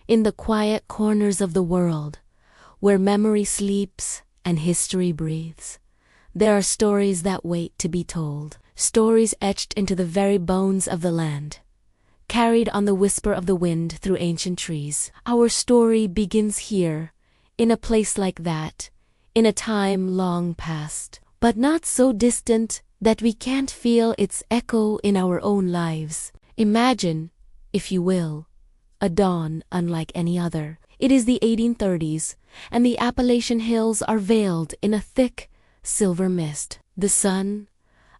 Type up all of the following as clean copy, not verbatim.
in the quiet corners of the world, where memory sleeps and history breathes, there are stories that wait to be told, stories etched into the very bones of the land, carried on the whisper of the wind through ancient trees. Our story begins here, in a place like that, in a time long past, but not so distant that we can't feel its echo in our own lives. Imagine, if you will, a dawn unlike any other. It is the 1830s, and the Appalachian hills are veiled in a thick, silver mist. The sun,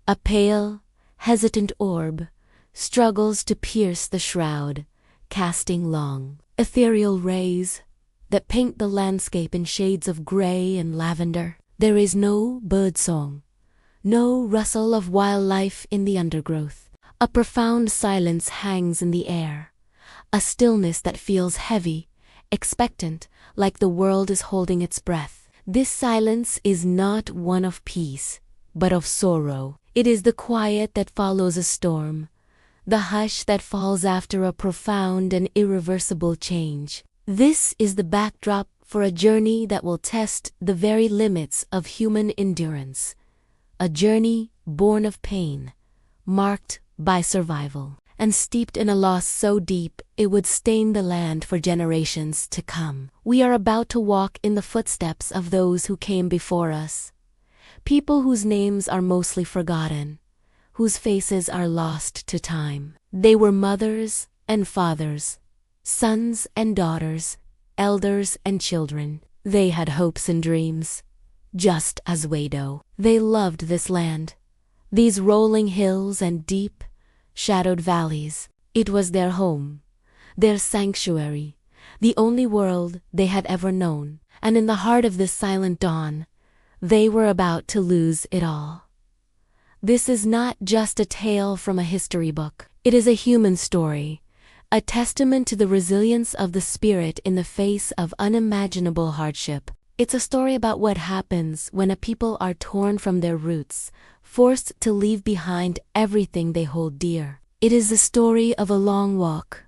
a pale, hesitant orb, struggles to pierce the shroud, casting long, ethereal rays that paint the landscape in shades of gray and lavender. There is no birdsong, no rustle of wildlife in the undergrowth. A profound silence hangs in the air, a stillness that feels heavy, expectant, like the world is holding its breath. This silence is not one of peace, but of sorrow. It is the quiet that follows a storm, the hush that falls after a profound and irreversible change. This is the backdrop for a journey that will test the very limits of human endurance, a journey born of pain, marked by survival, and steeped in a loss so deep it would stain the land for generations to come. We are about to walk in the footsteps of those who came before us, people whose names are mostly forgotten, whose faces are lost to time. They were mothers and fathers, sons and daughters, elders and children. They had hopes and dreams, just as we do. They loved this land, these rolling hills and deep, shadowed valleys. It was their home, their sanctuary, the only world they had ever known. And in the heart of this silent dawn, they were about to lose it all. This is not just a tale from a history book. It is a human story, a testament to the resilience of the spirit in the face of unimaginable hardship. It's a story about what happens when a people are torn from their roots, forced to leave behind everything they hold dear. It is the story of a long walk,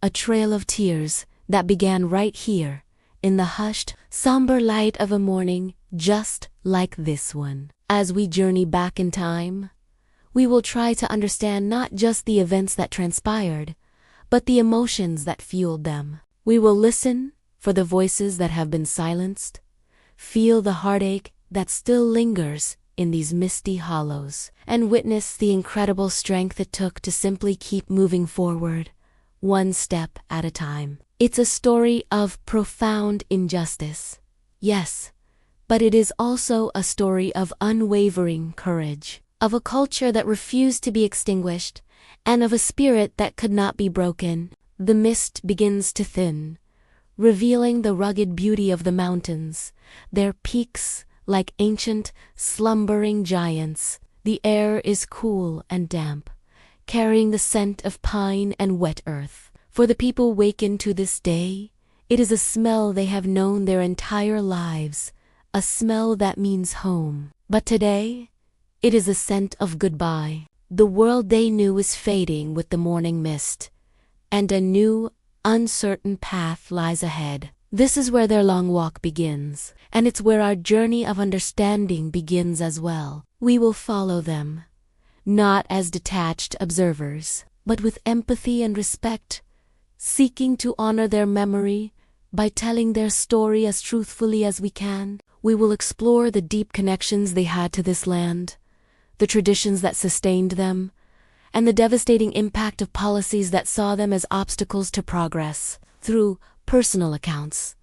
a trail of tears that began right here, in the hushed, somber light of a morning just like this one. As we journey back in time, we will try to understand not just the events that transpired, but the emotions that fueled them. We will listen for the voices that have been silenced, feel the heartache that still lingers in these misty hollows, and witness the incredible strength it took to simply keep moving forward, one step at a time. It's a story of profound injustice, yes, but it is also a story of unwavering courage, of a culture that refused to be extinguished, and of a spirit that could not be broken. The mist begins to thin, revealing the rugged beauty of the mountains, their peaks like ancient, slumbering giants. The air is cool and damp, carrying the scent of pine and wet earth. For the people wakened to this day, it is a smell they have known their entire lives, a smell that means home. But today, it is a scent of goodbye. The world they knew is fading with the morning mist, and a new, uncertain path lies ahead. This is where their long walk begins, and it's where our journey of understanding begins as well. We will follow them, not as detached observers, but with empathy and respect, seeking to honor their memory by telling their story as truthfully as we can. We will explore the deep connections they had to this land, the traditions that sustained them, and the devastating impact of policies that saw them as obstacles to progress. Through personal accounts,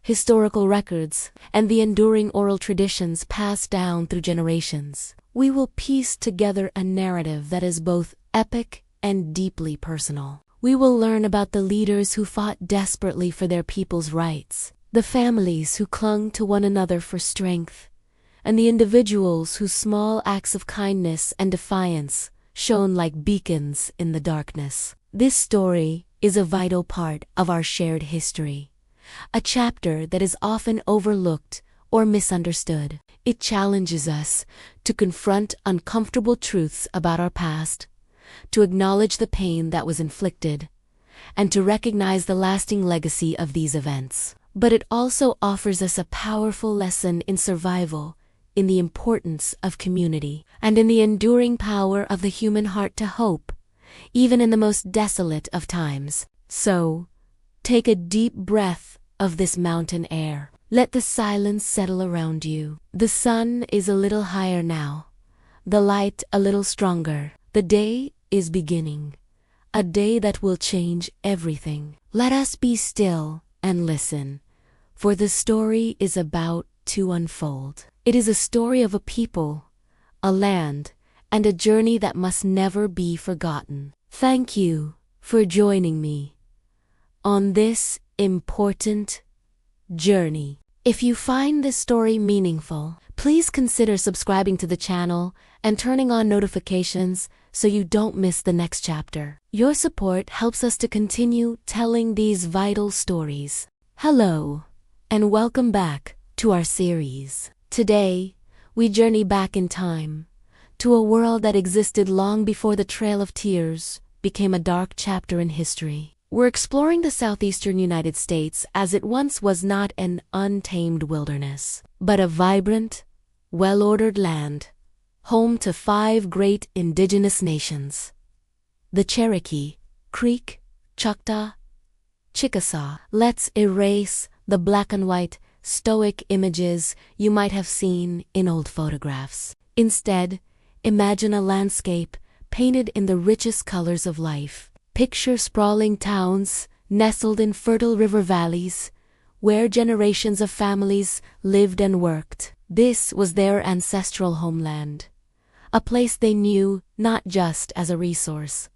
historical records, and the enduring oral traditions passed down through generations, we will piece together a narrative that is both epic and deeply personal. We will learn about the leaders who fought desperately for their people's rights, the families who clung to one another for strength, and the individuals whose small acts of kindness and defiance shone like beacons in the darkness. This story is a vital part of our shared history, a chapter that is often overlooked or misunderstood. It challenges us to confront uncomfortable truths about our past, to acknowledge the pain that was inflicted, and to recognize the lasting legacy of these events. But it also offers us a powerful lesson in survival, in the importance of community, and in the enduring power of the human heart to hope, even in the most desolate of times. So, take a deep breath of this mountain air. Let the silence settle around you. The sun is a little higher now, the light a little stronger. The day is beginning, a day that will change everything. Let us be still and listen, for the story is about to unfold. It is a story of a people, a land, and a journey that must never be forgotten. Thank you for joining me on this important journey. If you find this story meaningful, please consider subscribing to the channel and turning on notifications so you don't miss the next chapter. Your support helps us to continue telling these vital stories. Hello, and welcome back to our series. Today, we journey back in time to a world that existed long before the Trail of Tears became a dark chapter in history. We're exploring the southeastern United States as it once was not an untamed wilderness, but a vibrant, well-ordered land, home to 5 great indigenous nations: the Cherokee, Creek, Choctaw, Chickasaw. Let's erase the black and white, stoic images you might have seen in old photographs. Instead, imagine a landscape painted in the richest colors of life. Picture sprawling towns nestled in fertile river valleys, where generations of families lived and worked. This was their ancestral homeland, a place they knew not just as a resource,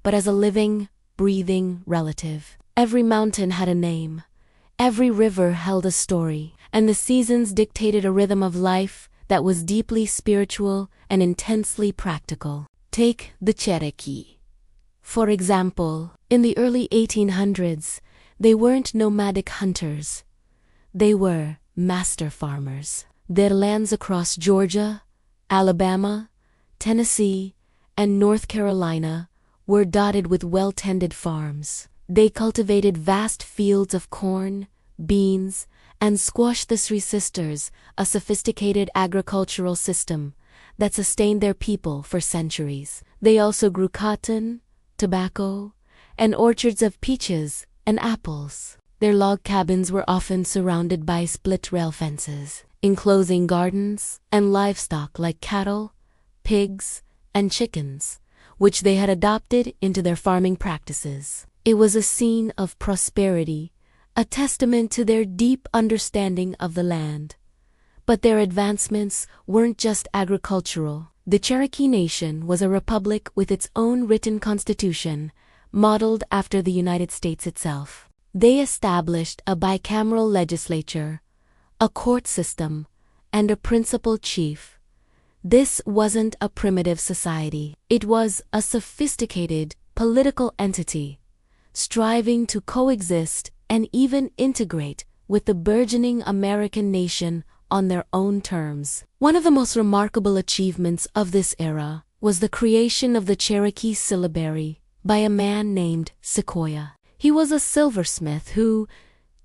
but as a living, breathing relative. Every mountain had a name, every river held a story, and the seasons dictated a rhythm of life that was deeply spiritual and intensely practical. Take the Cherokee. For example, in the early 1800s, they weren't nomadic hunters. They were master farmers. Their lands across Georgia, Alabama, Tennessee, and North Carolina were dotted with well-tended farms. They cultivated vast fields of corn, beans, and squash the Three Sisters, a sophisticated agricultural system that sustained their people for centuries. They also grew cotton, tobacco, and orchards of peaches and apples. Their log cabins were often surrounded by split rail fences, enclosing gardens and livestock like cattle, pigs, and chickens, which they had adopted into their farming practices. It was a scene of prosperity, a testament to their deep understanding of the land. But their advancements weren't just agricultural. The Cherokee Nation was a republic with its own written constitution, modeled after the United States itself. They established a bicameral legislature, a court system, and a principal chief. This wasn't a primitive society. It was a sophisticated political entity, striving to coexist and even integrate with the burgeoning American nation on their own terms. One of the most remarkable achievements of this era was the creation of the Cherokee syllabary by a man named Sequoyah. He was a silversmith who,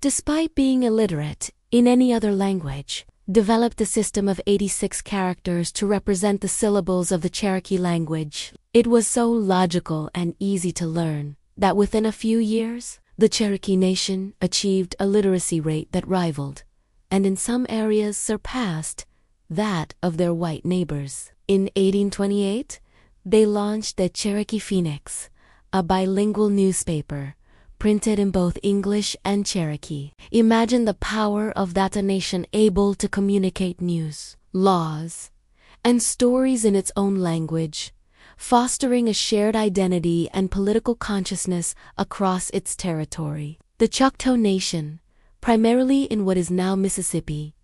despite being illiterate in any other language, developed a system of 86 characters to represent the syllables of the Cherokee language. It was so logical and easy to learn that within a few years, the Cherokee Nation achieved a literacy rate that rivaled, and in some areas surpassed, that of their white neighbors. In 1828, they launched the Cherokee Phoenix, a bilingual newspaper, printed in both English and Cherokee. Imagine the power of that a nation able to communicate news, laws, and stories in its own language, fostering a shared identity and political consciousness across its territory. The Choctaw Nation, primarily in what is now Mississippi,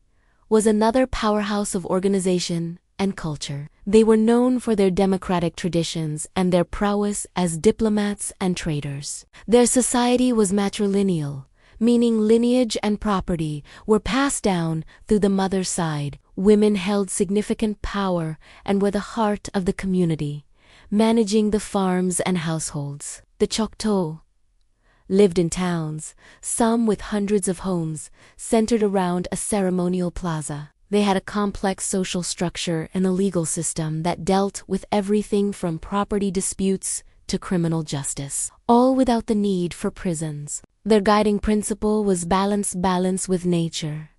was another powerhouse of organization and culture. They were known for their democratic traditions and their prowess as diplomats and traders. Their society was matrilineal, meaning lineage and property were passed down through the mother's side. Women held significant power and were the heart of the community, managing the farms and households. The Choctaw, lived in towns, some with hundreds of homes, centered around a ceremonial plaza. They had a complex social structure and a legal system that dealt with everything from property disputes to criminal justice, all without the need for prisons. Their guiding principle was balance with nature,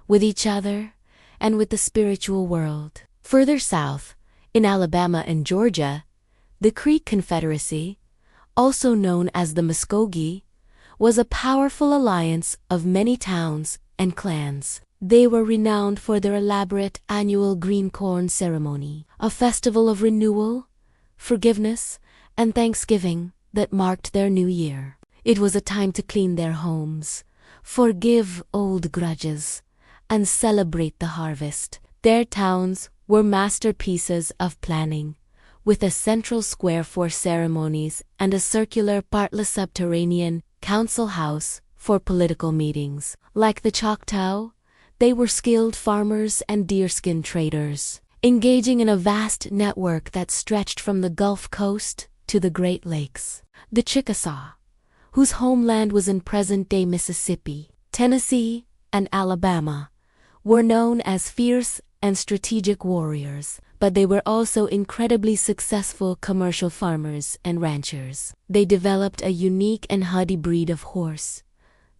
with each other, and with the spiritual world. Further south, in Alabama and Georgia, the Creek Confederacy, also known as the Muskogee, was a powerful alliance of many towns and clans. They were renowned for their elaborate annual green corn ceremony, a festival of renewal, forgiveness, and thanksgiving that marked their new year. It was a time to clean their homes, forgive old grudges, and celebrate the harvest. Their towns were masterpieces of planning, with a central square for ceremonies and a circular, partly subterranean council house for political meetings. Like the Choctaw, they were skilled farmers and deerskin traders, engaging in a vast network that stretched from the Gulf Coast to the Great Lakes. The Chickasaw, whose homeland was in present-day Mississippi, Tennessee, and Alabama, were known as fierce and strategic warriors, but they were also incredibly successful commercial farmers and ranchers. They developed a unique and hardy breed of horse,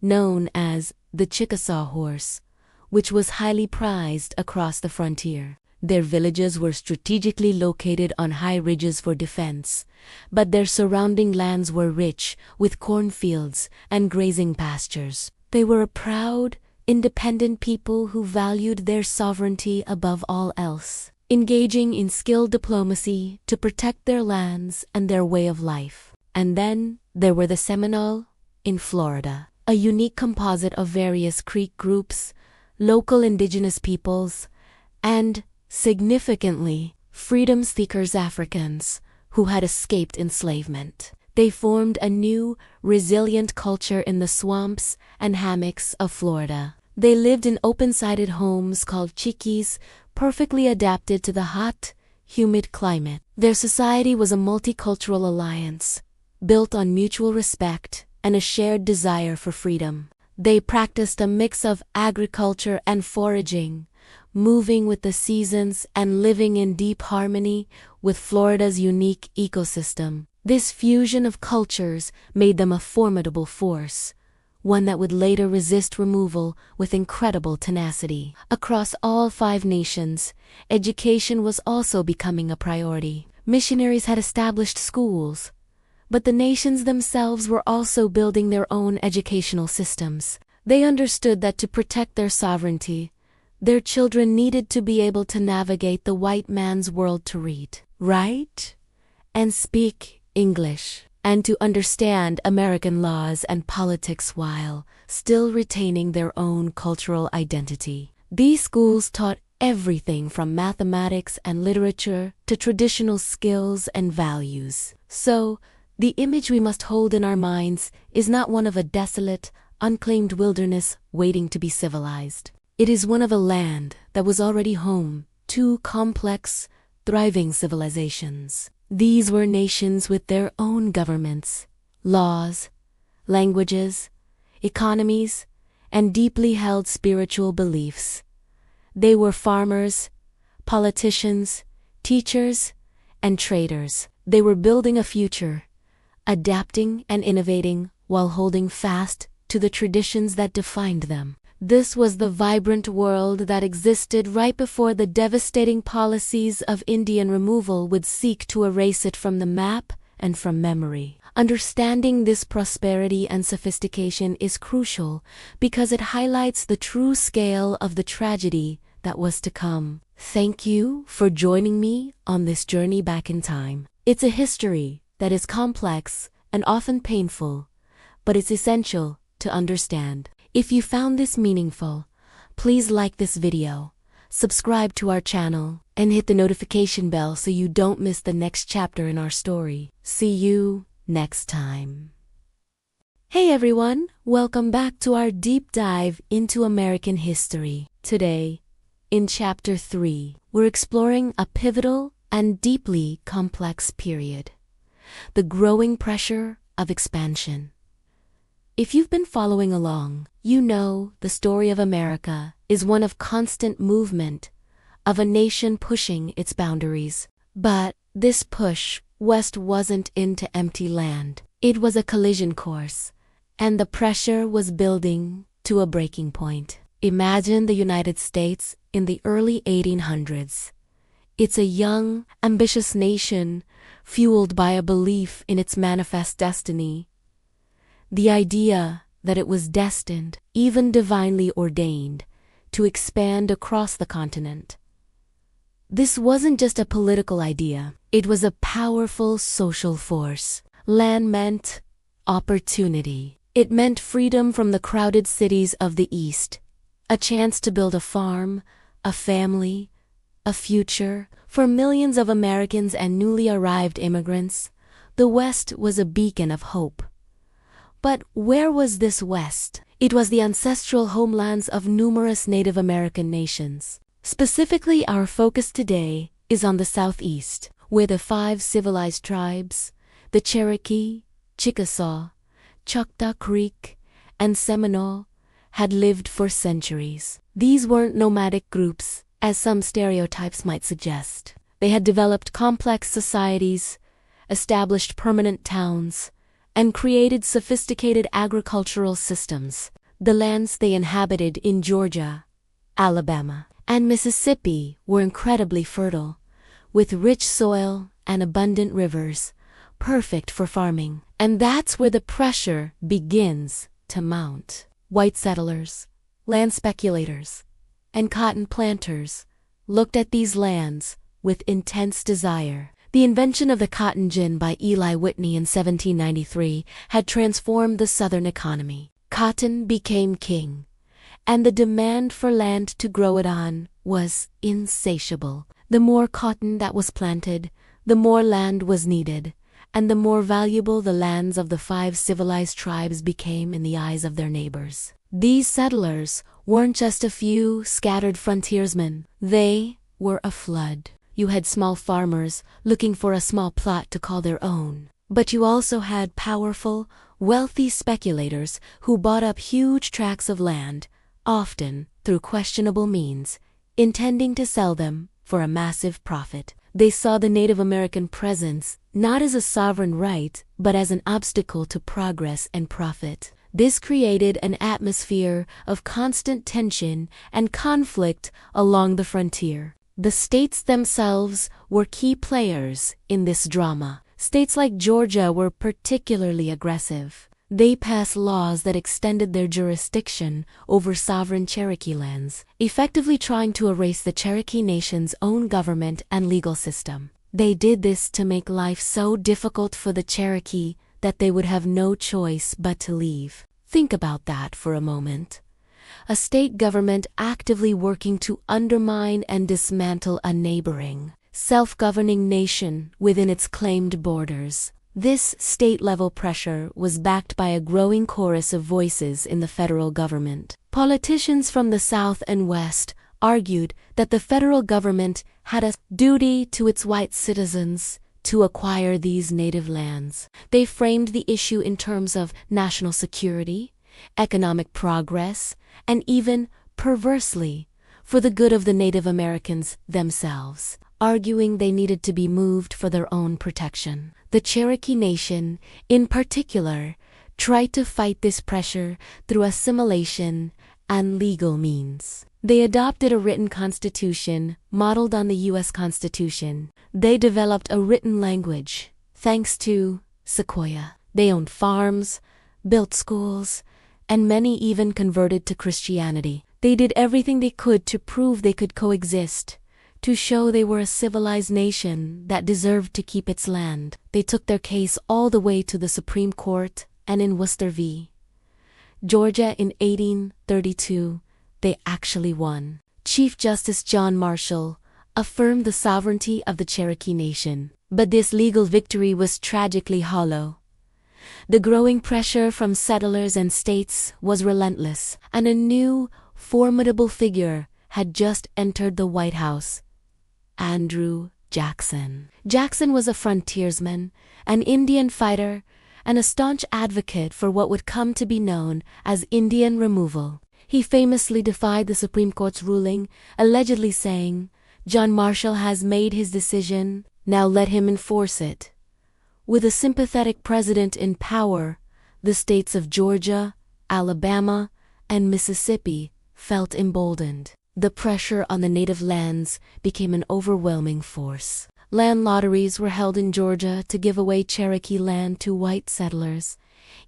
known as the Chickasaw horse, which was highly prized across the frontier. Their villages were strategically located on high ridges for defense, but their surrounding lands were rich with cornfields and grazing pastures. They were a proud, independent people who valued their sovereignty above all else, engaging in skilled diplomacy to protect their lands and their way of life. And then there were the Seminole in Florida, a unique composite of various Creek groups, local indigenous peoples, and, significantly, freedom seekers Africans who had escaped enslavement. They formed a new, resilient culture in the swamps and hammocks of Florida. They lived in open-sided homes called Cherokees, perfectly adapted to the hot, humid climate. Their society was a multicultural alliance, built on mutual respect and a shared desire for freedom. They practiced a mix of agriculture and foraging, moving with the seasons and living in deep harmony with Florida's unique ecosystem. This fusion of cultures made them a formidable force, one that would later resist removal with incredible tenacity. Across all 5 nations, education was also becoming a priority. Missionaries had established schools, but the nations themselves were also building their own educational systems. They understood that to protect their sovereignty, their children needed to be able to navigate the white man's world, to read, write, and speak English, and to understand American laws and politics while still retaining their own cultural identity. These schools taught everything from mathematics and literature to traditional skills and values. So, the image we must hold in our minds is not one of a desolate, unclaimed wilderness waiting to be civilized. It is one of a land that was already home to complex, thriving civilizations. These were nations with their own governments, laws, languages, economies, and deeply held spiritual beliefs. They were farmers, politicians, teachers, and traders. They were building a future, adapting and innovating while holding fast to the traditions that defined them. This was the vibrant world that existed right before the devastating policies of Indian removal would seek to erase it from the map and from memory. Understanding this prosperity and sophistication is crucial because it highlights the true scale of the tragedy that was to come. Thank you for joining me on this journey back in time. It's a history that is complex and often painful, but it's essential to understand. If you found this meaningful, please like this video, subscribe to our channel, and hit the notification bell so you don't miss the next chapter in our story. See you next time. Hey everyone, welcome back to our deep dive into American history. Today, in Chapter 3, we're exploring a pivotal and deeply complex period: the growing pressure of expansion. If you've been following along, you know the story of America is one of constant movement, of a nation pushing its boundaries. But this push west wasn't into empty land. It was a collision course, and the pressure was building to a breaking point. Imagine the United States in the early 1800s. It's a young, ambitious nation fueled by a belief in its manifest destiny. The idea that it was destined, even divinely ordained, to expand across the continent. This wasn't just a political idea, it was a powerful social force. Land meant opportunity. It meant freedom from the crowded cities of the East, a chance to build a farm, a family, a future. For millions of Americans and newly arrived immigrants, the West was a beacon of hope. But where was this West? It was the ancestral homelands of numerous Native American nations. Specifically, our focus today is on the Southeast, where the 5 civilized tribes, the Cherokee, Chickasaw, Choctaw Creek, and Seminole, had lived for centuries. These weren't nomadic groups, as some stereotypes might suggest. They had developed complex societies, established permanent towns, and created sophisticated agricultural systems. The lands they inhabited in Georgia, Alabama, and Mississippi were incredibly fertile, with rich soil and abundant rivers, perfect for farming. And that's where the pressure begins to mount. White settlers, land speculators, and cotton planters looked at these lands with intense desire. The invention of the cotton gin by Eli Whitney in 1793 had transformed the Southern economy. Cotton became king, and the demand for land to grow it on was insatiable. The more cotton that was planted, the more land was needed, and the more valuable the lands of the 5 civilized tribes became in the eyes of their neighbors. These settlers weren't just a few scattered frontiersmen. They were a flood. You had small farmers looking for a small plot to call their own. But you also had powerful, wealthy speculators who bought up huge tracts of land, often through questionable means, intending to sell them for a massive profit. They saw the Native American presence not as a sovereign right, but as an obstacle to progress and profit. This created an atmosphere of constant tension and conflict along the frontier. The states themselves were key players in this drama. States like Georgia were particularly aggressive. They passed laws that extended their jurisdiction over sovereign Cherokee lands, effectively trying to erase the Cherokee Nation's own government and legal system. They did this to make life so difficult for the Cherokee that they would have no choice but to leave. Think about that for a moment. A state government actively working to undermine and dismantle a neighboring, self-governing nation within its claimed borders. This state-level pressure was backed by a growing chorus of voices in the federal government. Politicians from the South and West argued that the federal government had a duty to its white citizens to acquire these native lands. They framed the issue in terms of national security, economic progress, and even, perversely, for the good of the Native Americans themselves, arguing they needed to be moved for their own protection. The Cherokee Nation, in particular, tried to fight this pressure through assimilation and legal means. They adopted a written constitution modeled on the U.S. Constitution. They developed a written language, thanks to Sequoia. They owned farms, built schools, and many even converted to Christianity. They did everything they could to prove they could coexist, to show they were a civilized nation that deserved to keep its land. They took their case all the way to the Supreme Court, and in Worcester v. Georgia in 1832, they actually won. Chief Justice John Marshall affirmed the sovereignty of the Cherokee Nation. But this legal victory was tragically hollow. The growing pressure from settlers and states was relentless, and a new, formidable figure had just entered the White House: Andrew Jackson. Jackson was a frontiersman, an Indian fighter, and a staunch advocate for what would come to be known as Indian removal. He famously defied the Supreme Court's ruling, allegedly saying, "John Marshall has made his decision, now let him enforce it." With a sympathetic president in power, the states of Georgia, Alabama, and Mississippi felt emboldened. The pressure on the native lands became an overwhelming force. Land lotteries were held in Georgia to give away Cherokee land to white settlers,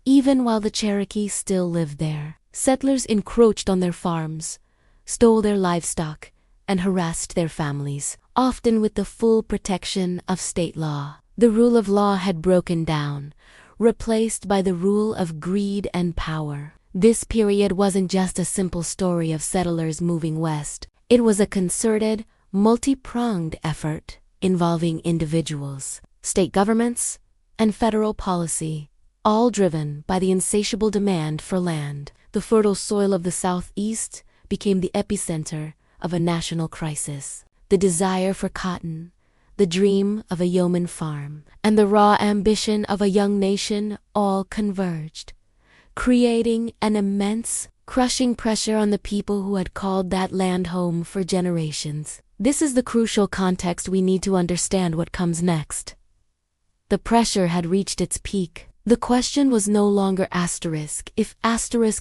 even while the Cherokee still lived there. Settlers encroached on their farms, stole their livestock, and harassed their families, often with the full protection of state law. The rule of law had broken down, replaced by the rule of greed and power. This period wasn't just a simple story of settlers moving west. It was a concerted, multi-pronged effort involving individuals, state governments, and federal policy, all driven by the insatiable demand for land. The fertile soil of the Southeast became the epicenter of a national crisis. The desire for cotton, the dream of a yeoman farm, and the raw ambition of a young nation all converged, creating an immense, crushing pressure on the people who had called that land home for generations. This is the crucial context we need to understand what comes next. The pressure had reached its peak. The question was no longer if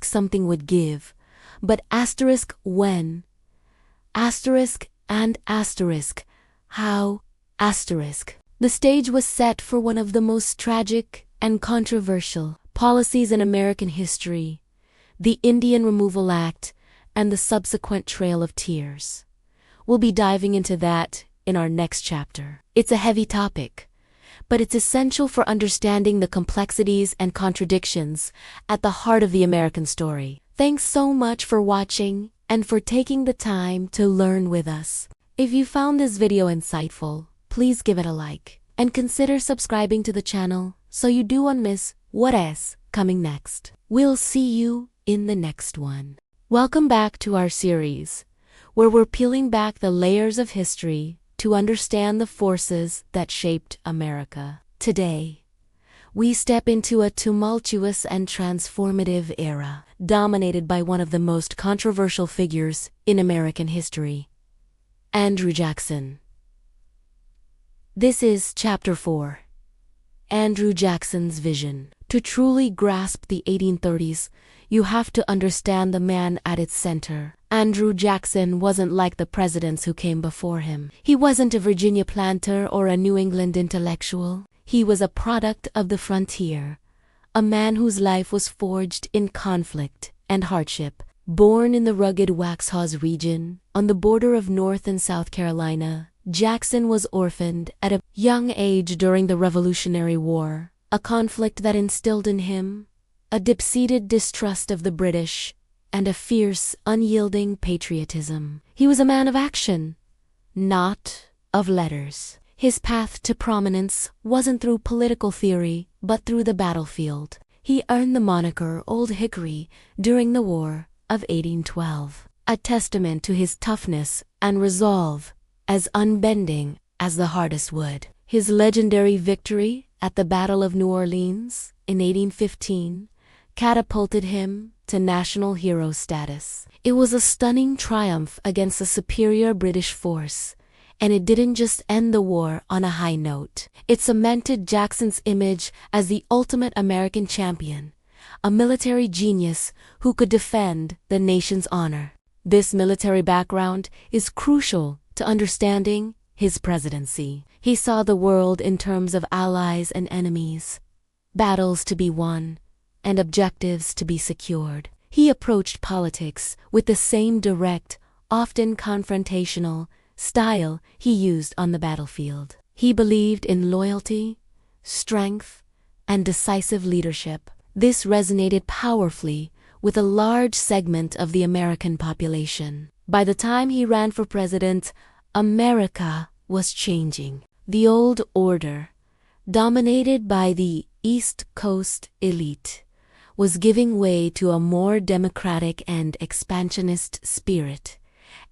something would give, but when, and how, The stage was set for one of the most tragic and controversial policies in American history, the Indian Removal Act and the subsequent Trail of Tears. We'll be diving into that in our next chapter. It's a heavy topic, but it's essential for understanding the complexities and contradictions at the heart of the American story. Thanks so much for watching and for taking the time to learn with us. If you found this video insightful, please give it a like and consider subscribing to the channel so you don't miss what's coming next. We'll see you in the next one. Welcome back to our series, where we're peeling back the layers of history to understand the forces that shaped America. Today, we step into a tumultuous and transformative era, dominated by one of the most controversial figures in American history, Andrew Jackson. This is Chapter 4, Andrew Jackson's Vision. To truly grasp the 1830s, you have to understand the man at its center. Andrew Jackson wasn't like the presidents who came before him. He wasn't a Virginia planter or a New England intellectual. He was a product of the frontier, a man whose life was forged in conflict and hardship. Born in the rugged Waxhaws region, on the border of North and South Carolina, Jackson was orphaned at a young age during the Revolutionary War, a conflict that instilled in him a deep-seated distrust of the British and a fierce, unyielding patriotism. He was a man of action, not of letters. His path to prominence wasn't through political theory, but through the battlefield. He earned the moniker Old Hickory during the War of 1812, a testament to his toughness and resolve, as unbending as the hardest wood. His legendary victory at the Battle of New Orleans in 1815 catapulted him to national hero status. It was a stunning triumph against a superior British force, and it didn't just end the war on a high note. It cemented Jackson's image as the ultimate American champion, a military genius who could defend the nation's honor. This military background is crucial to understanding his presidency. He saw the world in terms of allies and enemies, battles to be won, and objectives to be secured. He approached politics with the same direct, often confrontational, style he used on the battlefield. He believed in loyalty, strength, and decisive leadership. This resonated powerfully with a large segment of the American population. By the time he ran for president, America was changing. The old order, dominated by the East Coast elite, was giving way to a more democratic and expansionist spirit,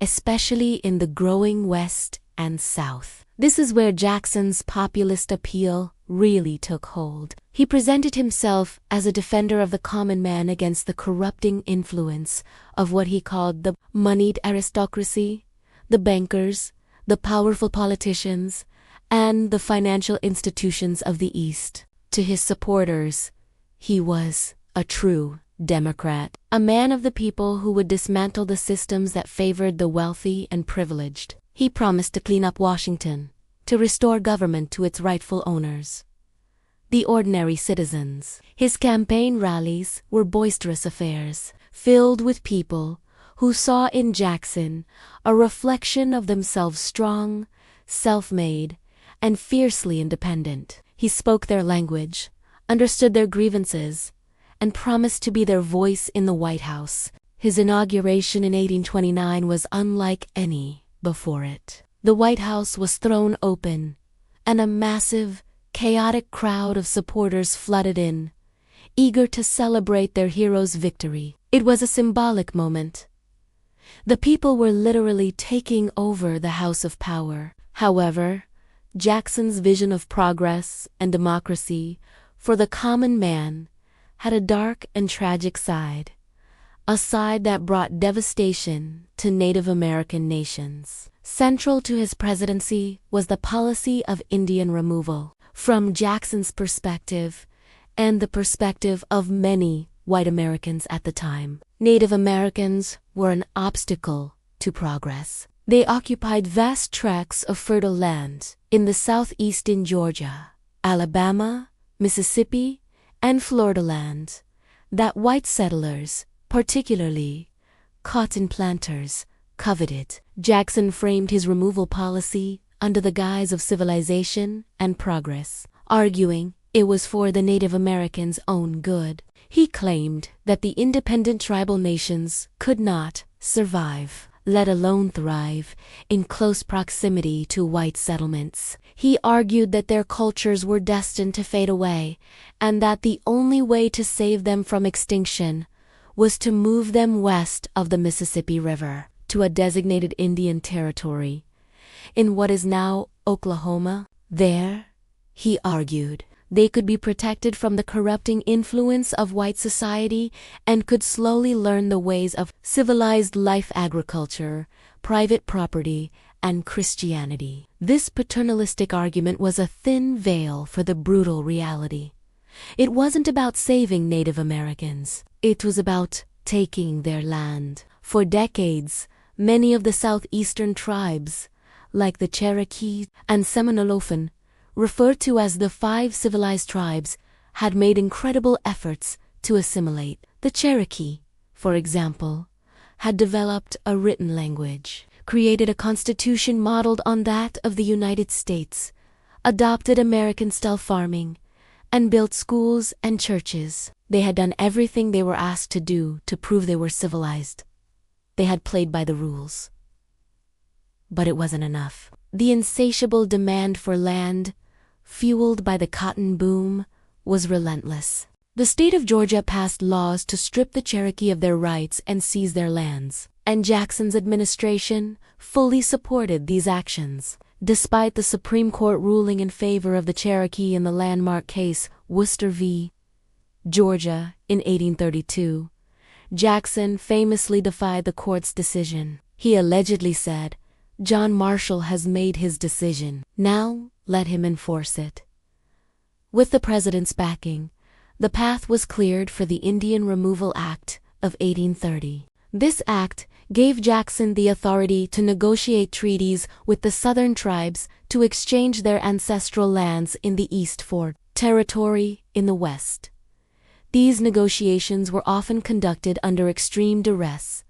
especially in the growing West and South. This is where Jackson's populist appeal really took hold. He presented himself as a defender of the common man against the corrupting influence of what he called the moneyed aristocracy, the bankers, the powerful politicians, and the financial institutions of the East. To his supporters, he was a true Democrat, a man of the people who would dismantle the systems that favored the wealthy and privileged. He promised to clean up Washington, to restore government to its rightful owners, the ordinary citizens. His campaign rallies were boisterous affairs, filled with people who saw in Jackson a reflection of themselves strong, self-made, and fiercely independent. He spoke their language, understood their grievances, and promised to be their voice in the White House. His inauguration in 1829 was unlike any before it. The White House was thrown open, and a massive, chaotic crowd of supporters flooded in, eager to celebrate their hero's victory. It was a symbolic moment. The people were literally taking over the House of Power. However, Jackson's vision of progress and democracy for the common man had a dark and tragic side, a side that brought devastation to Native American nations. Central to his presidency was the policy of Indian removal. From Jackson's perspective, and the perspective of many white Americans at the time, Native Americans were an obstacle to progress. They occupied vast tracts of fertile land in the southeastern Georgia, Alabama, Mississippi, and Florida land that white settlers, particularly cotton planters, coveted. Jackson framed his removal policy under the guise of civilization and progress, arguing it was for the Native Americans' own good. He claimed that the independent tribal nations could not survive, let alone thrive, in close proximity to white settlements. He argued that their cultures were destined to fade away, and that the only way to save them from extinction was to move them west of the Mississippi River, to a designated Indian territory, in what is now Oklahoma. There, he argued, they could be protected from the corrupting influence of white society and could slowly learn the ways of civilized life, agriculture, private property, and Christianity. This paternalistic argument was a thin veil for the brutal reality. It wasn't about saving Native Americans. It was about taking their land. For decades, many of the southeastern tribes, like the Cherokee and Seminole Nations, referred to as the 5 civilized tribes, had made incredible efforts to assimilate. The Cherokee, for example, had developed a written language, created a constitution modeled on that of the United States, adopted American-style farming, and built schools and churches. They had done everything they were asked to do to prove they were civilized. They had played by the rules. But it wasn't enough. The insatiable demand for land, fueled by the cotton boom, was relentless. The state of Georgia passed laws to strip the Cherokee of their rights and seize their lands, and Jackson's administration fully supported these actions. Despite the Supreme Court ruling in favor of the Cherokee in the landmark case Worcester v. Georgia in 1832, Jackson famously defied the court's decision. He allegedly said, "John Marshall has made his decision. Now let him enforce it." With the president's backing, the path was cleared for the Indian Removal Act of 1830. This act gave Jackson the authority to negotiate treaties with the southern tribes to exchange their ancestral lands in the east for territory in the west. These negotiations were often conducted under extreme duress,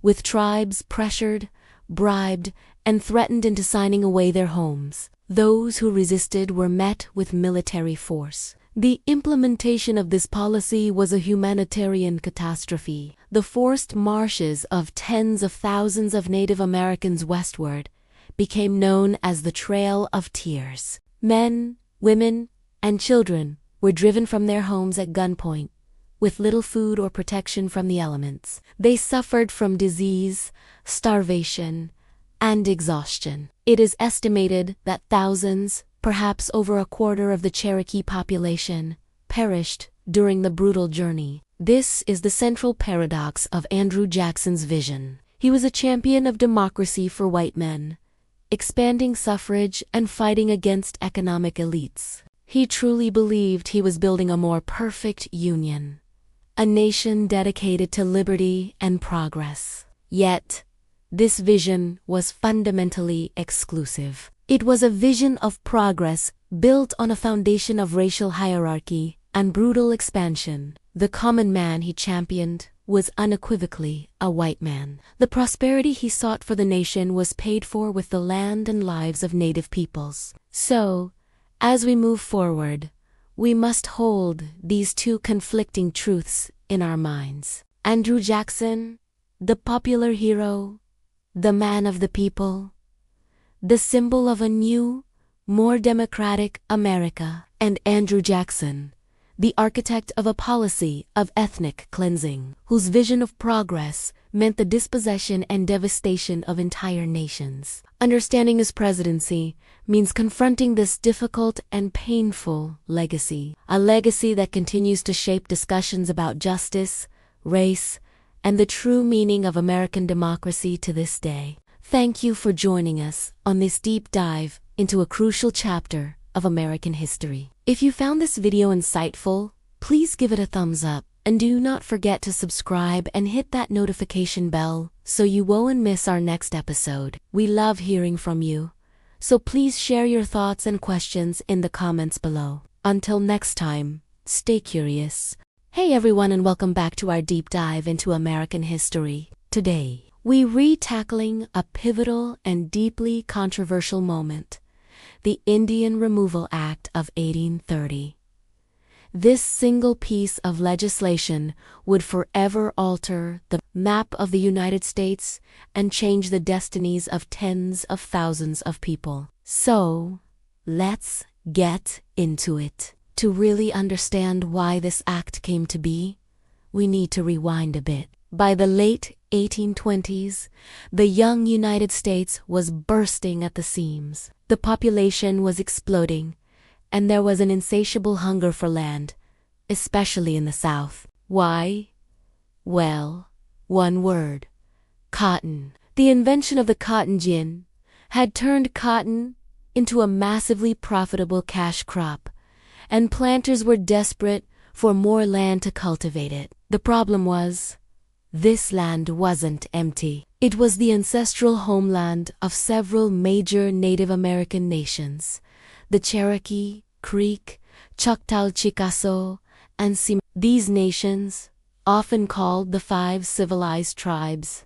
with tribes pressured, bribed, and threatened into signing away their homes. Those who resisted were met with military force. The implementation of this policy was a humanitarian catastrophe. The forced marches of tens of thousands of Native Americans westward became known as the Trail of Tears. Men, women, and children were driven from their homes at gunpoint, with little food or protection from the elements. They suffered from disease, starvation, and exhaustion. It is estimated that thousands, perhaps over a quarter of the Cherokee population, perished during the brutal journey. This is the central paradox of Andrew Jackson's vision. He was a champion of democracy for white men, expanding suffrage and fighting against economic elites. He truly believed he was building a more perfect union, a nation dedicated to liberty and progress. Yet, this vision was fundamentally exclusive. It was a vision of progress built on a foundation of racial hierarchy and brutal expansion. The common man he championed was unequivocally a white man. The prosperity he sought for the nation was paid for with the land and lives of native peoples. So, as we move forward, we must hold these two conflicting truths in our minds. Andrew Jackson, the popular hero, the man of the people, the symbol of a new, more democratic America, and Andrew Jackson, the architect of a policy of ethnic cleansing, whose vision of progress meant the dispossession and devastation of entire nations. Understanding his presidency means confronting this difficult and painful legacy, a legacy that continues to shape discussions about justice, race, and the true meaning of American democracy to this day. Thank you for joining us on this deep dive into a crucial chapter of American history. If you found this video insightful, please give it a thumbs up, and do not forget to subscribe and hit that notification bell so you won't miss our next episode. We love hearing from you, so please share your thoughts and questions in the comments below. Until next time, stay curious. Hey everyone, and welcome back to our deep dive into American history. Today, we re-tackling a pivotal and deeply controversial moment, the Indian Removal Act of 1830. This single piece of legislation would forever alter the map of the United States and change the destinies of tens of thousands of people. So, let's get into it. To really understand why this act came to be, we need to rewind a bit. By the late 1820s, the young United States was bursting at the seams. The population was exploding, and there was an insatiable hunger for land, especially in the South. Why? Well, one word: cotton. The invention of the cotton gin had turned cotton into a massively profitable cash crop, and planters were desperate for more land to cultivate it. The problem was, this land wasn't empty. It was the ancestral homeland of several major Native American nations: the Cherokee, Creek, Choctaw, Chickasaw, and Seminole. These nations, often called the Five Civilized Tribes,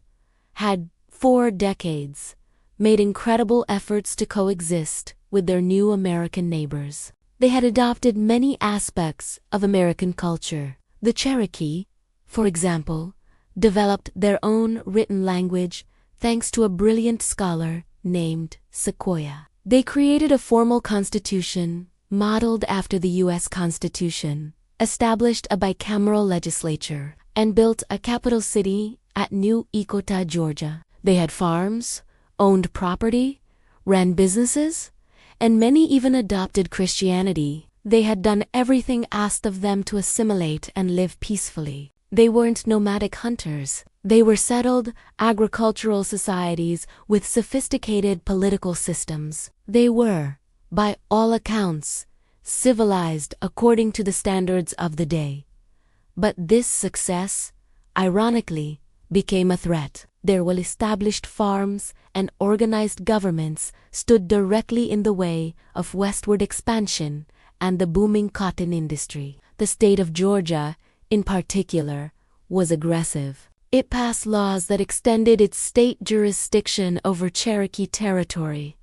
had, for decades, made incredible efforts to coexist with their new American neighbors. They had adopted many aspects of American culture. The Cherokee, for example, developed their own written language thanks to a brilliant scholar named Sequoyah. They created a formal constitution modeled after the U.S. Constitution, established a bicameral legislature, and built a capital city at New Echota, Georgia. They had farms, owned property, ran businesses, and many even adopted Christianity. They had done everything asked of them to assimilate and live peacefully. They weren't nomadic hunters. They were settled agricultural societies with sophisticated political systems. They were, by all accounts, civilized according to the standards of the day. But this success, ironically, became a threat. Their well-established farms and organized governments stood directly in the way of westward expansion and the booming cotton industry. The state of Georgia, in particular, was aggressive. It passed laws that extended its state jurisdiction over Cherokee territory,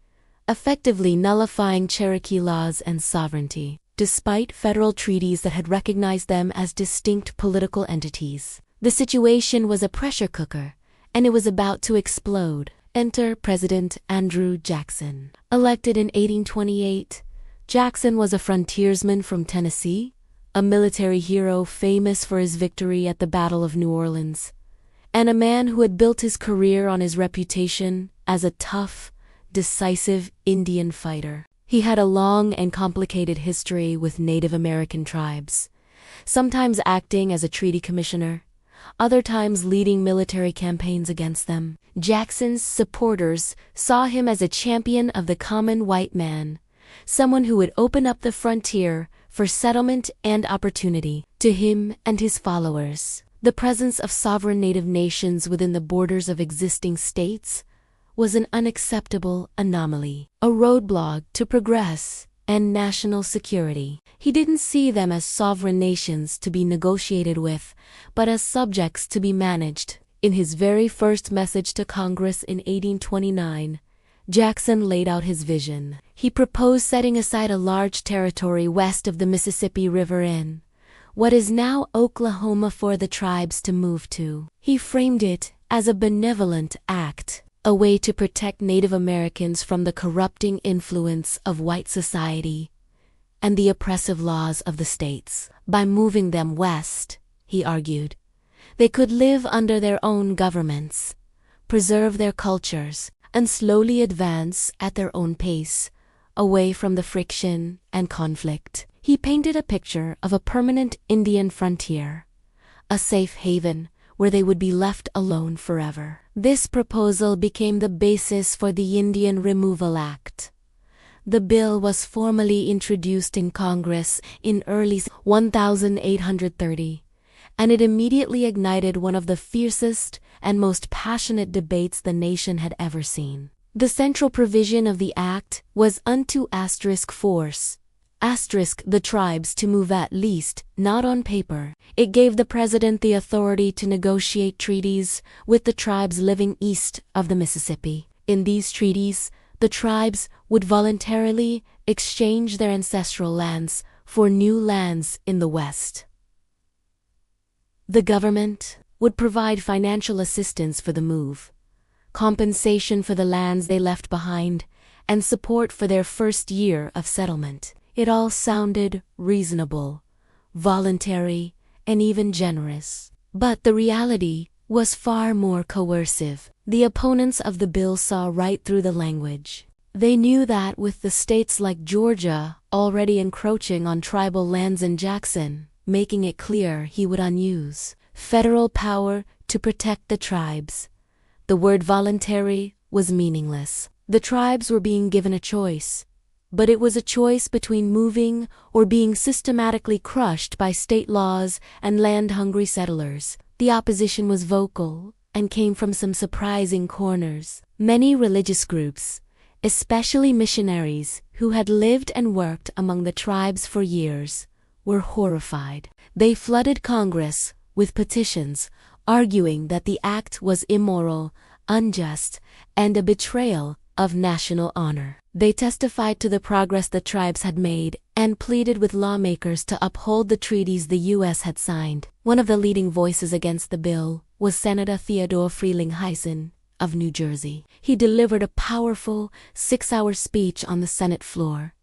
effectively nullifying Cherokee laws and sovereignty. Despite federal treaties that had recognized them as distinct political entities, the situation was a pressure cooker, and it was about to explode. Enter President Andrew Jackson. Elected in 1828, Jackson was a frontiersman from Tennessee, a military hero famous for his victory at the Battle of New Orleans, and a man who had built his career on his reputation as a tough, decisive Indian fighter. He had a long and complicated history with Native American tribes, sometimes acting as a treaty commissioner, other times leading military campaigns against them. Jackson's supporters saw him as a champion of the common white man, someone who would open up the frontier for settlement and opportunity. To him and his followers, the presence of sovereign Native nations within the borders of existing states was an unacceptable anomaly, a roadblock to progress and national security. He didn't see them as sovereign nations to be negotiated with, but as subjects to be managed. In his very first message to Congress in 1829, Jackson laid out his vision. He proposed setting aside a large territory west of the Mississippi River in what is now Oklahoma for the tribes to move to. He framed it as a benevolent act, a way to protect Native Americans from the corrupting influence of white society and the oppressive laws of the states. By moving them west, he argued, they could live under their own governments, preserve their cultures, and slowly advance at their own pace, away from the friction and conflict. He painted a picture of a permanent Indian frontier, a safe haven where they would be left alone forever. This proposal became the basis for the Indian Removal Act. The bill was formally introduced in Congress in early 1830, and it immediately ignited one of the fiercest and most passionate debates the nation had ever seen. The central provision of the act was unto force the tribes to move, at least, not on paper. It gave the president the authority to negotiate treaties with the tribes living east of the Mississippi. In these treaties, the tribes would voluntarily exchange their ancestral lands for new lands in the West. The government would provide financial assistance for the move, compensation for the lands they left behind, and support for their first year of settlement. It all sounded reasonable, voluntary, and even generous. But the reality was far more coercive. The opponents of the bill saw right through the language. They knew that with the states like Georgia already encroaching on tribal lands and Jackson making it clear he would unuse federal power to protect the tribes, the word voluntary was meaningless. The tribes were being given a choice, but it was a choice between moving or being systematically crushed by state laws and land-hungry settlers. The opposition was vocal and came from some surprising corners. Many religious groups, especially missionaries who had lived and worked among the tribes for years, were horrified. They flooded Congress with petitions arguing that the act was immoral, unjust, and a betrayal of national honor. They testified to the progress the tribes had made and pleaded with lawmakers to uphold the treaties the U.S. had signed. One of the leading voices against the bill was Senator Theodore Frelinghuysen of New Jersey. He delivered a powerful 6-hour speech on the Senate floor,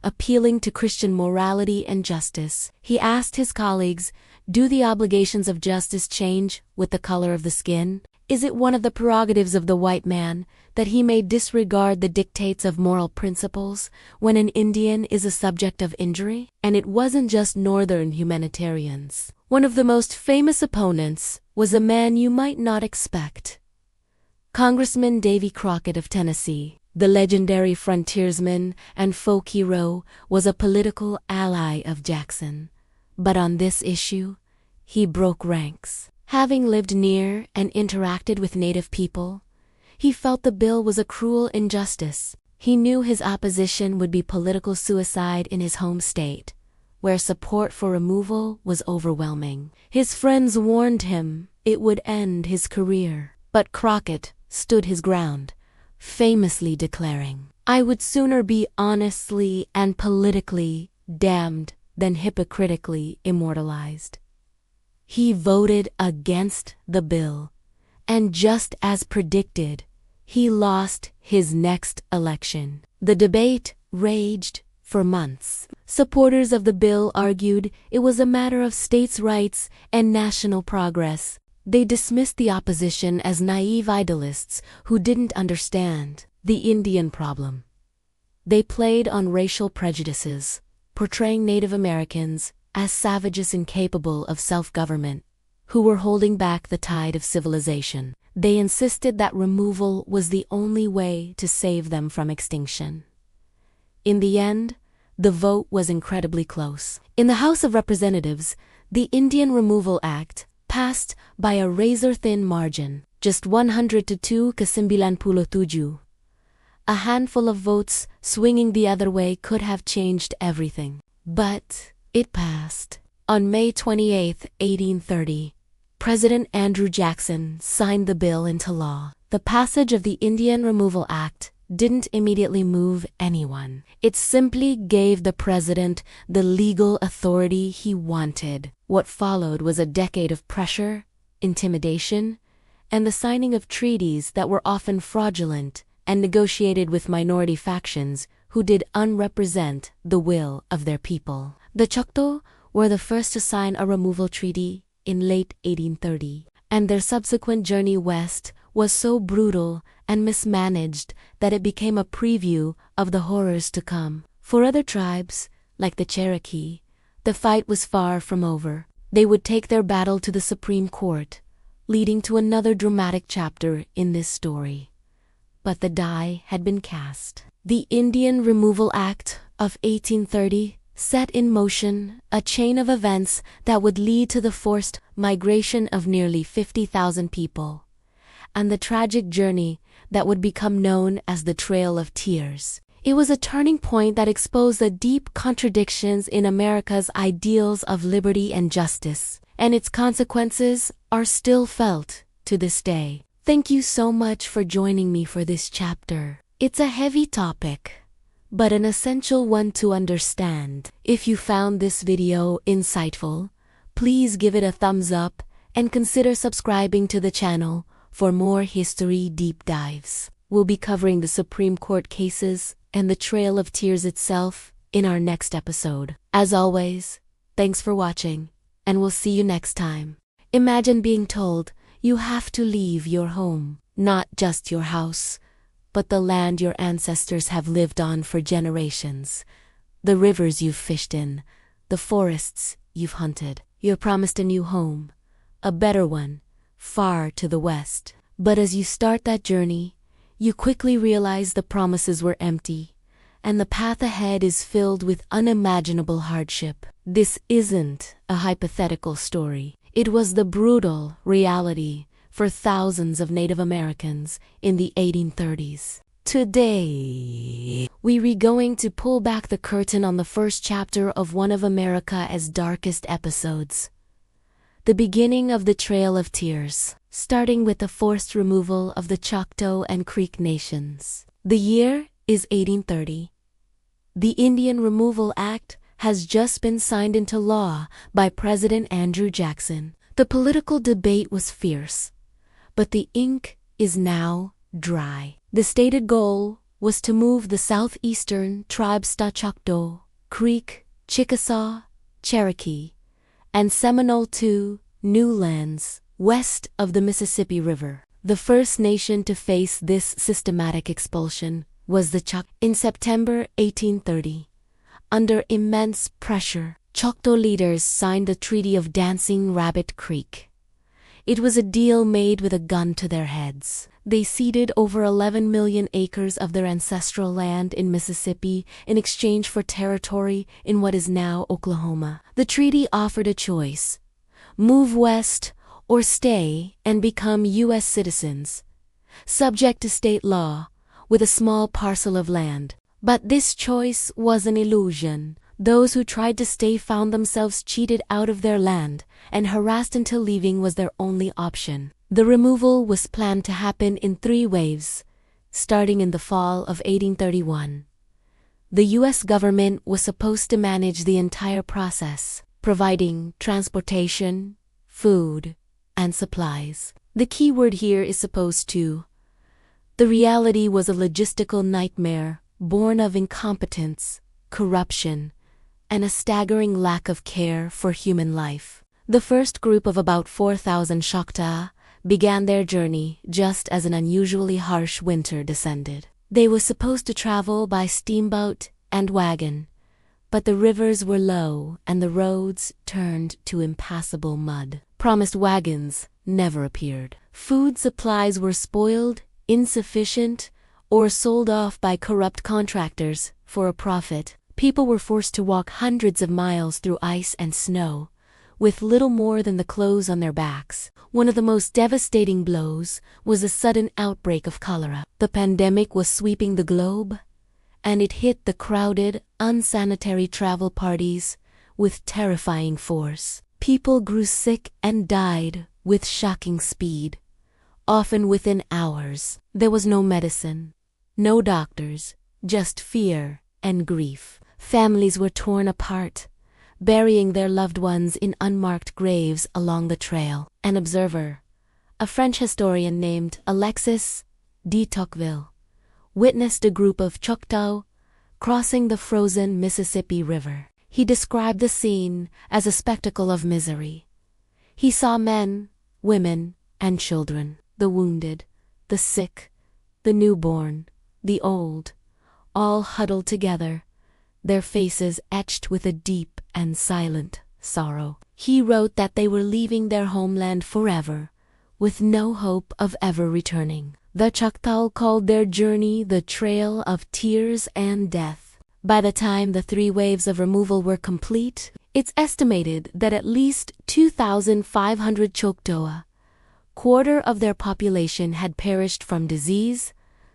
appealing to Christian morality and justice. He asked his colleagues, "Do the obligations of justice change with the color of the skin? Is it one of the prerogatives of the white man that he may disregard the dictates of moral principles when an Indian is a subject of injury?" And it wasn't just Northern humanitarians. One of the most famous opponents was a man you might not expect. Congressman Davy Crockett of Tennessee, the legendary frontiersman and folk hero, was a political ally of Jackson. But on this issue, he broke ranks. Having lived near and interacted with Native people, he felt the bill was a cruel injustice. He knew his opposition would be political suicide in his home state, where support for removal was overwhelming. His friends warned him it would end his career. But Crockett stood his ground, famously declaring, "I would sooner be honestly and politically damned than hypocritically immortalized." He voted against the bill, and just as predicted, he lost his next election. The debate raged for months. Supporters of the bill argued it was a matter of states' rights and national progress. They dismissed the opposition as naive idealists who didn't understand the Indian problem. They played on racial prejudices, portraying Native Americans as savages incapable of self-government, who were holding back the tide of civilization. They insisted that removal was the only way to save them from extinction. In the end, the vote was incredibly close. In the House of Representatives, the Indian Removal Act passed by a razor-thin margin, just 102-97. A handful of votes swinging the other way could have changed everything. But it passed. On May 28, 1830, President Andrew Jackson signed the bill into law. The passage of the Indian Removal Act didn't immediately move anyone. It simply gave the president the legal authority he wanted. What followed was a decade of pressure, intimidation, and the signing of treaties that were often fraudulent and negotiated with minority factions who did unrepresent the will of their people. The Choctaw were the first to sign a removal treaty in late 1830, and their subsequent journey west was so brutal and mismanaged that it became a preview of the horrors to come. For other tribes, like the Cherokee, the fight was far from over. They would take their battle to the Supreme Court, leading to another dramatic chapter in this story. But the die had been cast. The Indian Removal Act of 1830 set in motion a chain of events that would lead to the forced migration of nearly 50,000 people, and the tragic journey that would become known as the Trail of Tears. It was a turning point that exposed the deep contradictions in America's ideals of liberty and justice, and its consequences are still felt to this day. Thank you so much for joining me for this chapter. It's a heavy topic, but an essential one to understand. If you found this video insightful, please give it a thumbs up and consider subscribing to the channel for more history deep dives. We'll be covering the Supreme Court cases and the Trail of Tears itself in our next episode. As always, thanks for watching, and we'll see you next time. Imagine being told you have to leave your home, not just your house, but the land your ancestors have lived on for generations, the rivers you've fished in, the forests you've hunted. You're promised a new home, a better one, far to the west. But as you start that journey, you quickly realize the promises were empty, and the path ahead is filled with unimaginable hardship. This isn't a hypothetical story. It was the brutal reality for thousands of Native Americans in the 1830s. Today, we're going to pull back the curtain on the first chapter of one of America's darkest episodes, the beginning of the Trail of Tears, starting with the forced removal of the Choctaw and Creek nations. The year is 1830. The Indian Removal Act has just been signed into law by President Andrew Jackson. The political debate was fierce, but the ink is now dry. The stated goal was to move the southeastern tribes Choctaw, Creek, Chickasaw, Cherokee, and Seminole to new lands west of the Mississippi River. The first nation to face this systematic expulsion was the Choctaw. In September 1830, under immense pressure, Choctaw leaders signed the Treaty of Dancing Rabbit Creek. It was a deal made with a gun to their heads. They ceded over 11 million acres of their ancestral land in Mississippi in exchange for territory in what is now Oklahoma. The treaty offered a choice: move west or stay and become U.S. citizens, subject to state law, with a small parcel of land. But this choice was an illusion. Those who tried to stay found themselves cheated out of their land, and harassed until leaving was their only option. The removal was planned to happen in 3 waves, starting in the fall of 1831. The U.S. government was supposed to manage the entire process, providing transportation, food, and supplies. The key word here is supposed to. The reality was a logistical nightmare born of incompetence, corruption, and a staggering lack of care for human life. The first group of about 4,000 Choctaw began their journey just as an unusually harsh winter descended. They were supposed to travel by steamboat and wagon, but the rivers were low and the roads turned to impassable mud. Promised wagons never appeared. Food supplies were spoiled, insufficient, or sold off by corrupt contractors for a profit. People were forced to walk hundreds of miles through ice and snow, with little more than the clothes on their backs. One of the most devastating blows was a sudden outbreak of cholera. The pandemic was sweeping the globe, and it hit the crowded, unsanitary travel parties with terrifying force. People grew sick and died with shocking speed, often within hours. There was no medicine, no doctors, just fear and grief. Families were torn apart, burying their loved ones in unmarked graves along the trail. An observer, a French historian named Alexis de Tocqueville, witnessed a group of Choctaw crossing the frozen Mississippi River. He described the scene as a spectacle of misery. He saw men, women, and children, the wounded, the sick, the newborn, the old, all huddled together, their faces etched with a deep and silent sorrow. He wrote that they were leaving their homeland forever, with no hope of ever returning. The Choctaw called their journey the Trail of Tears and Death. By the time the 3 waves of removal were complete, it's estimated that at least 2,500 Choctaw, quarter of their population, had perished from disease,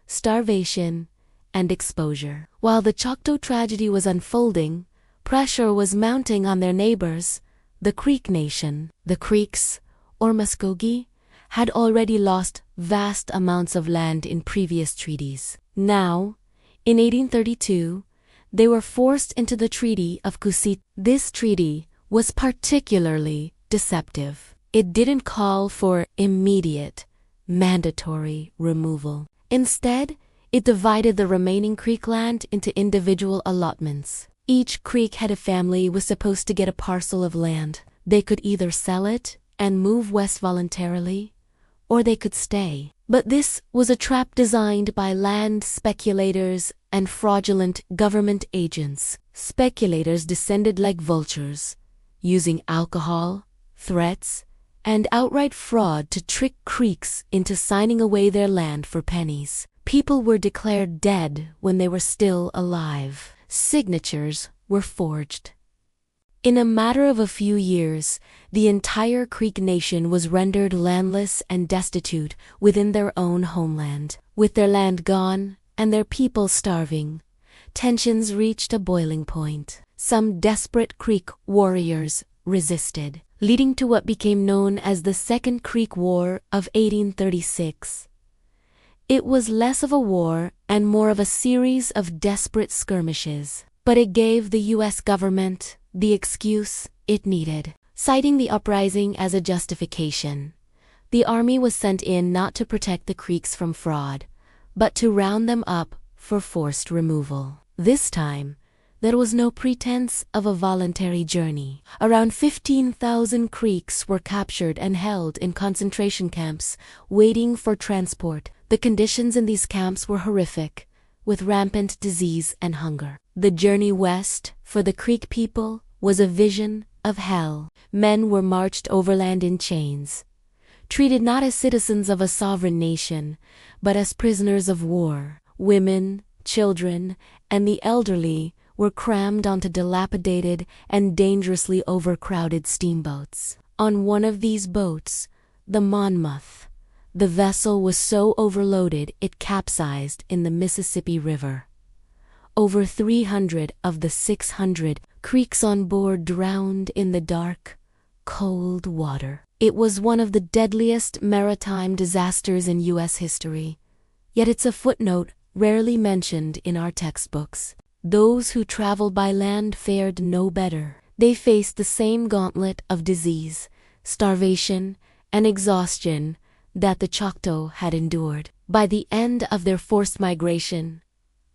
starvation, and exposure. While the Choctaw tragedy was unfolding, pressure was mounting on their neighbors, the Creek Nation. The Creeks, or Muskogee, had already lost vast amounts of land in previous treaties. Now, in 1832, they were forced into the Treaty of Kusit. This treaty was particularly deceptive. It didn't call for immediate, mandatory removal. Instead, it divided the remaining Creek land into individual allotments. Each Creek head of family was supposed to get a parcel of land. They could either sell it and move west voluntarily, or they could stay. But this was a trap designed by land speculators and fraudulent government agents. Speculators descended like vultures, using alcohol, threats, and outright fraud to trick Creeks into signing away their land for pennies. People were declared dead when they were still alive. Signatures were forged. In a matter of a few years, the entire Creek Nation was rendered landless and destitute within their own homeland. With their land gone and their people starving, tensions reached a boiling point. Some desperate Creek warriors resisted, leading to what became known as the Second Creek War of 1836. It was less of a war and more of a series of desperate skirmishes, but it gave the U.S. government the excuse it needed. Citing the uprising as a justification, the army was sent in not to protect the Creeks from fraud, but to round them up for forced removal. This time, there was no pretense of a voluntary journey. Around 15,000 Creeks were captured and held in concentration camps, waiting for transport. The conditions in these camps were horrific, with rampant disease and hunger. The journey west, for the Creek people, was a vision of hell. Men were marched overland in chains, treated not as citizens of a sovereign nation, but as prisoners of war. Women, children, and the elderly were crammed onto dilapidated and dangerously overcrowded steamboats. On one of these boats, the Monmouth, the vessel was so overloaded it capsized in the Mississippi River. Over 300 of the 600 Creeks on board drowned in the dark, cold water. It was one of the deadliest maritime disasters in U.S. history, yet it's a footnote rarely mentioned in our textbooks. Those who traveled by land fared no better. They faced the same gauntlet of disease, starvation, and exhaustion that the Choctaw had endured. By the end of their forced migration,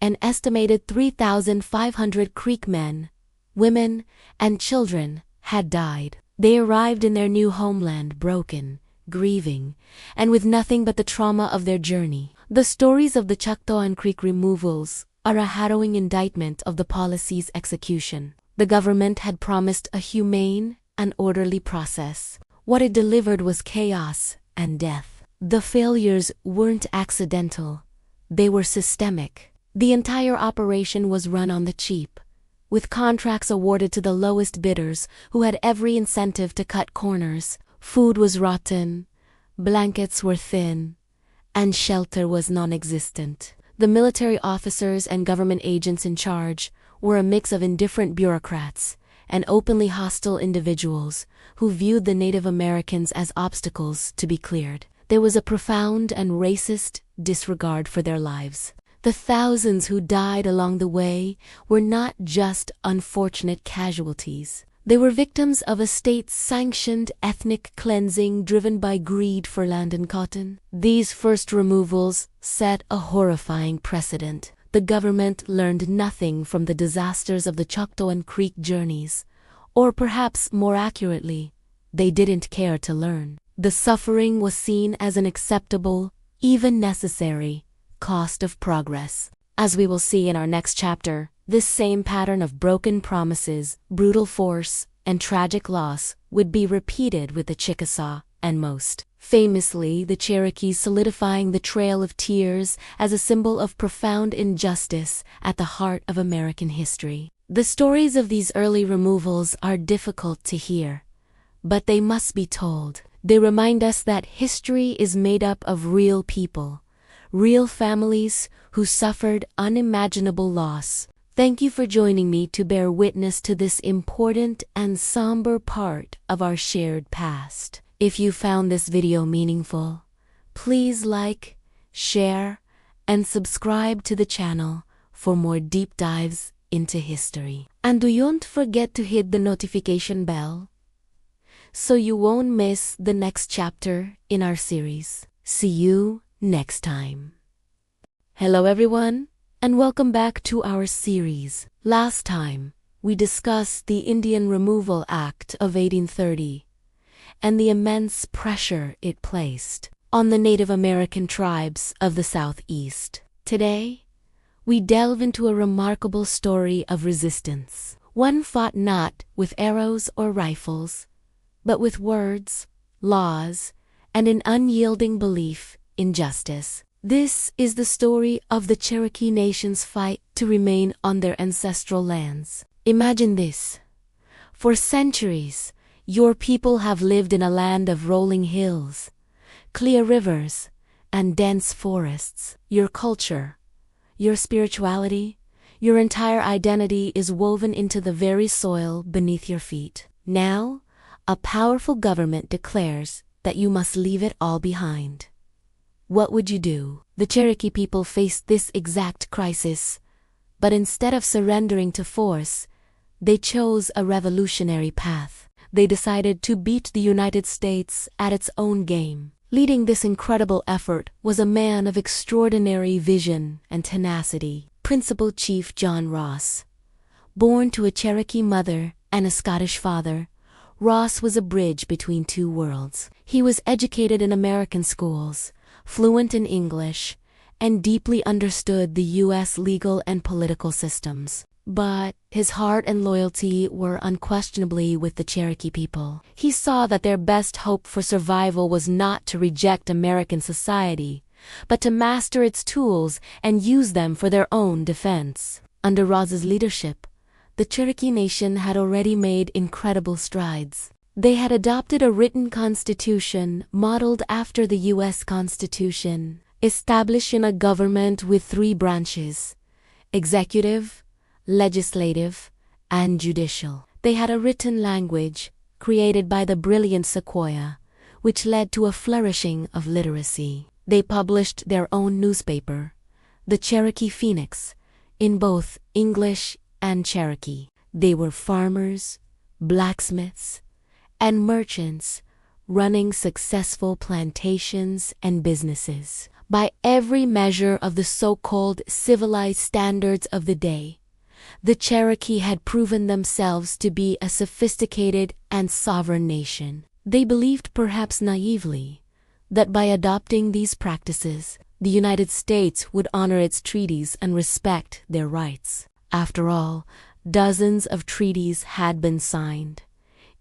an estimated 3,500 Creek men, women, and children had died. They arrived in their new homeland broken, grieving, and with nothing but the trauma of their journey. The stories of the Choctaw and Creek removals are a harrowing indictment of the policy's execution. The government had promised a humane and orderly process. What it delivered was chaos and death. The failures weren't accidental, they were systemic. The entire operation was run on the cheap, with contracts awarded to the lowest bidders who had every incentive to cut corners. Food was rotten, blankets were thin, and shelter was non-existent. The military officers and government agents in charge were a mix of indifferent bureaucrats and openly hostile individuals who viewed the Native Americans as obstacles to be cleared. There was a profound and racist disregard for their lives. The thousands who died along the way were not just unfortunate casualties. They were victims of a state-sanctioned ethnic cleansing driven by greed for land and cotton. These first removals set a horrifying precedent. The government learned nothing from the disasters of the Choctaw and Creek journeys, or perhaps more accurately, they didn't care to learn. The suffering was seen as an acceptable, even necessary, cost of progress. As we will see in our next chapter, this same pattern of broken promises, brutal force, and tragic loss would be repeated with the Chickasaw, and most famously the Cherokee, solidifying the Trail of Tears as a symbol of profound injustice at the heart of American history. The stories of these early removals are difficult to hear, but they must be told. They remind us that history is made up of real people, real families who suffered unimaginable loss. Thank you for joining me to bear witness to this important and somber part of our shared past. If you found this video meaningful, please like, share, and subscribe to the channel for more deep dives into history. And don't forget to hit the notification bell so you won't miss the next chapter in our series. See you next time. Hello everyone, and welcome back to our series. Last time, we discussed the Indian Removal Act of 1830 and the immense pressure it placed on the Native American tribes of the Southeast. Today, we delve into a remarkable story of resistance. One fought not with arrows or rifles, but with words, laws, and an unyielding belief in justice. This is the story of the Cherokee Nation's fight to remain on their ancestral lands. Imagine this. For centuries, your people have lived in a land of rolling hills, clear rivers, and dense forests. Your culture, your spirituality, your entire identity is woven into the very soil beneath your feet. Now, a powerful government declares that you must leave it all behind. What would you do? The Cherokee people faced this exact crisis, but instead of surrendering to force, they chose a revolutionary path. They decided to beat the United States at its own game. Leading this incredible effort was a man of extraordinary vision and tenacity, Principal Chief John Ross. Born to a Cherokee mother and a Scottish father, Ross was a bridge between two worlds. He was educated in American schools, fluent in English, and deeply understood the U.S. legal and political systems. But his heart and loyalty were unquestionably with the Cherokee people. He saw that their best hope for survival was not to reject American society, but to master its tools and use them for their own defense. Under Ross's leadership, the Cherokee Nation had already made incredible strides. They had adopted a written constitution modeled after the U.S. Constitution, establishing a government with three branches: executive, legislative, and judicial. They had a written language created by the brilliant Sequoyah, which led to a flourishing of literacy. They published their own newspaper, the Cherokee Phoenix, in both English and Cherokee. They were farmers, blacksmiths, and merchants running successful plantations and businesses. By every measure of the so-called civilized standards of the day, the Cherokee had proven themselves to be a sophisticated and sovereign nation. They believed, perhaps naively, that by adopting these practices, the United States would honor its treaties and respect their rights. After all, dozens of treaties had been signed,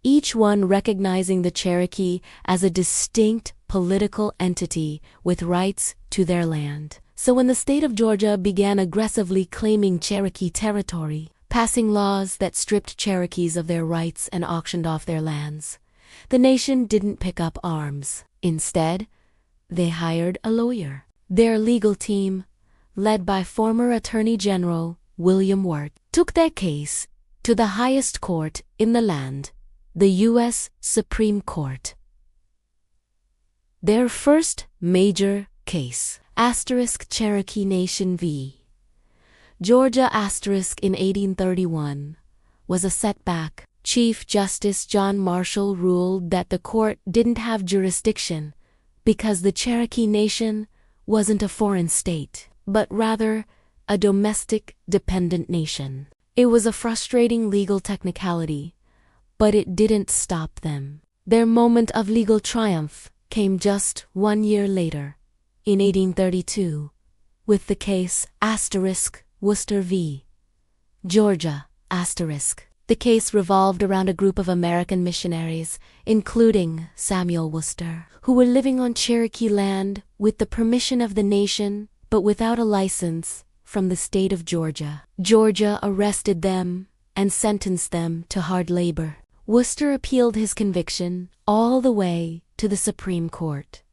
each one recognizing the Cherokee as a distinct political entity with rights to their land. So when the state of Georgia began aggressively claiming Cherokee territory, passing laws that stripped Cherokees of their rights and auctioned off their lands, the nation didn't pick up arms. Instead, they hired a lawyer. Their legal team, led by former Attorney General William Wirt, took their case to the highest court in the land, the U.S. Supreme Court. Their first major case, Cherokee Nation v. Georgia in 1831, was a setback. Chief Justice John Marshall ruled that the court didn't have jurisdiction because the Cherokee Nation wasn't a foreign state, but rather a domestic dependent nation. It was a frustrating legal technicality, but it didn't stop them. Their moment of legal triumph came just 1 year later, in 1832, with the case Worcester v. Georgia. The case revolved around a group of American missionaries, including Samuel Worcester, who were living on Cherokee land with the permission of the nation, but without a license from the state of Georgia. Georgia arrested them and sentenced them to hard labor. Worcester appealed his conviction all the way to the Supreme Court.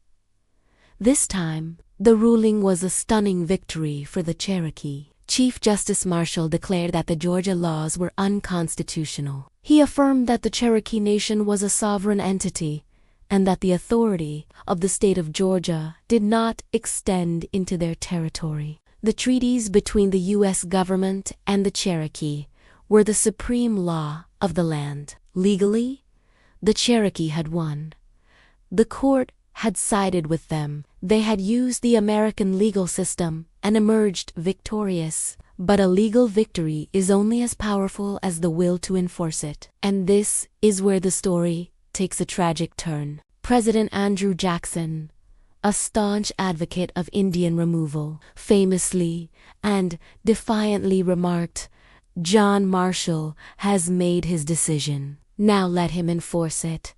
This time, the ruling was a stunning victory for the Cherokee. Chief Justice Marshall declared that the Georgia laws were unconstitutional. He affirmed that the Cherokee Nation was a sovereign entity and that the authority of the state of Georgia did not extend into their territory. The treaties between the U.S. government and the Cherokee were the supreme law of the land. Legally, the Cherokee had won. The court had sided with them. They had used the American legal system and emerged victorious. But a legal victory is only as powerful as the will to enforce it. And this is where the story takes a tragic turn. President Andrew Jackson, a staunch advocate of Indian removal, famously and defiantly remarked, "John Marshall has made his decision. Now let him enforce it."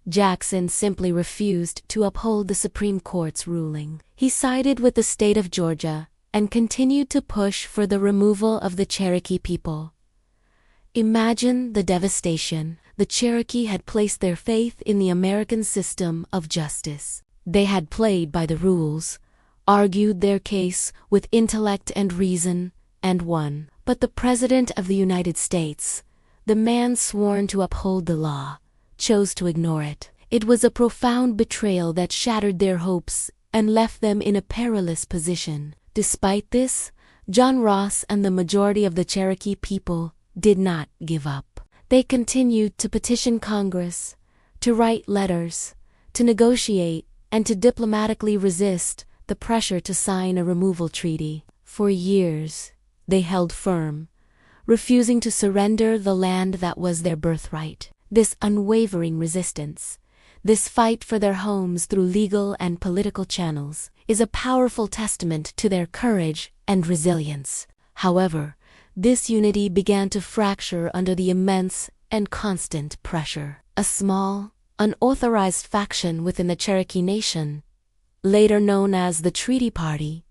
Jackson simply refused to uphold the Supreme Court's ruling. He sided with the state of Georgia and continued to push for the removal of the Cherokee people. Imagine the devastation. The Cherokee had placed their faith in the American system of justice. They had played by the rules, argued their case with intellect and reason, and won. But the President of the United States, the man sworn to uphold the law, chose to ignore it. It was a profound betrayal that shattered their hopes and left them in a perilous position. Despite this, John Ross and the majority of the Cherokee people did not give up. They continued to petition Congress, to write letters, to negotiate, and to diplomatically resist the pressure to sign a removal treaty. For years, they held firm, refusing to surrender the land that was their birthright. This unwavering resistance, this fight for their homes through legal and political channels, is a powerful testament to their courage and resilience. However, this unity began to fracture under the immense and constant pressure. A small, unauthorized faction within the Cherokee Nation, later known as the Treaty Party,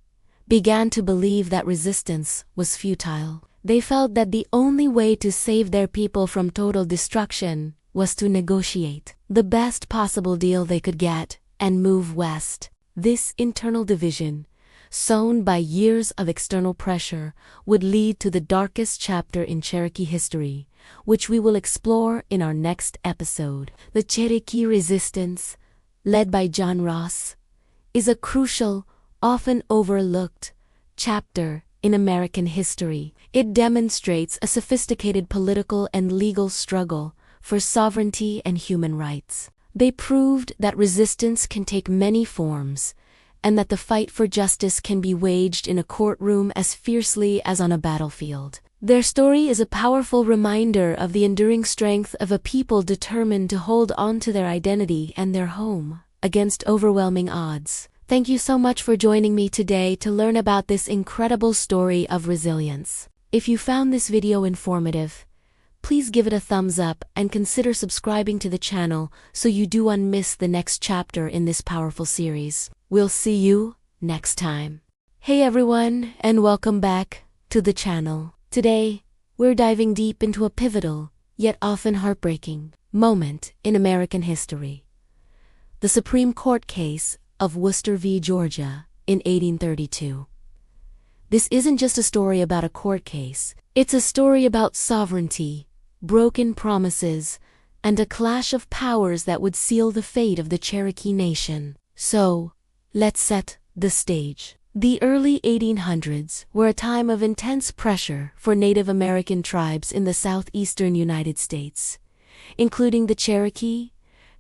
began to believe that resistance was futile. They felt that the only way to save their people from total destruction was to negotiate the best possible deal they could get and move west. This internal division, sown by years of external pressure, would lead to the darkest chapter in Cherokee history, which we will explore in our next episode. The Cherokee resistance, led by John Ross, is a crucial, often overlooked chapter in American history. It demonstrates a sophisticated political and legal struggle for sovereignty and human rights. They proved that resistance can take many forms, and that the fight for justice can be waged in a courtroom as fiercely as on a battlefield. Their story is a powerful reminder of the enduring strength of a people determined to hold on to their identity and their home against overwhelming odds. Thank you so much for joining me today to learn about this incredible story of resilience. If you found this video informative, please give it a thumbs up and consider subscribing to the channel so you don't miss the next chapter in this powerful series. We'll see you next time. Hey everyone, and welcome back to the channel. Today, we're diving deep into a pivotal, yet often heartbreaking, moment in American history. The Supreme Court case of Worcester v. Georgia in 1832. This isn't just a story about a court case, it's a story about sovereignty, broken promises, and a clash of powers that would seal the fate of the Cherokee Nation. So, let's set the stage. The early 1800s were a time of intense pressure for Native American tribes in the southeastern United States, including the Cherokee,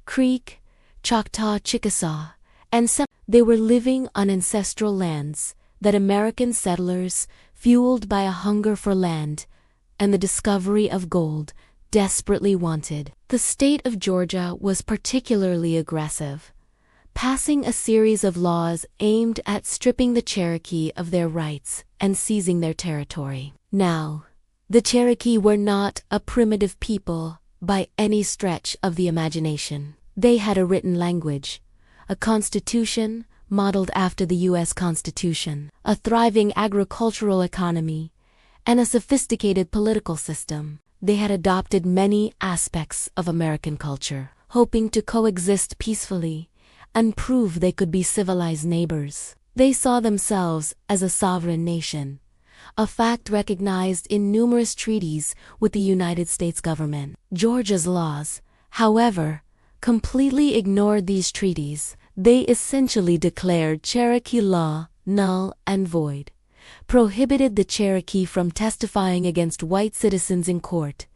Creek, Choctaw, Chickasaw, and Seminole. They were living on ancestral lands that American settlers, fueled by a hunger for land and the discovery of gold, desperately wanted. The state of Georgia was particularly aggressive, passing a series of laws aimed at stripping the Cherokee of their rights and seizing their territory. Now, the Cherokee were not a primitive people by any stretch of the imagination. They had a written language, a constitution modeled after the U.S. Constitution, a thriving agricultural economy, and a sophisticated political system. They had adopted many aspects of American culture, hoping to coexist peacefully and prove they could be civilized neighbors. They saw themselves as a sovereign nation, a fact recognized in numerous treaties with the United States government. Georgia's laws, however, completely ignored these treaties. They essentially declared Cherokee law null and void, prohibited the Cherokee from testifying against white citizens in court,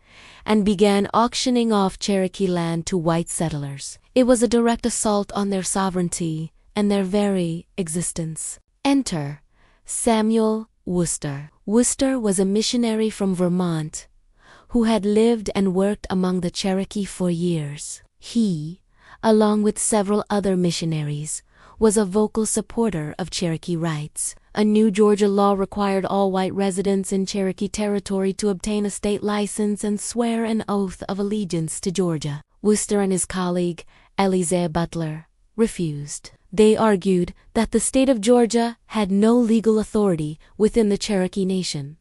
and began auctioning off Cherokee land to white settlers. It was a direct assault on their sovereignty and their very existence. Enter Samuel Worcester. Worcester was a missionary from Vermont who had lived and worked among the Cherokee for years. He, along with several other missionaries, was a vocal supporter of Cherokee rights. A new Georgia law required all white residents in Cherokee territory to obtain a state license and swear an oath of allegiance to Georgia. Worcester and his colleague, Eleazar Butler, refused. They argued that the state of Georgia had no legal authority within the Cherokee Nation,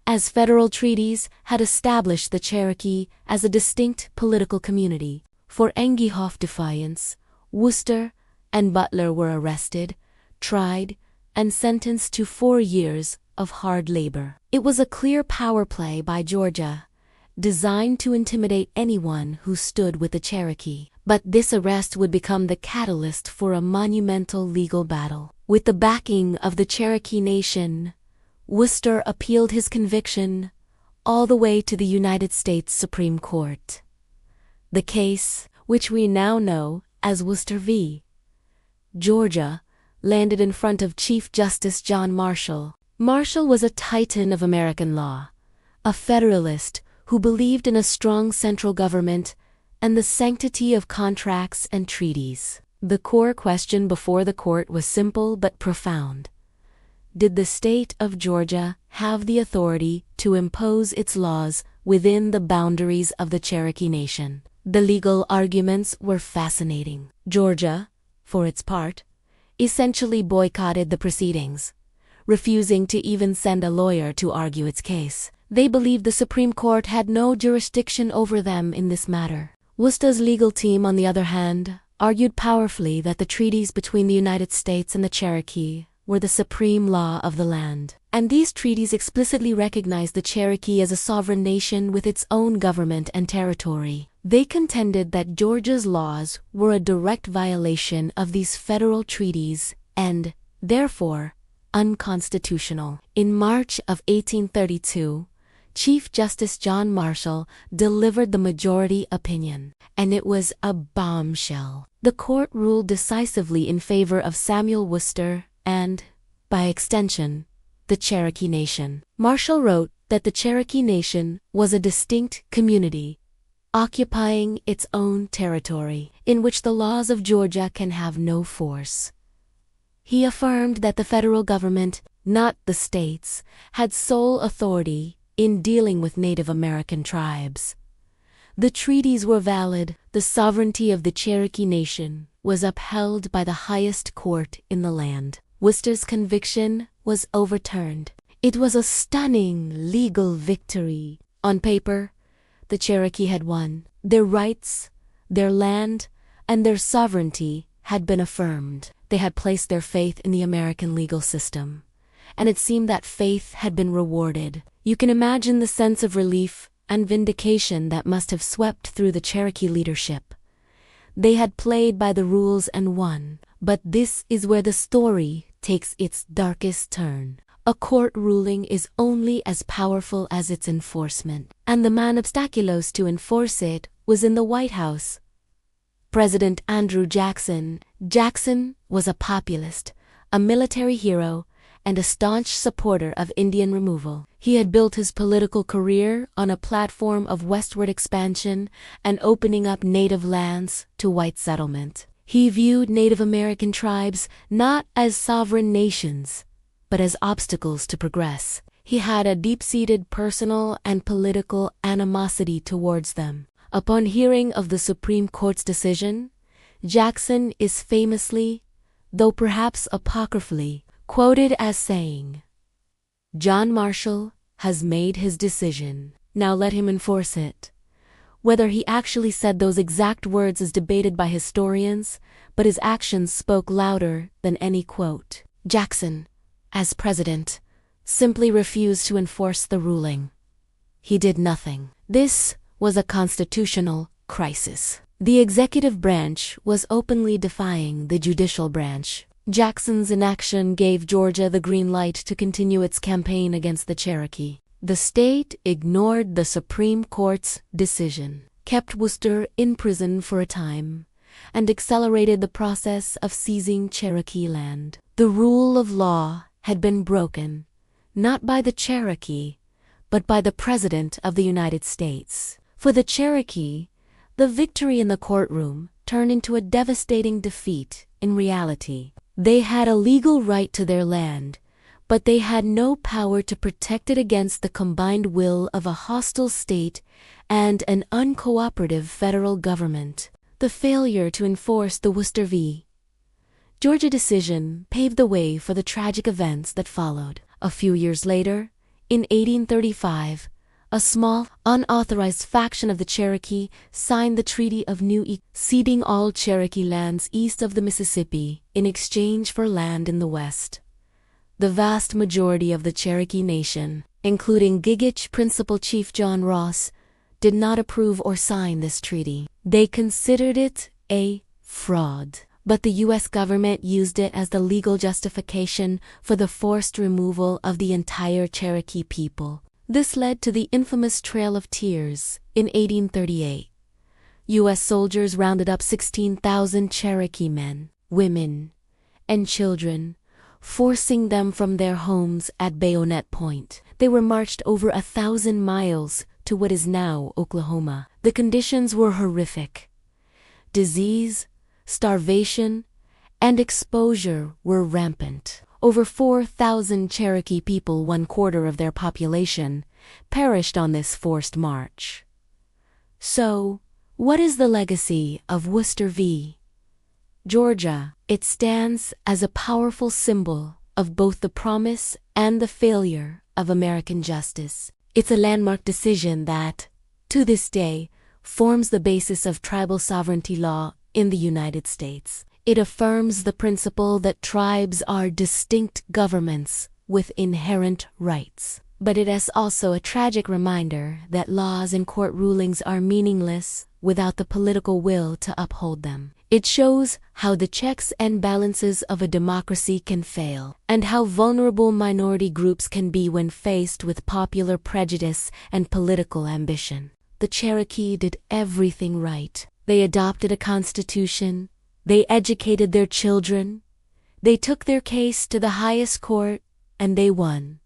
as federal treaties had established the Cherokee as a distinct political community. For Engehoff defiance, Worcester and Butler were arrested, tried, and sentenced to 4 years of hard labor. It was a clear power play by Georgia, designed to intimidate anyone who stood with the Cherokee. But this arrest would become the catalyst for a monumental legal battle. With the backing of the Cherokee Nation, Worcester appealed his conviction all the way to the United States Supreme Court. The case, which we now know as Worcester v. Georgia, landed in front of Chief Justice John Marshall. Marshall was a titan of American law, a Federalist who believed in a strong central government and the sanctity of contracts and treaties. The core question before the court was simple but profound. Did the state of Georgia have the authority to impose its laws within the boundaries of the Cherokee Nation? The legal arguments were fascinating. Georgia, for its part, essentially boycotted the proceedings, refusing to even send a lawyer to argue its case. They believed the Supreme Court had no jurisdiction over them in this matter. Worcester's legal team, on the other hand, argued powerfully that the treaties between the United States and the Cherokee were the supreme law of the land. And these treaties explicitly recognized the Cherokee as a sovereign nation with its own government and territory. They contended that Georgia's laws were a direct violation of these federal treaties and, therefore, unconstitutional. In March of 1832, Chief Justice John Marshall delivered the majority opinion, and it was a bombshell. The court ruled decisively in favor of Samuel Worcester and, by extension, the Cherokee Nation. Marshall wrote that the Cherokee Nation was a distinct community, occupying its own territory, in which the laws of Georgia can have no force. He affirmed that the federal government, not the states, had sole authority in dealing with Native American tribes. The treaties were valid. The sovereignty of the Cherokee Nation was upheld by the highest court in the land. Worcester's conviction was overturned. It was a stunning legal victory. On paper, the Cherokee had won. Their rights, their land, and their sovereignty had been affirmed. They had placed their faith in the American legal system, and it seemed that faith had been rewarded. You can imagine the sense of relief and vindication that must have swept through the Cherokee leadership. They had played by the rules and won. But this is where the story takes its darkest turn. A court ruling is only as powerful as its enforcement, and the man obstaculos to enforce it was in the White House. President Andrew Jackson. Jackson was a populist, a military hero, and a staunch supporter of Indian removal. He had built his political career on a platform of westward expansion and opening up native lands to white settlement. He viewed Native American tribes not as sovereign nations, but as obstacles to progress. He had a deep-seated personal and political animosity towards them. Upon hearing of the Supreme Court's decision, Jackson is famously, though perhaps apocryphally, quoted as saying, "John Marshall has made his decision. Now let him enforce it." Whether he actually said those exact words is debated by historians, but his actions spoke louder than any quote. Jackson, as president, simply refused to enforce the ruling. He did nothing. This was a constitutional crisis. The executive branch was openly defying the judicial branch. Jackson's inaction gave Georgia the green light to continue its campaign against the Cherokee. The state ignored the Supreme Court's decision, kept Worcester in prison for a time, and accelerated the process of seizing Cherokee land. The rule of law had been broken, not by the Cherokee, but by the President of the United States. For the Cherokee, the victory in the courtroom turned into a devastating defeat in reality. They had a legal right to their land, but they had no power to protect it against the combined will of a hostile state and an uncooperative federal government. The failure to enforce the Worcester v. Georgia decision paved the way for the tragic events that followed. A few years later, in 1835, a small, unauthorized faction of the Cherokee signed the Treaty of New York, ceding all Cherokee lands east of the Mississippi in exchange for land in the West. The vast majority of the Cherokee Nation, including Gigich Principal Chief John Ross, did not approve or sign this treaty. They considered it a fraud. But the U.S. government used it as the legal justification for the forced removal of the entire Cherokee people. This led to the infamous Trail of Tears in 1838. U.S. soldiers rounded up 16,000 Cherokee men, women, and children, forcing them from their homes at Bayonet Point. They were marched over 1,000 miles to what is now Oklahoma. The conditions were horrific. Disease, starvation, and exposure were rampant. Over 4,000 Cherokee people, 1/4 of their population, perished on this forced march. So, what is the legacy of Worcester v. Georgia? It stands as a powerful symbol of both the promise and the failure of American justice. It's a landmark decision that, to this day, forms the basis of tribal sovereignty law in the United States. It affirms the principle that tribes are distinct governments with inherent rights. But it is also a tragic reminder that laws and court rulings are meaningless without the political will to uphold them. It shows how the checks and balances of a democracy can fail, and how vulnerable minority groups can be when faced with popular prejudice and political ambition. The Cherokee did everything right. They adopted a constitution. They educated their children. They took their case to the highest court, and they won.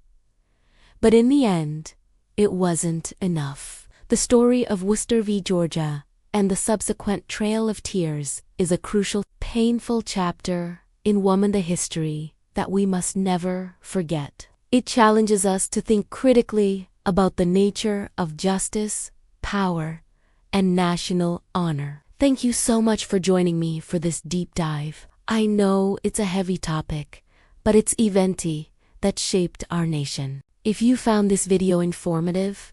But in the end, it wasn't enough. The story of Worcester v. Georgia and the subsequent Trail of Tears is a crucial, painful chapter in Woman the history that we must never forget. It challenges us to think critically about the nature of justice, power, and national honor. Thank you so much for joining me for this deep dive. I know it's a heavy topic, but it's events that shaped our nation. If you found this video informative,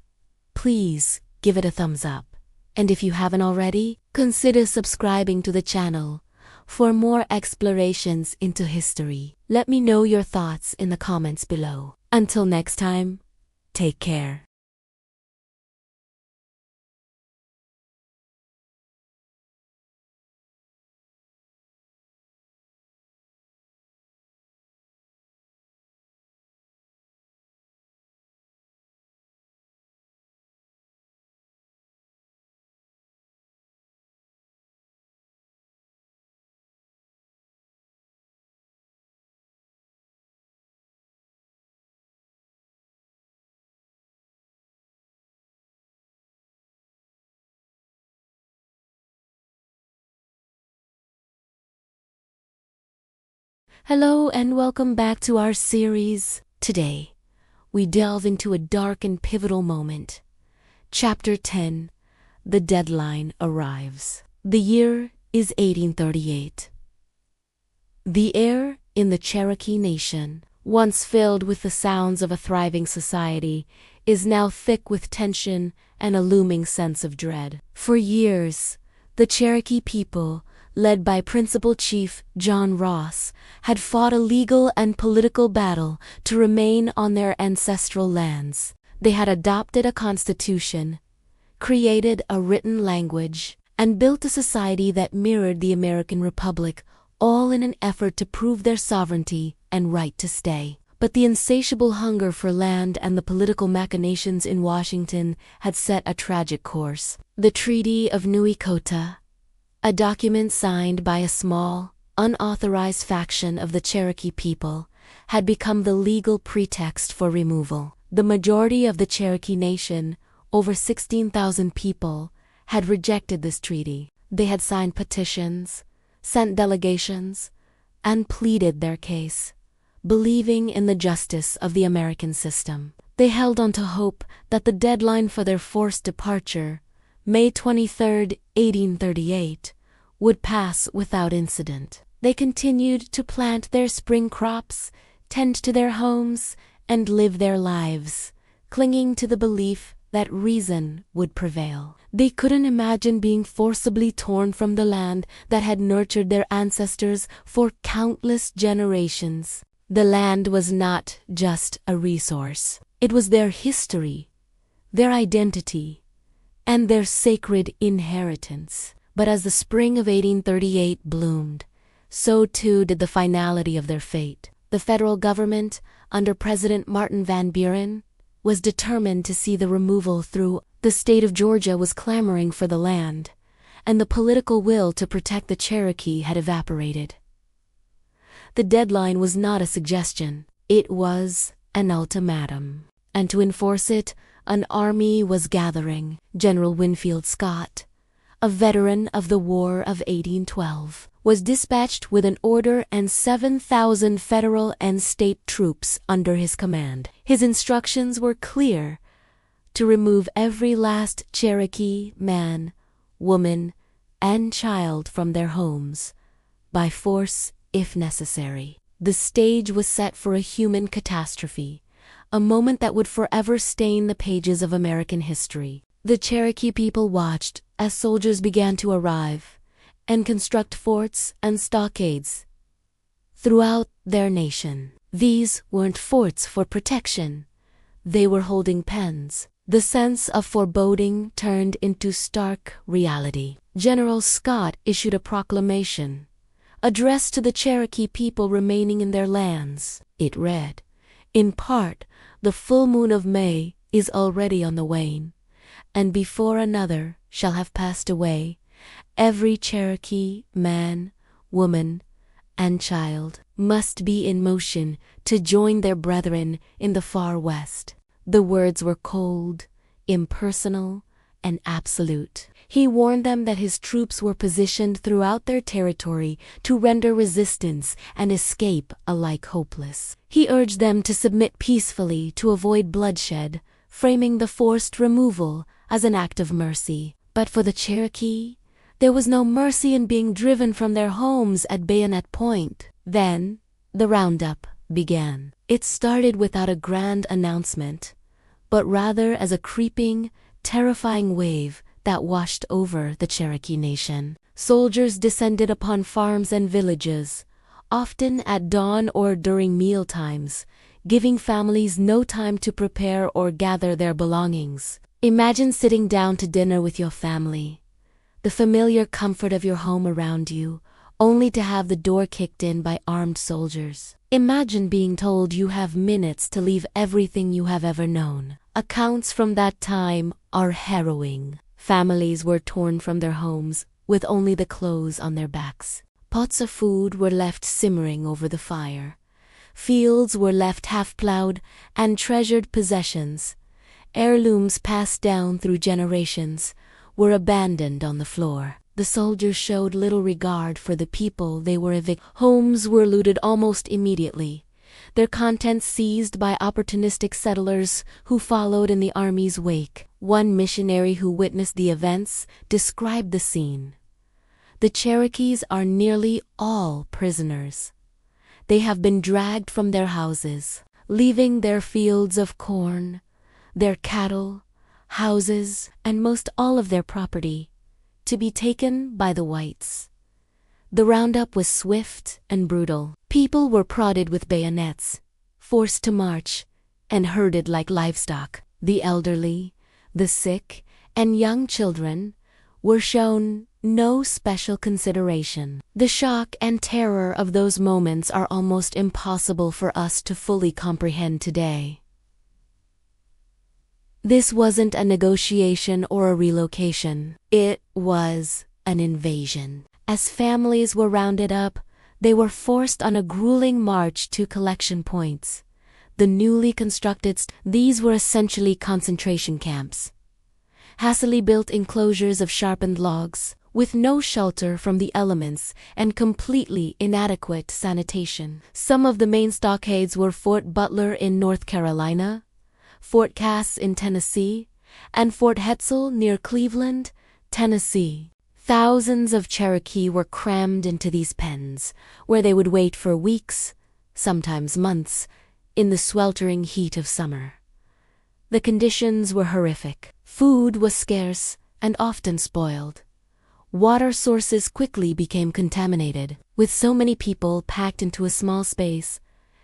please give it a thumbs up. And if you haven't already, consider subscribing to the channel for more explorations into history. Let me know your thoughts in the comments below. Until next time, take care. Hello and welcome back to our series. Today, we delve into a dark and pivotal moment. Chapter 10, The Deadline Arrives. The year is 1838. The air in the Cherokee Nation, once filled with the sounds of a thriving society, is now thick with tension and a looming sense of dread. For years, the Cherokee people, led by Principal Chief John Ross, had fought a legal and political battle to remain on their ancestral lands. They had adopted a constitution, created a written language, and built a society that mirrored the American Republic, all in an effort to prove their sovereignty and right to stay. But the insatiable hunger for land and the political machinations in Washington had set a tragic course. The Treaty of Nueces, a document signed by a small, unauthorized faction of the Cherokee people, had become the legal pretext for removal. The majority of the Cherokee Nation, over 16,000 people, had rejected this treaty. They had signed petitions, sent delegations, and pleaded their case, believing in the justice of the American system. They held on to hope that the deadline for their forced departure, May 23, 1838, would pass without incident. They continued to plant their spring crops, tend to their homes, and live their lives, clinging to the belief that reason would prevail. They couldn't imagine being forcibly torn from the land that had nurtured their ancestors for countless generations. The land was not just a resource. It was their history, their identity, and their sacred inheritance. But as the spring of 1838 bloomed, so too did the finality of their fate. The federal government, under President Martin Van Buren, was determined to see the removal through. The state of Georgia was clamoring for the land, and the political will to protect the Cherokee had evaporated. The deadline was not a suggestion, it was an ultimatum. And to enforce it, an army was gathering. General Winfield Scott, a veteran of the War of 1812, was dispatched with an order and 7,000 federal and state troops under his command. His instructions were clear: to remove every last Cherokee man, woman, and child from their homes, by force if necessary. The stage was set for a human catastrophe, a moment that would forever stain the pages of American history. The Cherokee people watched as soldiers began to arrive and construct forts and stockades throughout their nation. These weren't forts for protection, they were holding pens. The sense of foreboding turned into stark reality. General Scott issued a proclamation addressed to the Cherokee people remaining in their lands. It read, in part, "The full moon of May is already on the wane, and before another shall have passed away, every Cherokee man, woman, and child must be in motion to join their brethren in the far west." The words were cold, impersonal, and absolute. He warned them that his troops were positioned throughout their territory to render resistance and escape alike hopeless. He urged them to submit peacefully to avoid bloodshed, framing the forced removal as an act of mercy. But for the Cherokee, there was no mercy in being driven from their homes at bayonet point. Then, the roundup began. It started without a grand announcement, but rather as a creeping, terrifying wave that washed over the Cherokee Nation. Soldiers descended upon farms and villages, often at dawn or during meal times, giving families no time to prepare or gather their belongings. Imagine sitting down to dinner with your family, the familiar comfort of your home around you, only to have the door kicked in by armed soldiers. Imagine being told you have minutes to leave everything you have ever known. Accounts from that time are harrowing. Families were torn from their homes with only the clothes on their backs. Pots of food were left simmering over the fire. Fields were left half-plowed, and treasured possessions, heirlooms passed down through generations, were abandoned on the floor. The soldiers showed little regard for the people they were evicting. Homes were looted almost immediately, their contents seized by opportunistic settlers who followed in the army's wake. One missionary who witnessed the events described the scene. "The Cherokees are nearly all prisoners. They have been dragged from their houses, leaving their fields of corn, their cattle, houses, and most all of their property, to be taken by the whites." The roundup was swift and brutal. People were prodded with bayonets, forced to march, and herded like livestock. The elderly, the sick, and young children were shown no special consideration. The shock and terror of those moments are almost impossible for us to fully comprehend today. This wasn't a negotiation or a relocation. It was an invasion. As families were rounded up, they were forced on a grueling march to collection points. The newly constructed these were essentially concentration camps. Hastily built enclosures of sharpened logs, with no shelter from the elements and completely inadequate sanitation. Some of the main stockades were Fort Butler in North Carolina, Fort Cass in Tennessee, and Fort Hetzel near Cleveland, Tennessee. Thousands of Cherokee were crammed into these pens, where they would wait for weeks, sometimes months, in the sweltering heat of summer. The conditions were horrific. Food was scarce and often spoiled. Water sources quickly became contaminated. With so many people packed into a small space,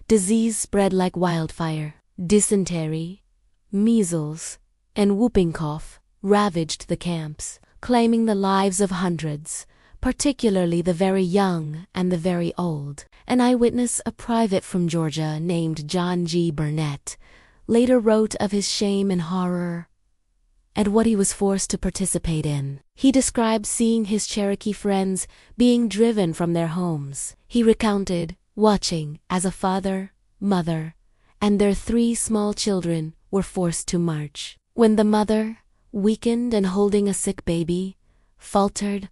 disease spread like wildfire. Dysentery, measles, and whooping cough ravaged the camps, claiming the lives of hundreds, particularly the very young and the very old. An eyewitness, a private from Georgia named John G. Burnett, later wrote of his shame and horror at what he was forced to participate in. He described seeing his Cherokee friends being driven from their homes. He recounted watching as a father, mother, and their 3 small children were forced to march. When the mother, weakened and holding a sick baby, faltered,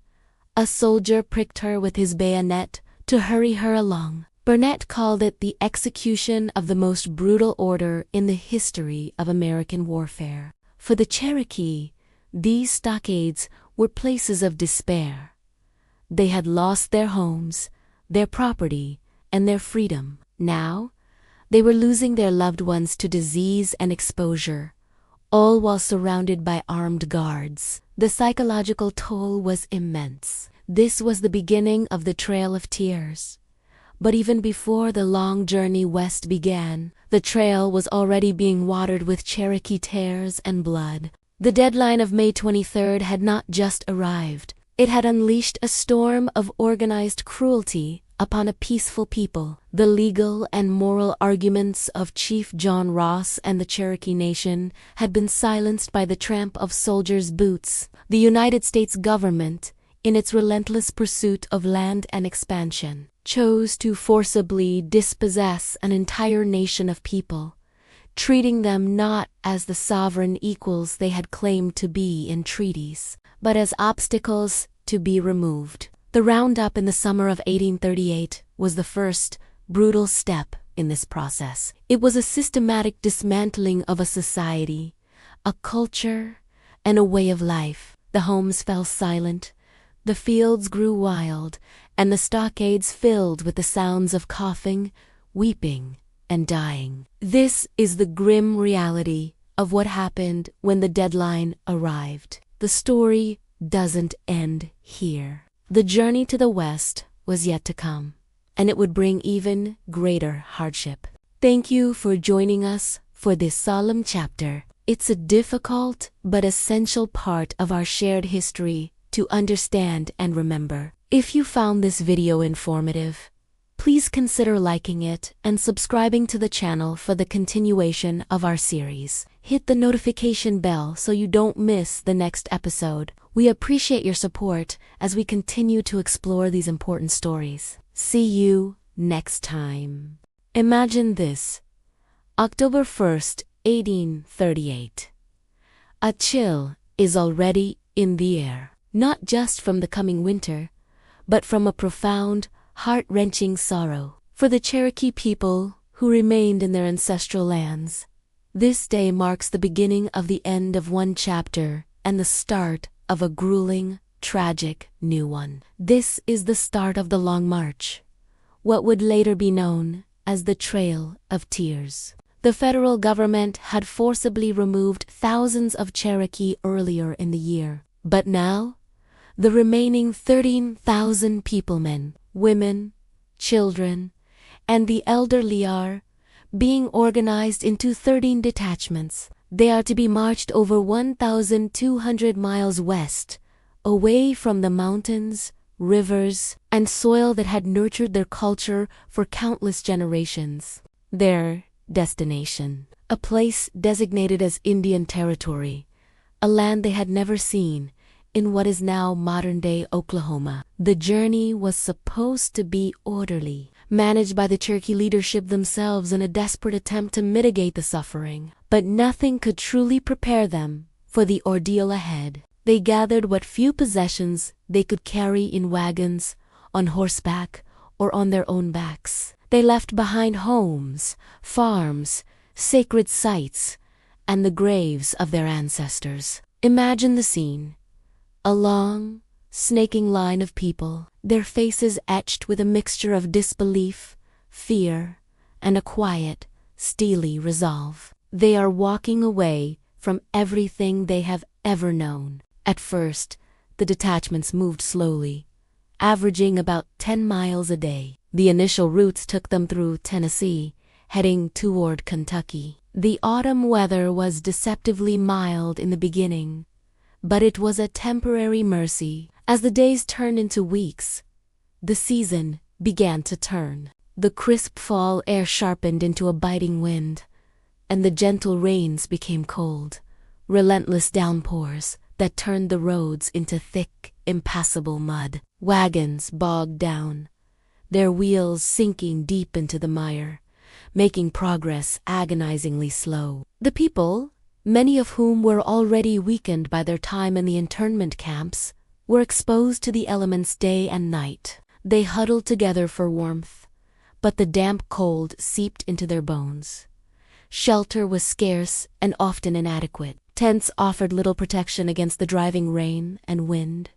a soldier pricked her with his bayonet to hurry her along. Burnett called it the execution of the most brutal order in the history of American warfare. For the Cherokee, these stockades were places of despair. They had lost their homes, their property, and their freedom. Now, they were losing their loved ones to disease and exposure, all while surrounded by armed guards. The psychological toll was immense. This was the beginning of the Trail of Tears. But even before the long journey west began, the trail was already being watered with Cherokee tears and blood. The deadline of May 23rd had not just arrived. It had unleashed a storm of organized cruelty upon a peaceful people. The legal and moral arguments of Chief John Ross and the Cherokee Nation had been silenced by the tramp of soldiers' boots. The United States government, in its relentless pursuit of land and expansion, chose to forcibly dispossess an entire nation of people, treating them not as the sovereign equals they had claimed to be in treaties, but as obstacles to be removed. The roundup in the summer of 1838 was the first brutal step in this process. It was a systematic dismantling of a society, a culture, and a way of life. The homes fell silent, the fields grew wild, and the stockades filled with the sounds of coughing, weeping, and dying. This is the grim reality of what happened when the deadline arrived. The story doesn't end here. The journey to the West was yet to come, and it would bring even greater hardship. Thank you for joining us for this solemn chapter. It's a difficult but essential part of our shared history to understand and remember. If you found this video informative, please consider liking it and subscribing to the channel for the continuation of our series. Hit the notification bell so you don't miss the next episode. We appreciate your support as we continue to explore these important stories. See you next time. Imagine this. October 1st, 1838. A chill is already in the air, not just from the coming winter, but from a profound, heart-wrenching sorrow. For the Cherokee people who remained in their ancestral lands, this day marks the beginning of the end of one chapter and the start of a grueling, tragic new one. This is the start of the Long March, what would later be known as the Trail of Tears. The federal government had forcibly removed thousands of Cherokee earlier in the year, but now, the remaining 13,000 people, men, women, children, and the elderly are being organized into 13 detachments. They are to be marched over 1,200 miles west, away from the mountains, rivers, and soil that had nurtured their culture for countless generations. Their destination, a place designated as Indian Territory, a land they had never seen, in what is now modern-day Oklahoma. The journey was supposed to be orderly, managed by the Cherokee leadership themselves in a desperate attempt to mitigate the suffering. But nothing could truly prepare them for the ordeal ahead. They gathered what few possessions they could carry in wagons, on horseback, or on their own backs. They left behind homes, farms, sacred sites, and the graves of their ancestors. Imagine the scene. A long, snaking line of people, their faces etched with a mixture of disbelief, fear, and a quiet, steely resolve. They are walking away from everything they have ever known. At first, the detachments moved slowly, averaging about 10 miles a day. The initial routes took them through Tennessee, heading toward Kentucky. The autumn weather was deceptively mild in the beginning, but it was a temporary mercy. As the days turned into weeks, the season began to turn. The crisp fall air sharpened into a biting wind, and the gentle rains became cold, relentless downpours that turned the roads into thick, impassable mud. Wagons bogged down, their wheels sinking deep into the mire, making progress agonizingly slow. The people, many of whom were already weakened by their time in the internment camps, were exposed to the elements day and night. They huddled together for warmth, but the damp cold seeped into their bones. Shelter was scarce and often inadequate. Tents offered little protection against the driving rain and wind.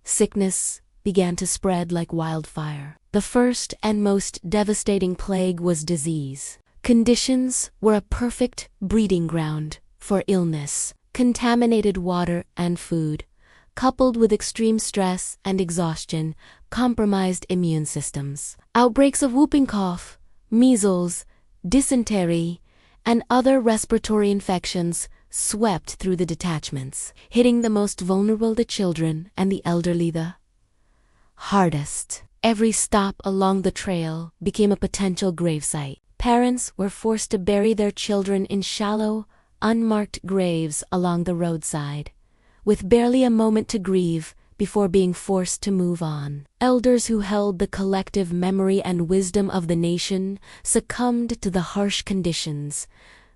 Sickness began to spread like wildfire. The first and most devastating plague was disease. Conditions were a perfect breeding ground for illness. Contaminated water and food, coupled with extreme stress and exhaustion, compromised immune systems. Outbreaks of whooping cough, measles, dysentery, and other respiratory infections swept through the detachments, hitting the most vulnerable, the children and the elderly, the hardest. Every stop along the trail became a potential gravesite. Parents were forced to bury their children in shallow, unmarked graves along the roadside, with barely a moment to grieve before being forced to move on. Elders who held the collective memory and wisdom of the nation succumbed to the harsh conditions,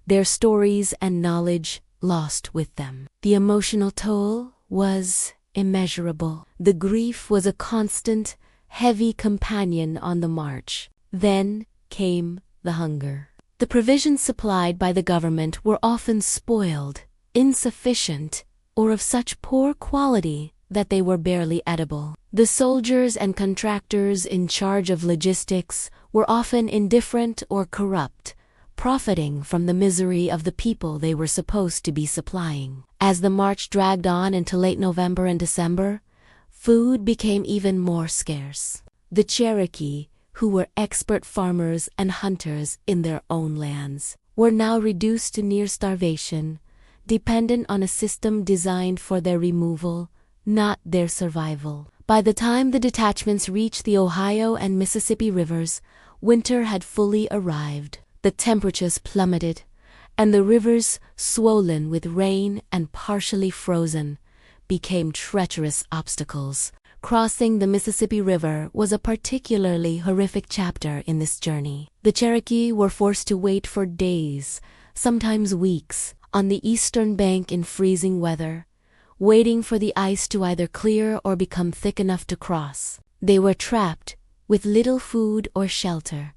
their stories and knowledge lost with them. The emotional toll was immeasurable. The grief was a constant, heavy companion on the march. Then came the hunger. The provisions supplied by the government were often spoiled, insufficient, or of such poor quality that they were barely edible. The soldiers and contractors in charge of logistics were often indifferent or corrupt, profiting from the misery of the people they were supposed to be supplying. As the march dragged on into late November and December, food became even more scarce. The Cherokee, who were expert farmers and hunters in their own lands, were now reduced to near starvation, dependent on a system designed for their removal, not their survival. By the time the detachments reached the Ohio and Mississippi rivers, winter had fully arrived. The temperatures plummeted, and the rivers, swollen with rain and partially frozen, became treacherous obstacles. Crossing the Mississippi River was a particularly horrific chapter in this journey. The Cherokee were forced to wait for days, sometimes weeks, on the eastern bank in freezing weather, waiting for the ice to either clear or become thick enough to cross. They were trapped with little food or shelter,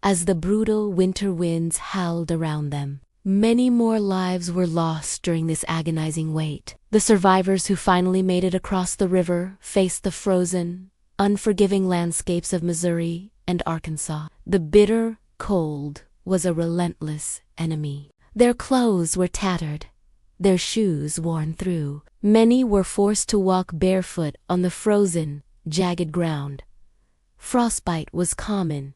as the brutal winter winds howled around them. Many more lives were lost during this agonizing wait. The survivors who finally made it across the river faced the frozen, unforgiving landscapes of Missouri and Arkansas. The bitter cold was a relentless enemy. Their clothes were tattered, their shoes worn through. Many were forced to walk barefoot on the frozen, jagged ground. Frostbite was common,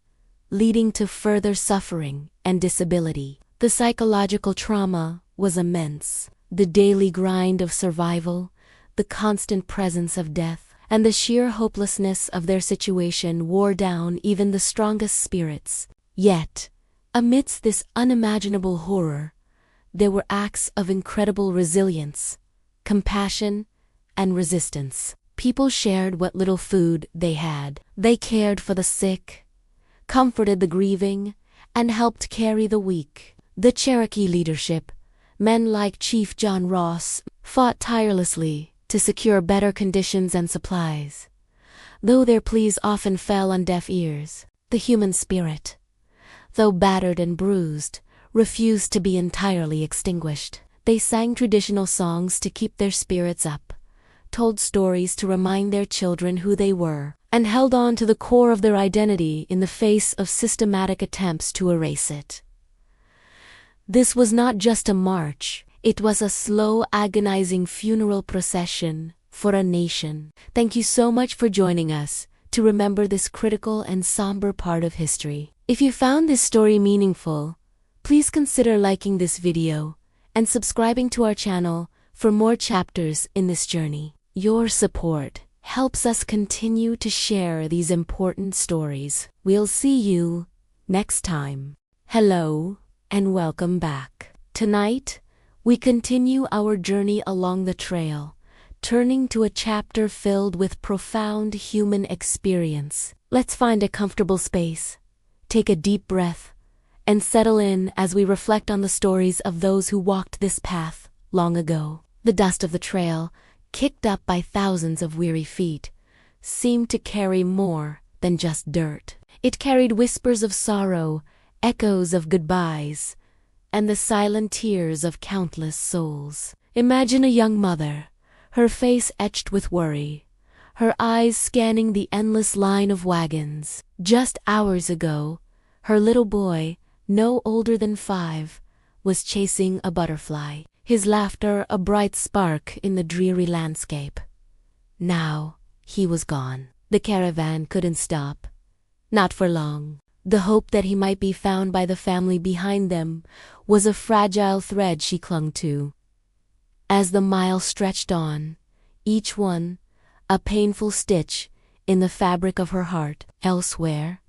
leading to further suffering and disability. The psychological trauma was immense. The daily grind of survival, the constant presence of death, and the sheer hopelessness of their situation wore down even the strongest spirits. Yet, amidst this unimaginable horror, there were acts of incredible resilience, compassion, and resistance. People shared what little food they had. They cared for the sick, comforted the grieving, and helped carry the weak. The Cherokee leadership, men like Chief John Ross, fought tirelessly to secure better conditions and supplies. Though their pleas often fell on deaf ears, the human spirit, though battered and bruised, refused to be entirely extinguished. They sang traditional songs to keep their spirits up, told stories to remind their children who they were, and held on to the core of their identity in the face of systematic attempts to erase it. This was not just a march, it was a slow, agonizing funeral procession for a nation. Thank you so much for joining us to remember this critical and somber part of history. If you found this story meaningful, please consider liking this video and subscribing to our channel for more chapters in this journey. Your support helps us continue to share these important stories. We'll see you next time. Hello and welcome back. Tonight, we continue our journey along the trail, turning to a chapter filled with profound human experience. Let's find a comfortable space, take a deep breath, and settle in as we reflect on the stories of those who walked this path long ago. The dust of the trail, kicked up by thousands of weary feet, seemed to carry more than just dirt. It carried whispers of sorrow, echoes of goodbyes, and the silent tears of countless souls. Imagine a young mother, her face etched with worry, her eyes scanning the endless line of wagons. Just hours ago, her little boy, no older than 5, was chasing a butterfly, his laughter a bright spark in the dreary landscape. Now, he was gone. The caravan couldn't stop. Not for long. The hope that he might be found by the family behind them was a fragile thread she clung to. As the miles stretched on, each one a painful stitch in the fabric of her heart. Elsewhere,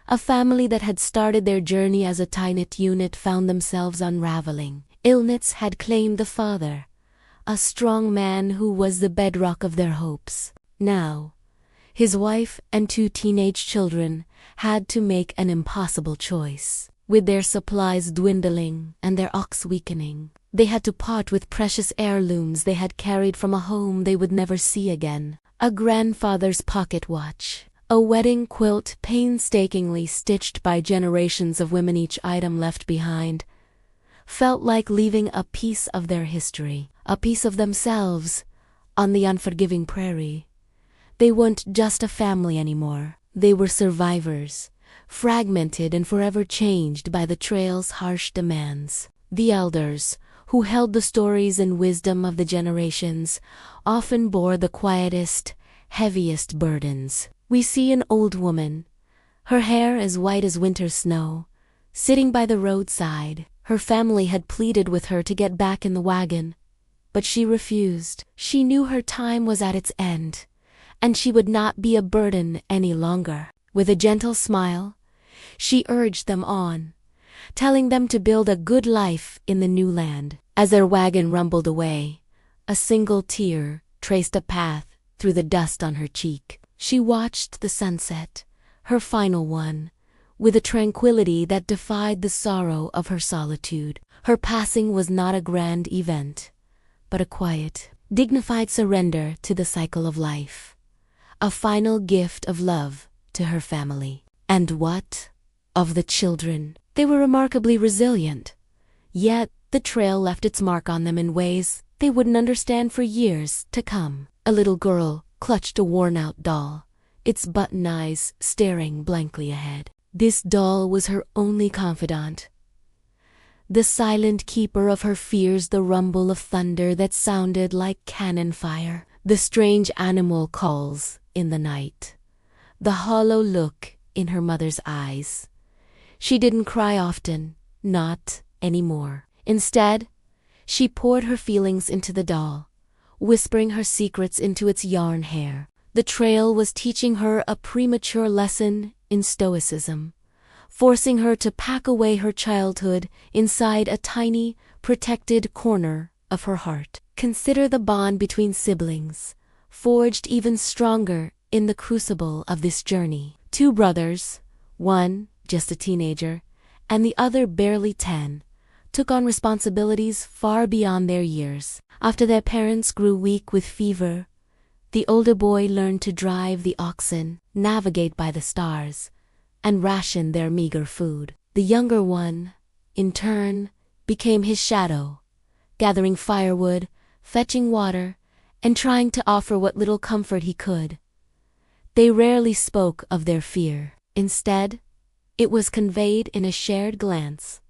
a family that had started their journey as a tight-knit unit found themselves unraveling. Illness had claimed the father, a strong man who was the bedrock of their hopes. Now, his wife and 2 teenage children had to make an impossible choice. With their supplies dwindling and their ox weakening, they had to part with precious heirlooms they had carried from a home they would never see again. A grandfather's pocket watch, a wedding quilt painstakingly stitched by generations of women, each item left behind, felt like leaving a piece of their history, a piece of themselves, on the unforgiving prairie. They weren't just a family anymore. They were survivors, fragmented and forever changed by the trail's harsh demands. The elders, who held the stories and wisdom of the generations, often bore the quietest, heaviest burdens. We see an old woman, her hair as white as winter snow, sitting by the roadside. Her family had pleaded with her to get back in the wagon, but she refused. She knew her time was at its end, and she would not be a burden any longer. With a gentle smile, she urged them on, telling them to build a good life in the new land. As their wagon rumbled away, a single tear traced a path through the dust on her cheek. She watched the sunset, her final one, with a tranquility that defied the sorrow of her solitude. Her passing was not a grand event, but a quiet, dignified surrender to the cycle of life, a final gift of love to her family. And what of the children? They were remarkably resilient, yet the trail left its mark on them in ways they wouldn't understand for years to come. A little girl clutched a worn-out doll, its button eyes staring blankly ahead. This doll was her only confidant, the silent keeper of her fears, the rumble of thunder that sounded like cannon fire, the strange animal calls in the night, the hollow look in her mother's eyes. She didn't cry often, not anymore. Instead, she poured her feelings into the doll, whispering her secrets into its yarn hair. The trail was teaching her a premature lesson in stoicism, forcing her to pack away her childhood inside a tiny, protected corner of her heart. Consider the bond between siblings, forged even stronger in the crucible of this journey. Two brothers, one just a teenager, and the other barely 10, took on responsibilities far beyond their years. After their parents grew weak with fever, the older boy learned to drive the oxen, navigate by the stars, and ration their meager food. The younger one, in turn, became his shadow, gathering firewood, fetching water, and trying to offer what little comfort he could. They rarely spoke of their fear. Instead, it was conveyed in a shared glance,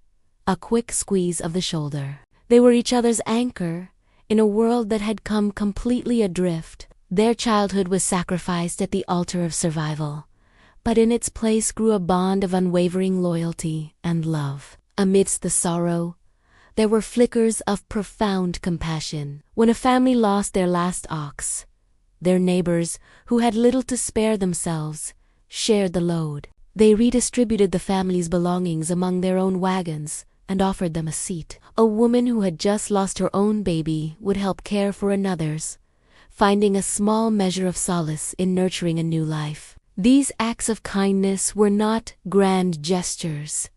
a quick squeeze of the shoulder. They were each other's anchor in a world that had come completely adrift. Their childhood was sacrificed at the altar of survival, but in its place grew a bond of unwavering loyalty and love. Amidst the sorrow, there were flickers of profound compassion. When a family lost their last ox, their neighbors, who had little to spare themselves, shared the load. They redistributed the family's belongings among their own wagons and offered them a seat. A woman who had just lost her own baby would help care for another's, finding a small measure of solace in nurturing a new life. These acts of kindness were not grand gestures,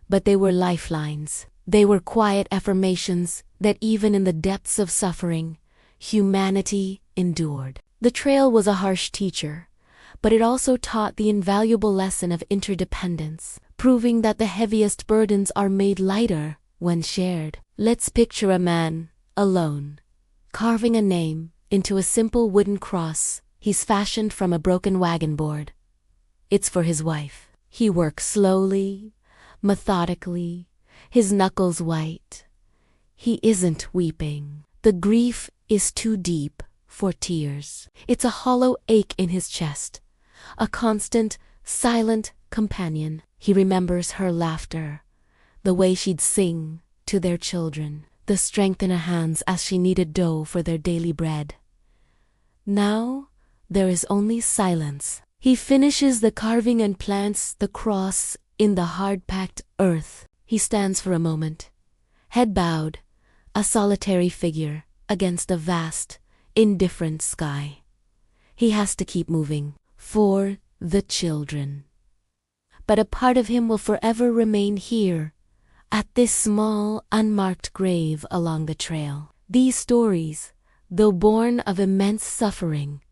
but they were lifelines. They were quiet affirmations that even in the depths of suffering, humanity endured. The trail was a harsh teacher, but it also taught the invaluable lesson of interdependence, proving that the heaviest burdens are made lighter when shared. Let's picture a man, alone, carving a name into a simple wooden cross he's fashioned from a broken wagon board. It's for his wife. He works slowly, methodically, his knuckles white. He isn't weeping. The grief is too deep for tears. It's a hollow ache in his chest, a constant, silent companion. He remembers her laughter, the way she'd sing to their children, the strength in her hands as she kneaded dough for their daily bread. Now, there is only silence. He finishes the carving and plants the cross in the hard-packed earth. He stands for a moment, head bowed, a solitary figure against a vast, indifferent sky. He has to keep moving for the children. but a part of him will forever remain here, at this small, unmarked grave along the trail. These stories, though born of immense suffering,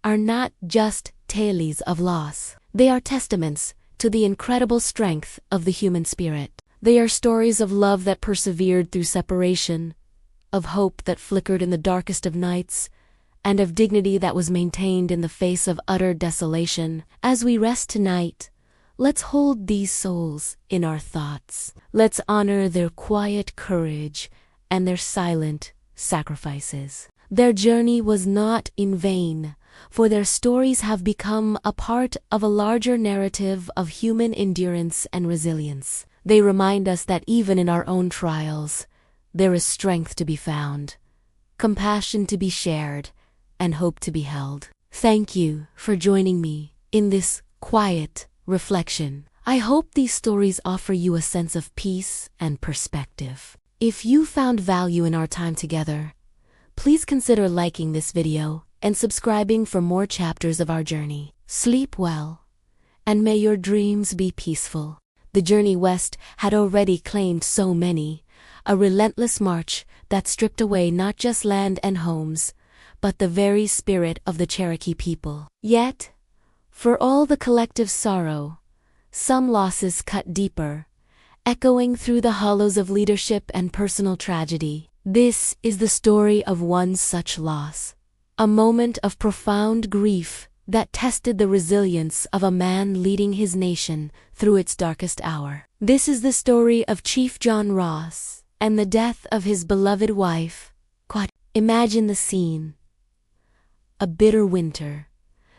are not just tales of loss. They are testaments to the incredible strength of the human spirit. They are stories of love that persevered through separation, of hope that flickered in the darkest of nights, and of dignity that was maintained in the face of utter desolation. As we rest tonight, let's hold these souls in our thoughts. Let's honor their quiet courage and their silent sacrifices. Their journey was not in vain, for their stories have become a part of a larger narrative of human endurance and resilience. They remind us that even in our own trials, there is strength to be found, compassion to be shared, and hope to be held. Thank you for joining me in this quiet reflection. I hope these stories offer you a sense of peace and perspective. If you found value in our time together, please consider liking this video and subscribing for more chapters of our journey. Sleep well, and may your dreams be peaceful. The journey west had already claimed so many, a relentless march that stripped away not just land and homes, but the very spirit of the Cherokee people. Yet, for all the collective sorrow, some losses cut deeper, echoing through the hollows of leadership and personal tragedy. This is the story of one such loss, a moment of profound grief that tested the resilience of a man leading his nation through its darkest hour. This is the story of Chief John Ross and the death of his beloved wife, Quad. Imagine the scene. A bitter winter,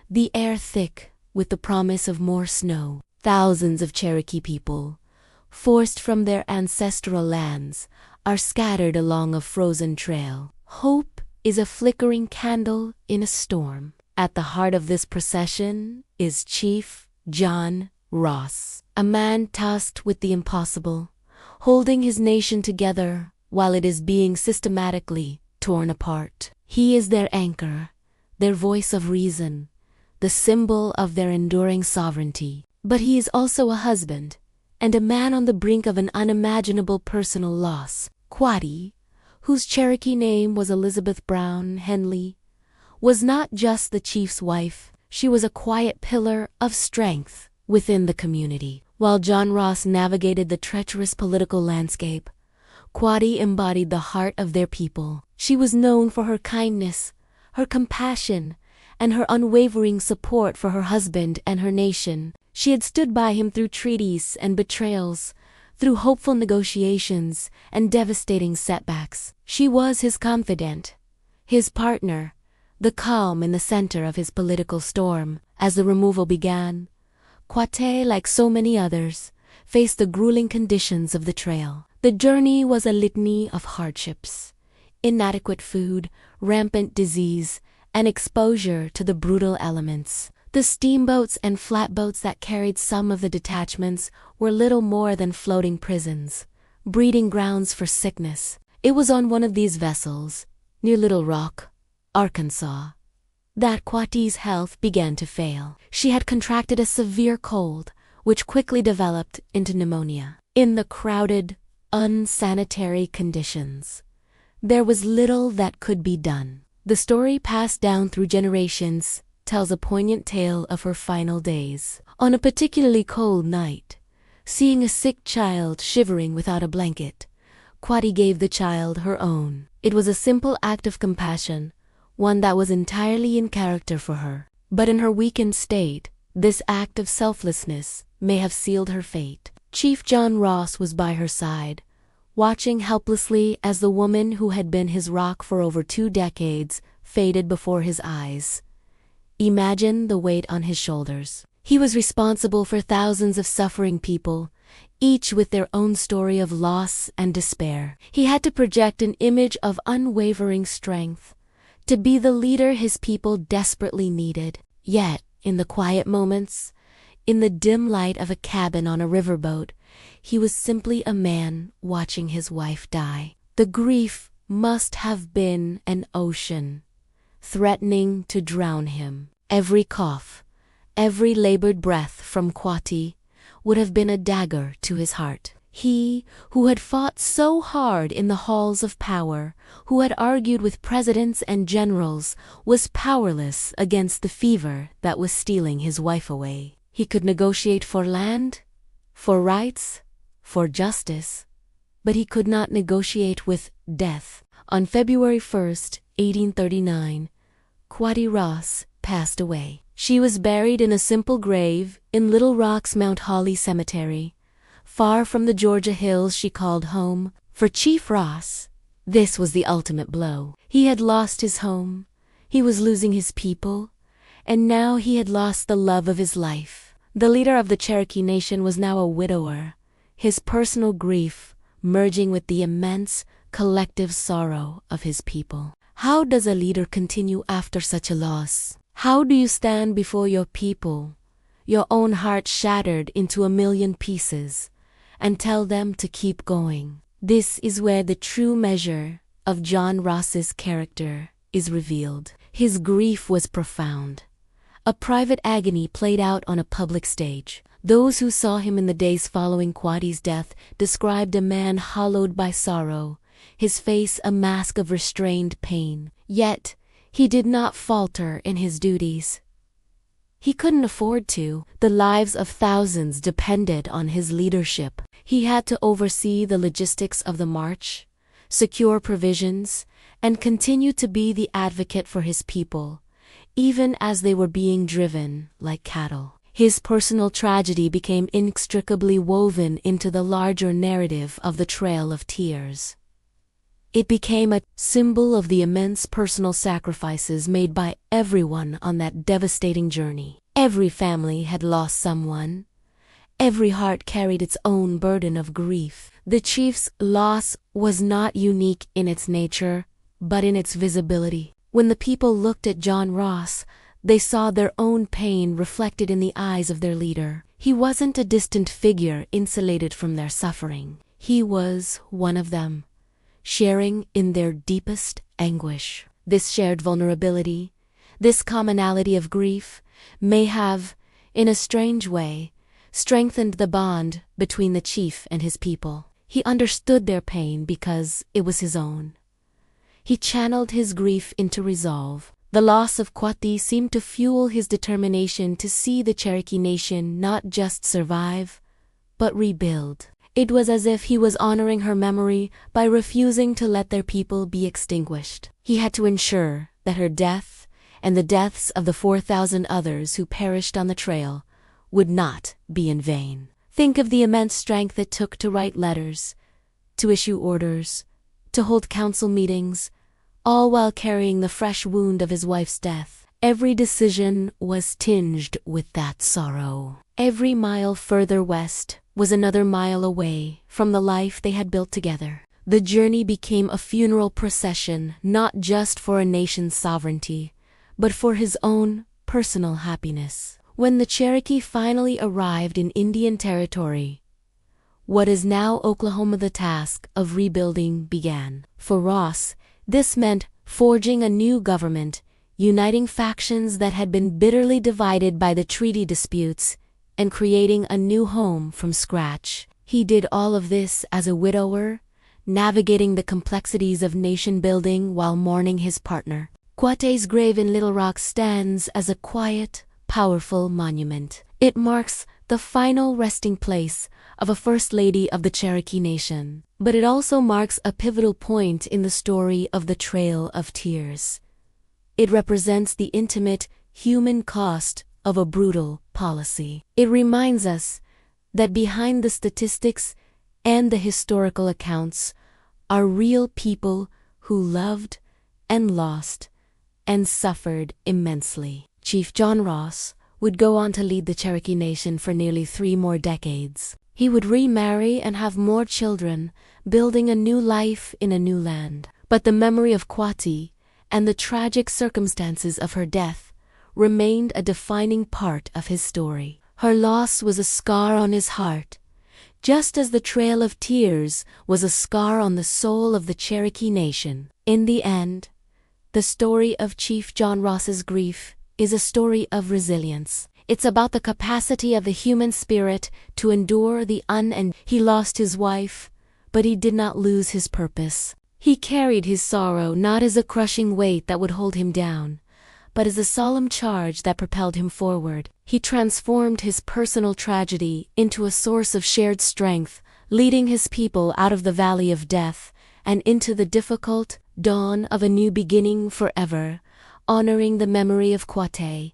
the air thick with the promise of more snow. Thousands of Cherokee people, forced from their ancestral lands, are scattered along a frozen trail. Hope is a flickering candle in a storm. At the heart of this procession is Chief John Ross, a man tasked with the impossible, holding his nation together while it is being systematically torn apart. He is their anchor, their voice of reason, the symbol of their enduring sovereignty. But he is also a husband, and a man on the brink of an unimaginable personal loss. Quaddy, whose Cherokee name was Elizabeth Brown Henley, was not just the chief's wife, she was a quiet pillar of strength within the community. While John Ross navigated the treacherous political landscape, Quaddy embodied the heart of their people. She was known for her kindness, her compassion, and her unwavering support for her husband and her nation. She had stood by him through treaties and betrayals, through hopeful negotiations and devastating setbacks. She was his confidant, his partner, the calm in the center of his political storm. As the removal began, Quate, like so many others, faced the grueling conditions of the trail. The journey was a litany of hardships: inadequate food, rampant disease, and exposure to the brutal elements. The steamboats and flatboats that carried some of the detachments were little more than floating prisons, breeding grounds for sickness. It was on one of these vessels, near Little Rock, Arkansas, that Quatee's health began to fail. She had contracted a severe cold, which quickly developed into pneumonia. In the crowded, unsanitary conditions, there was little that could be done. The story passed down through generations tells a poignant tale of her final days. On a particularly cold night, seeing a sick child shivering without a blanket, Quaddy gave the child her own. It was a simple act of compassion, one that was entirely in character for her. But in her weakened state, this act of selflessness may have sealed her fate. Chief John Ross was by her side, watching helplessly as the woman who had been his rock for over 2 decades faded before his eyes. Imagine the weight on his shoulders. He was responsible for thousands of suffering people, each with their own story of loss and despair. He had to project an image of unwavering strength, to be the leader his people desperately needed. Yet, in the quiet moments, in the dim light of a cabin on a riverboat, he was simply a man watching his wife die. The grief must have been an ocean, threatening to drown him. Every cough, every labored breath from Quati would have been a dagger to his heart. He, who had fought so hard in the halls of power, who had argued with presidents and generals, was powerless against the fever that was stealing his wife away. He could negotiate for land, for rights, for justice, but he could not negotiate with death. On February 1st, 1839, Quatty Ross passed away. She was buried in a simple grave in Little Rock's Mount Holly Cemetery, far from the Georgia hills she called home. For Chief Ross, this was the ultimate blow. He had lost his home, he was losing his people, and now he had lost the love of his life. The leader of the Cherokee Nation was now a widower, his personal grief merging with the immense collective sorrow of his people. How does a leader continue after such a loss? How do you stand before your people, your own heart shattered into 1,000,000 pieces, and tell them to keep going? This is where the true measure of John Ross's character is revealed. His grief was profound, a private agony played out on a public stage. Those who saw him in the days following Quatty's death described a man hollowed by sorrow, his face a mask of restrained pain. Yet, he did not falter in his duties. He couldn't afford to. The lives of thousands depended on his leadership. He had to oversee the logistics of the march, secure provisions, and continue to be the advocate for his people, even as they were being driven like cattle. His personal tragedy became inextricably woven into the larger narrative of the Trail of Tears. It became a symbol of the immense personal sacrifices made by everyone on that devastating journey. Every family had lost someone. Every heart carried its own burden of grief. The chief's loss was not unique in its nature, but in its visibility. When the people looked at John Ross, they saw their own pain reflected in the eyes of their leader. He wasn't a distant figure insulated from their suffering. He was one of them, sharing in their deepest anguish. This shared vulnerability, this commonality of grief, may have, in a strange way, strengthened the bond between the chief and his people. He understood their pain because it was his own. He channeled his grief into resolve. The loss of Quatty seemed to fuel his determination to see the Cherokee Nation not just survive, but rebuild. It was as if he was honoring her memory by refusing to let their people be extinguished. He had to ensure that her death and the deaths of the 4,000 others who perished on the trail would not be in vain. Think of the immense strength it took to write letters, to issue orders, to hold council meetings, all while carrying the fresh wound of his wife's death. Every decision was tinged with that sorrow. Every mile further west was another mile away from the life they had built together. The journey became a funeral procession, not just for a nation's sovereignty, but for his own personal happiness. When the Cherokee finally arrived in Indian Territory, what is now Oklahoma, the task of rebuilding began. For Ross, this meant forging a new government, uniting factions that had been bitterly divided by the treaty disputes, and creating a new home from scratch. He did all of this as a widower, navigating the complexities of nation building while mourning his partner. Quatty's grave in Little Rock stands as a quiet, powerful monument. It marks the final resting place of a First Lady of the Cherokee Nation. But it also marks a pivotal point in the story of the Trail of Tears. It represents the intimate, human cost of a brutal policy. It reminds us that behind the statistics and the historical accounts are real people who loved and lost and suffered immensely. Chief John Ross would go on to lead the Cherokee Nation for nearly 3 more decades. He would remarry and have more children, building a new life in a new land. But the memory of Quatty and the tragic circumstances of her death remained a defining part of his story. Her loss was a scar on his heart, just as the Trail of Tears was a scar on the soul of the Cherokee Nation. In the end, the story of Chief John Ross's grief is a story of resilience. It's about the capacity of the human spirit to endure the He lost his wife, but he did not lose his purpose. He carried his sorrow not as a crushing weight that would hold him down, but as a solemn charge that propelled him forward. He transformed his personal tragedy into a source of shared strength, leading his people out of the valley of death and into the difficult dawn of a new beginning forever, honoring the memory of Choctaw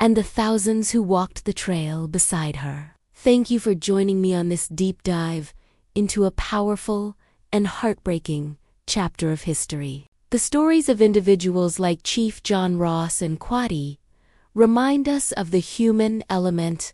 and the thousands who walked the trail beside her. Thank you for joining me on this deep dive into a powerful and heartbreaking chapter of history. The stories of individuals like Chief John Ross and Choctaw remind us of the human element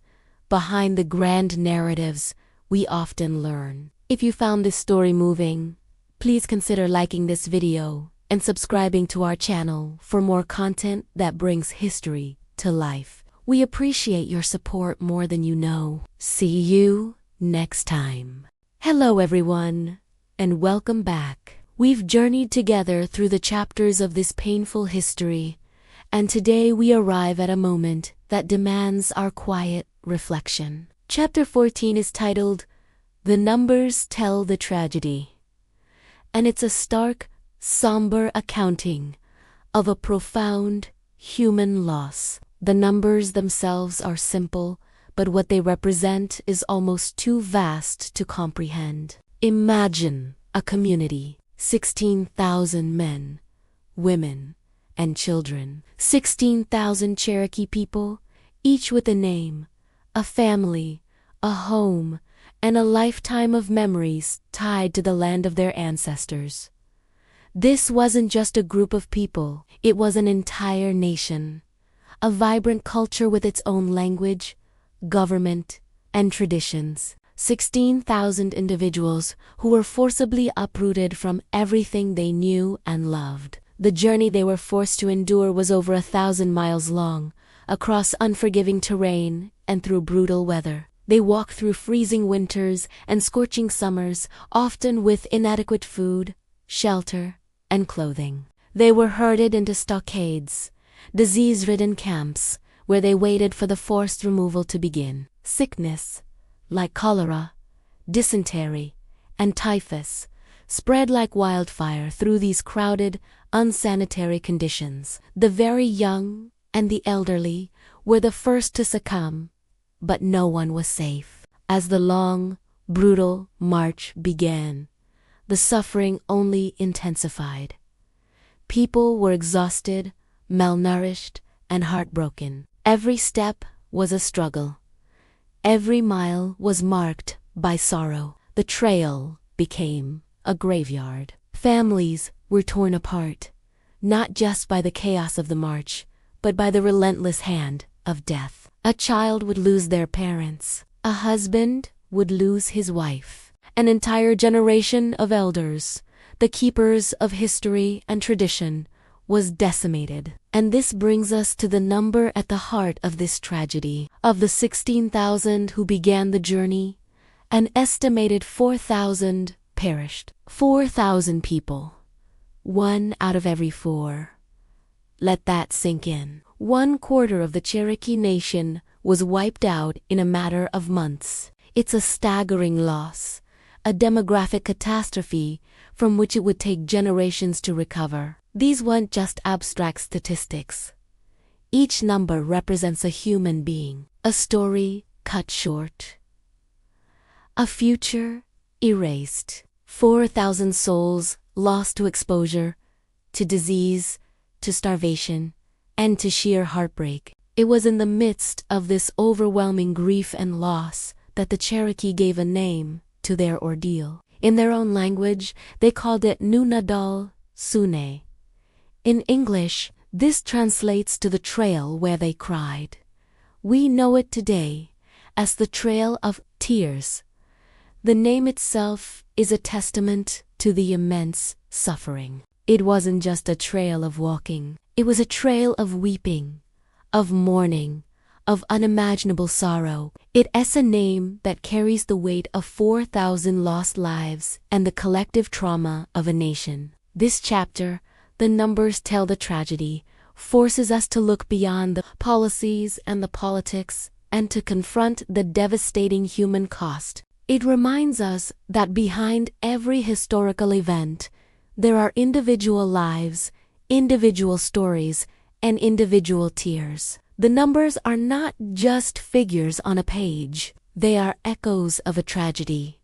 behind the grand narratives we often learn. If you found this story moving, please consider liking this video and subscribing to our channel for more content that brings history to life. We appreciate your support more than you know. See you next time. Hello everyone, and welcome back. We've journeyed together through the chapters of this painful history, and today we arrive at a moment that demands our quiet reflection. Chapter 14 is titled, "The Numbers Tell the Tragedy," and it's a stark, somber accounting of a profound human loss. The numbers themselves are simple, but what they represent is almost too vast to comprehend. Imagine a community, 16,000 men, women, and children. 16,000 Cherokee people, each with a name, a family, a home, and a lifetime of memories tied to the land of their ancestors. This wasn't just a group of people, it was an entire nation, a vibrant culture with its own language, government, and traditions. 16,000 individuals who were forcibly uprooted from everything they knew and loved. The journey they were forced to endure was over 1,000 miles long, across unforgiving terrain and through brutal weather. They walked through freezing winters and scorching summers, often with inadequate food, shelter, and clothing. They were herded into stockades, disease-ridden camps, where they waited for the forced removal to begin. Sickness, like cholera, dysentery, and typhus, spread like wildfire through these crowded, unsanitary conditions. The very young and the elderly were the first to succumb, but no one was safe. As the long, brutal march began, the suffering only intensified. People were exhausted, malnourished, and heartbroken. Every step was a struggle. Every mile was marked by sorrow. The trail became a graveyard. Families were torn apart, not just by the chaos of the march, but by the relentless hand of death. A child would lose their parents. A husband would lose his wife. An entire generation of elders, the keepers of history and tradition, was decimated. And this brings us to the number at the heart of this tragedy. Of the 16,000 who began the journey, an estimated 4,000 perished. 4,000 people. 1 out of every 4. Let that sink in. 1/4 of the Cherokee Nation was wiped out in a matter of months. It's a staggering loss, a demographic catastrophe from which it would take generations to recover. These weren't just abstract statistics. Each number represents a human being, a story cut short, a future erased. 4,000 souls lost to exposure, to disease, to starvation, and to sheer heartbreak. It was in the midst of this overwhelming grief and loss that the Cherokee gave a name to their ordeal. In their own language, they called it Nunadal Sune. In English, this translates to the trail where they cried. We know it today as the Trail of Tears. The name itself is a testament to the immense suffering. It wasn't just a trail of walking. It was a trail of weeping, of mourning, of unimaginable sorrow. It's a name that carries the weight of 4,000 lost lives and the collective trauma of a nation. This chapter, The Numbers Tell the Tragedy, forces us to look beyond the policies and the politics and to confront the devastating human cost. It reminds us that behind every historical event, there are individual lives, individual stories, and individual tears. The numbers are not just figures on a page. They are echoes of a tragedy,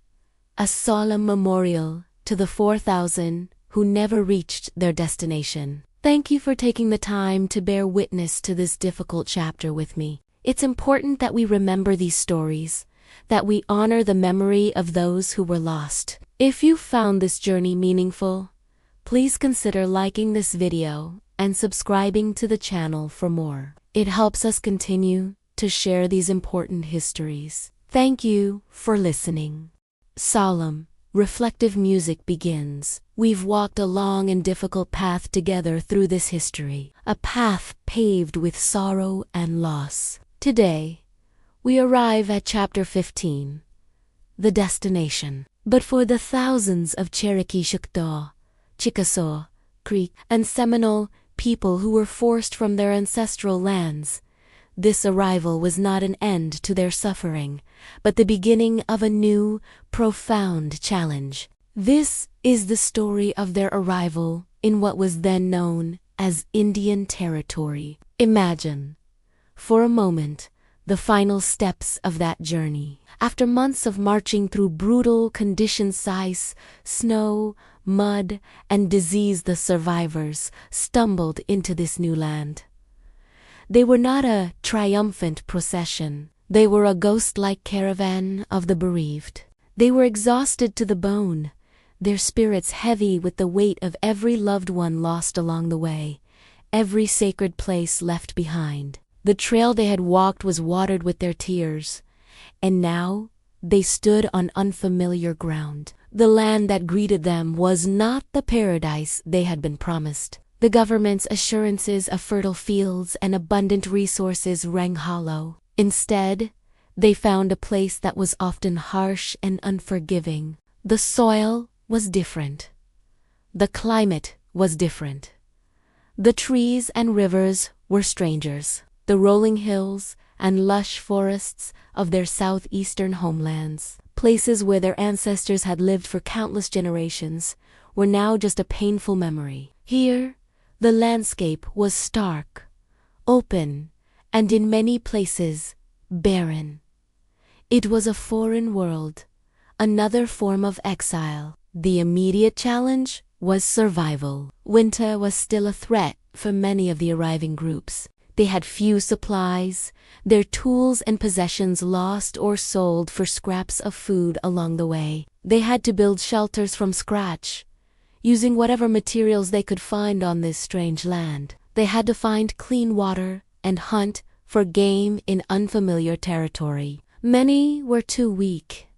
a solemn memorial to the 4,000 who never reached their destination. Thank you for taking the time to bear witness to this difficult chapter with me. It's important that we remember these stories, that we honor the memory of those who were lost. If you found this journey meaningful, please consider liking this video and subscribing to the channel for more. It helps us continue to share these important histories. Thank you for listening. Solemn, reflective music begins. We've walked a long and difficult path together through this history, a path paved with sorrow and loss. Today, we arrive at Chapter 15, the destination. But for the thousands of Cherokee, Choctaw, Chickasaw, Creek, and Seminole people who were forced from their ancestral lands, this arrival was not an end to their suffering, but the beginning of a new, profound challenge. This is the story of their arrival in what was then known as Indian Territory. Imagine, for a moment, the final steps of that journey. After months of marching through brutal conditions, ice, snow, mud, and disease, the survivors stumbled into this new land. They were not a triumphant procession. They were a ghost-like caravan of the bereaved. They were exhausted to the bone, their spirits heavy with the weight of every loved one lost along the way, every sacred place left behind. The trail they had walked was watered with their tears, and now they stood on unfamiliar ground. The land that greeted them was not the paradise they had been promised. The government's assurances of fertile fields and abundant resources rang hollow. Instead, they found a place that was often harsh and unforgiving. The soil was different. The climate was different. The trees and rivers were strangers. The rolling hills and lush forests of their southeastern homelands, places where their ancestors had lived for countless generations, were now just a painful memory. Here, the landscape was stark, open, and in many places, barren. It was a foreign world, another form of exile. The immediate challenge was survival. Winter was still a threat for many of the arriving groups. They had few supplies, their tools and possessions lost or sold for scraps of food along the way. They had to build shelters from scratch, using whatever materials they could find on this strange land. They had to find clean water and hunt for game in unfamiliar territory. Many were too weak,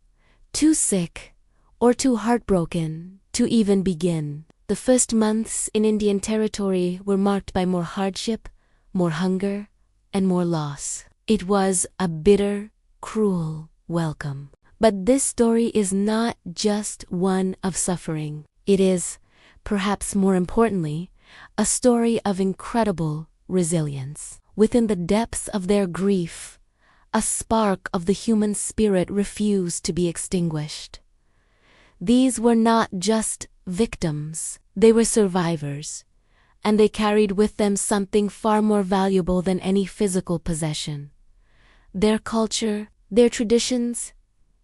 too sick, or too heartbroken to even begin. The first months in Indian Territory were marked by more hardship, more hunger, and more loss. It was a bitter, cruel welcome. But this story is not just one of suffering. It is, perhaps more importantly, a story of incredible resilience. Within the depths of their grief, a spark of the human spirit refused to be extinguished. These were not just victims, they were survivors, and they carried with them something far more valuable than any physical possession: their culture, their traditions,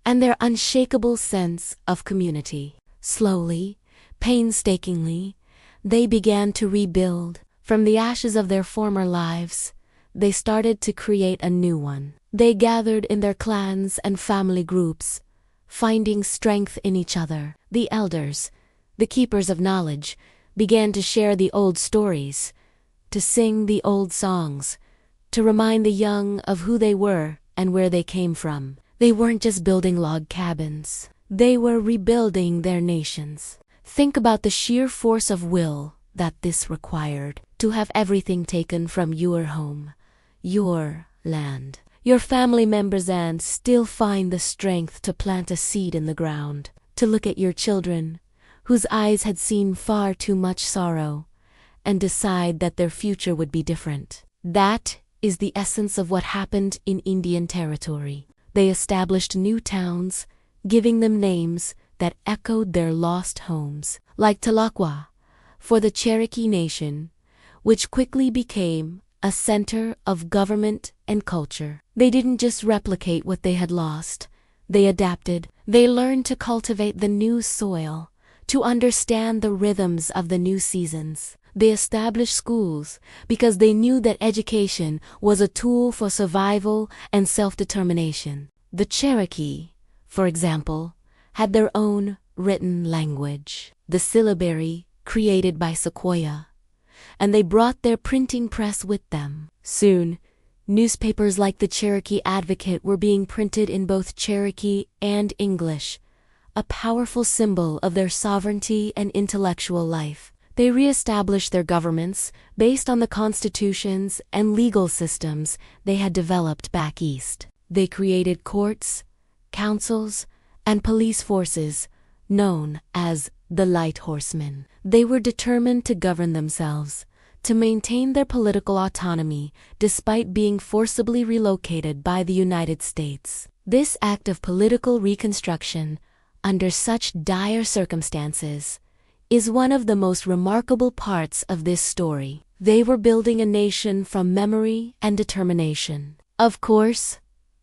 and their unshakable sense of community. Slowly, painstakingly, they began to rebuild. From the ashes of their former lives, they started to create a new one. They gathered in their clans and family groups, finding strength in each other. The elders, the keepers of knowledge, began to share the old stories, to sing the old songs, to remind the young of who they were and where they came from. They weren't just building log cabins. They were rebuilding their nations. Think about the sheer force of will that this required, to have everything taken from your home, your land, your family members, and still find the strength to plant a seed in the ground, to look at your children, whose eyes had seen far too much sorrow, and decide that their future would be different. That is the essence of what happened in Indian Territory. They established new towns, giving them names that echoed their lost homes, like Tahlequah for the Cherokee Nation, which quickly became a center of government and culture. They didn't just replicate what they had lost. They adapted. They learned to cultivate the new soil, to understand the rhythms of the new seasons. They established schools because they knew that education was a tool for survival and self-determination. The Cherokee, for example, had their own written language, the syllabary created by Sequoyah, and they brought their printing press with them. Soon, newspapers like the Cherokee Advocate were being printed in both Cherokee and English, a powerful symbol of their sovereignty and intellectual life. They re-established their governments based on the constitutions and legal systems they had developed back east. They created courts, councils, and police forces known as the Light Horsemen. They were determined to govern themselves, to maintain their political autonomy despite being forcibly relocated by the United States. This act of political reconstruction under such dire circumstances is one of the most remarkable parts of this story. They were building a nation from memory and determination. Of course,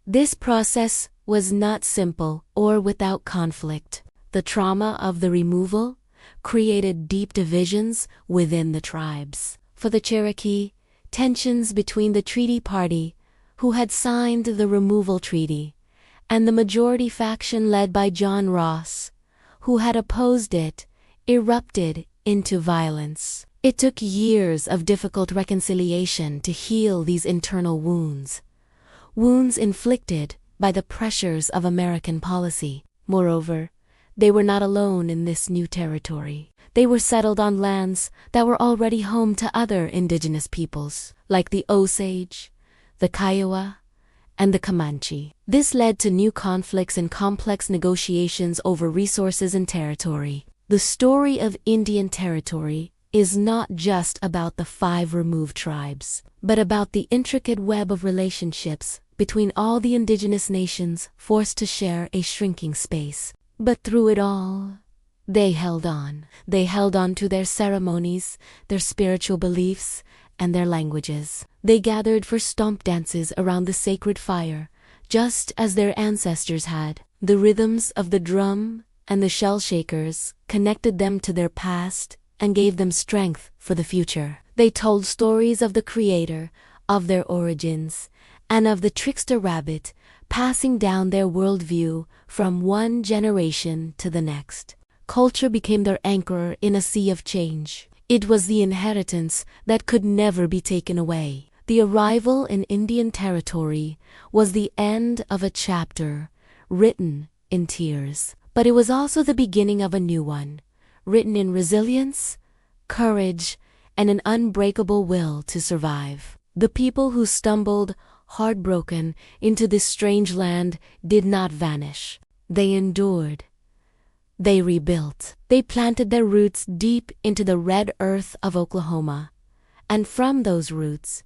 this process was not simple or without conflict. The trauma of the removal created deep divisions within the tribes. For the Cherokee, tensions between the treaty party, who had signed the removal treaty, and the majority faction led by John Ross, who had opposed it, erupted into violence. It took years of difficult reconciliation to heal these internal wounds inflicted by the pressures of American policy. Moreover, they were not alone in this new territory. They were settled on lands that were already home to other indigenous peoples, like the Osage, the Kiowa, and the Comanche. This led to new conflicts and complex negotiations over resources and territory. The story of Indian Territory is not just about the 5 removed tribes, but about the intricate web of relationships between all the indigenous nations forced to share a shrinking space. But through it all, they held on. They held on to their ceremonies, their spiritual beliefs, and their languages. They gathered for stomp dances around the sacred fire, just as their ancestors had. The rhythms of the drum and the shell shakers connected them to their past and gave them strength for the future. They told stories of the Creator, of their origins, and of the trickster rabbit, passing down their worldview from one generation to the next. Culture became their anchor in a sea of change. It was the inheritance that could never be taken away. The arrival in Indian Territory was the end of a chapter written in tears. But it was also the beginning of a new one, written in resilience, courage, and an unbreakable will to survive. The people who stumbled, heartbroken, into this strange land did not vanish. They endured. They rebuilt. They planted their roots deep into the red earth of Oklahoma, and from those roots,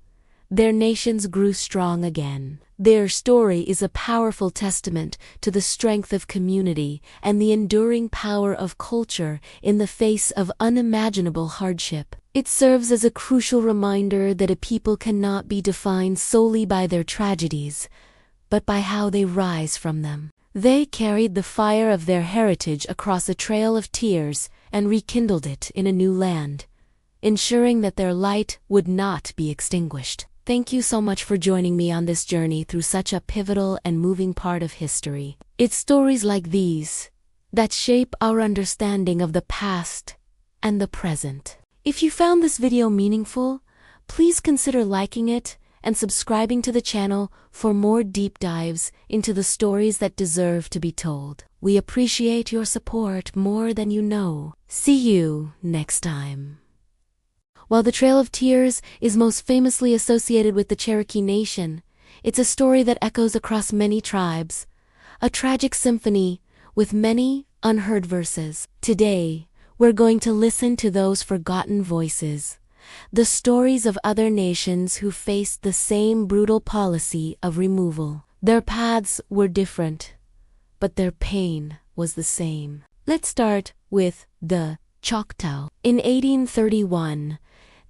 their nations grew strong again. Their story is a powerful testament to the strength of community and the enduring power of culture in the face of unimaginable hardship. It serves as a crucial reminder that a people cannot be defined solely by their tragedies, but by how they rise from them. They carried the fire of their heritage across a trail of tears and rekindled it in a new land, ensuring that their light would not be extinguished. Thank you so much for joining me on this journey through such a pivotal and moving part of history. It's stories like these that shape our understanding of the past and the present. If you found this video meaningful, please consider liking it and subscribing to the channel for more deep dives into the stories that deserve to be told. We appreciate your support more than you know. See you next time. While the Trail of Tears is most famously associated with the Cherokee Nation, it's a story that echoes across many tribes, a tragic symphony with many unheard verses. Today, we're going to listen to those forgotten voices, the stories of other nations who faced the same brutal policy of removal. Their paths were different, but their pain was the same. Let's start with the Choctaw. In 1831,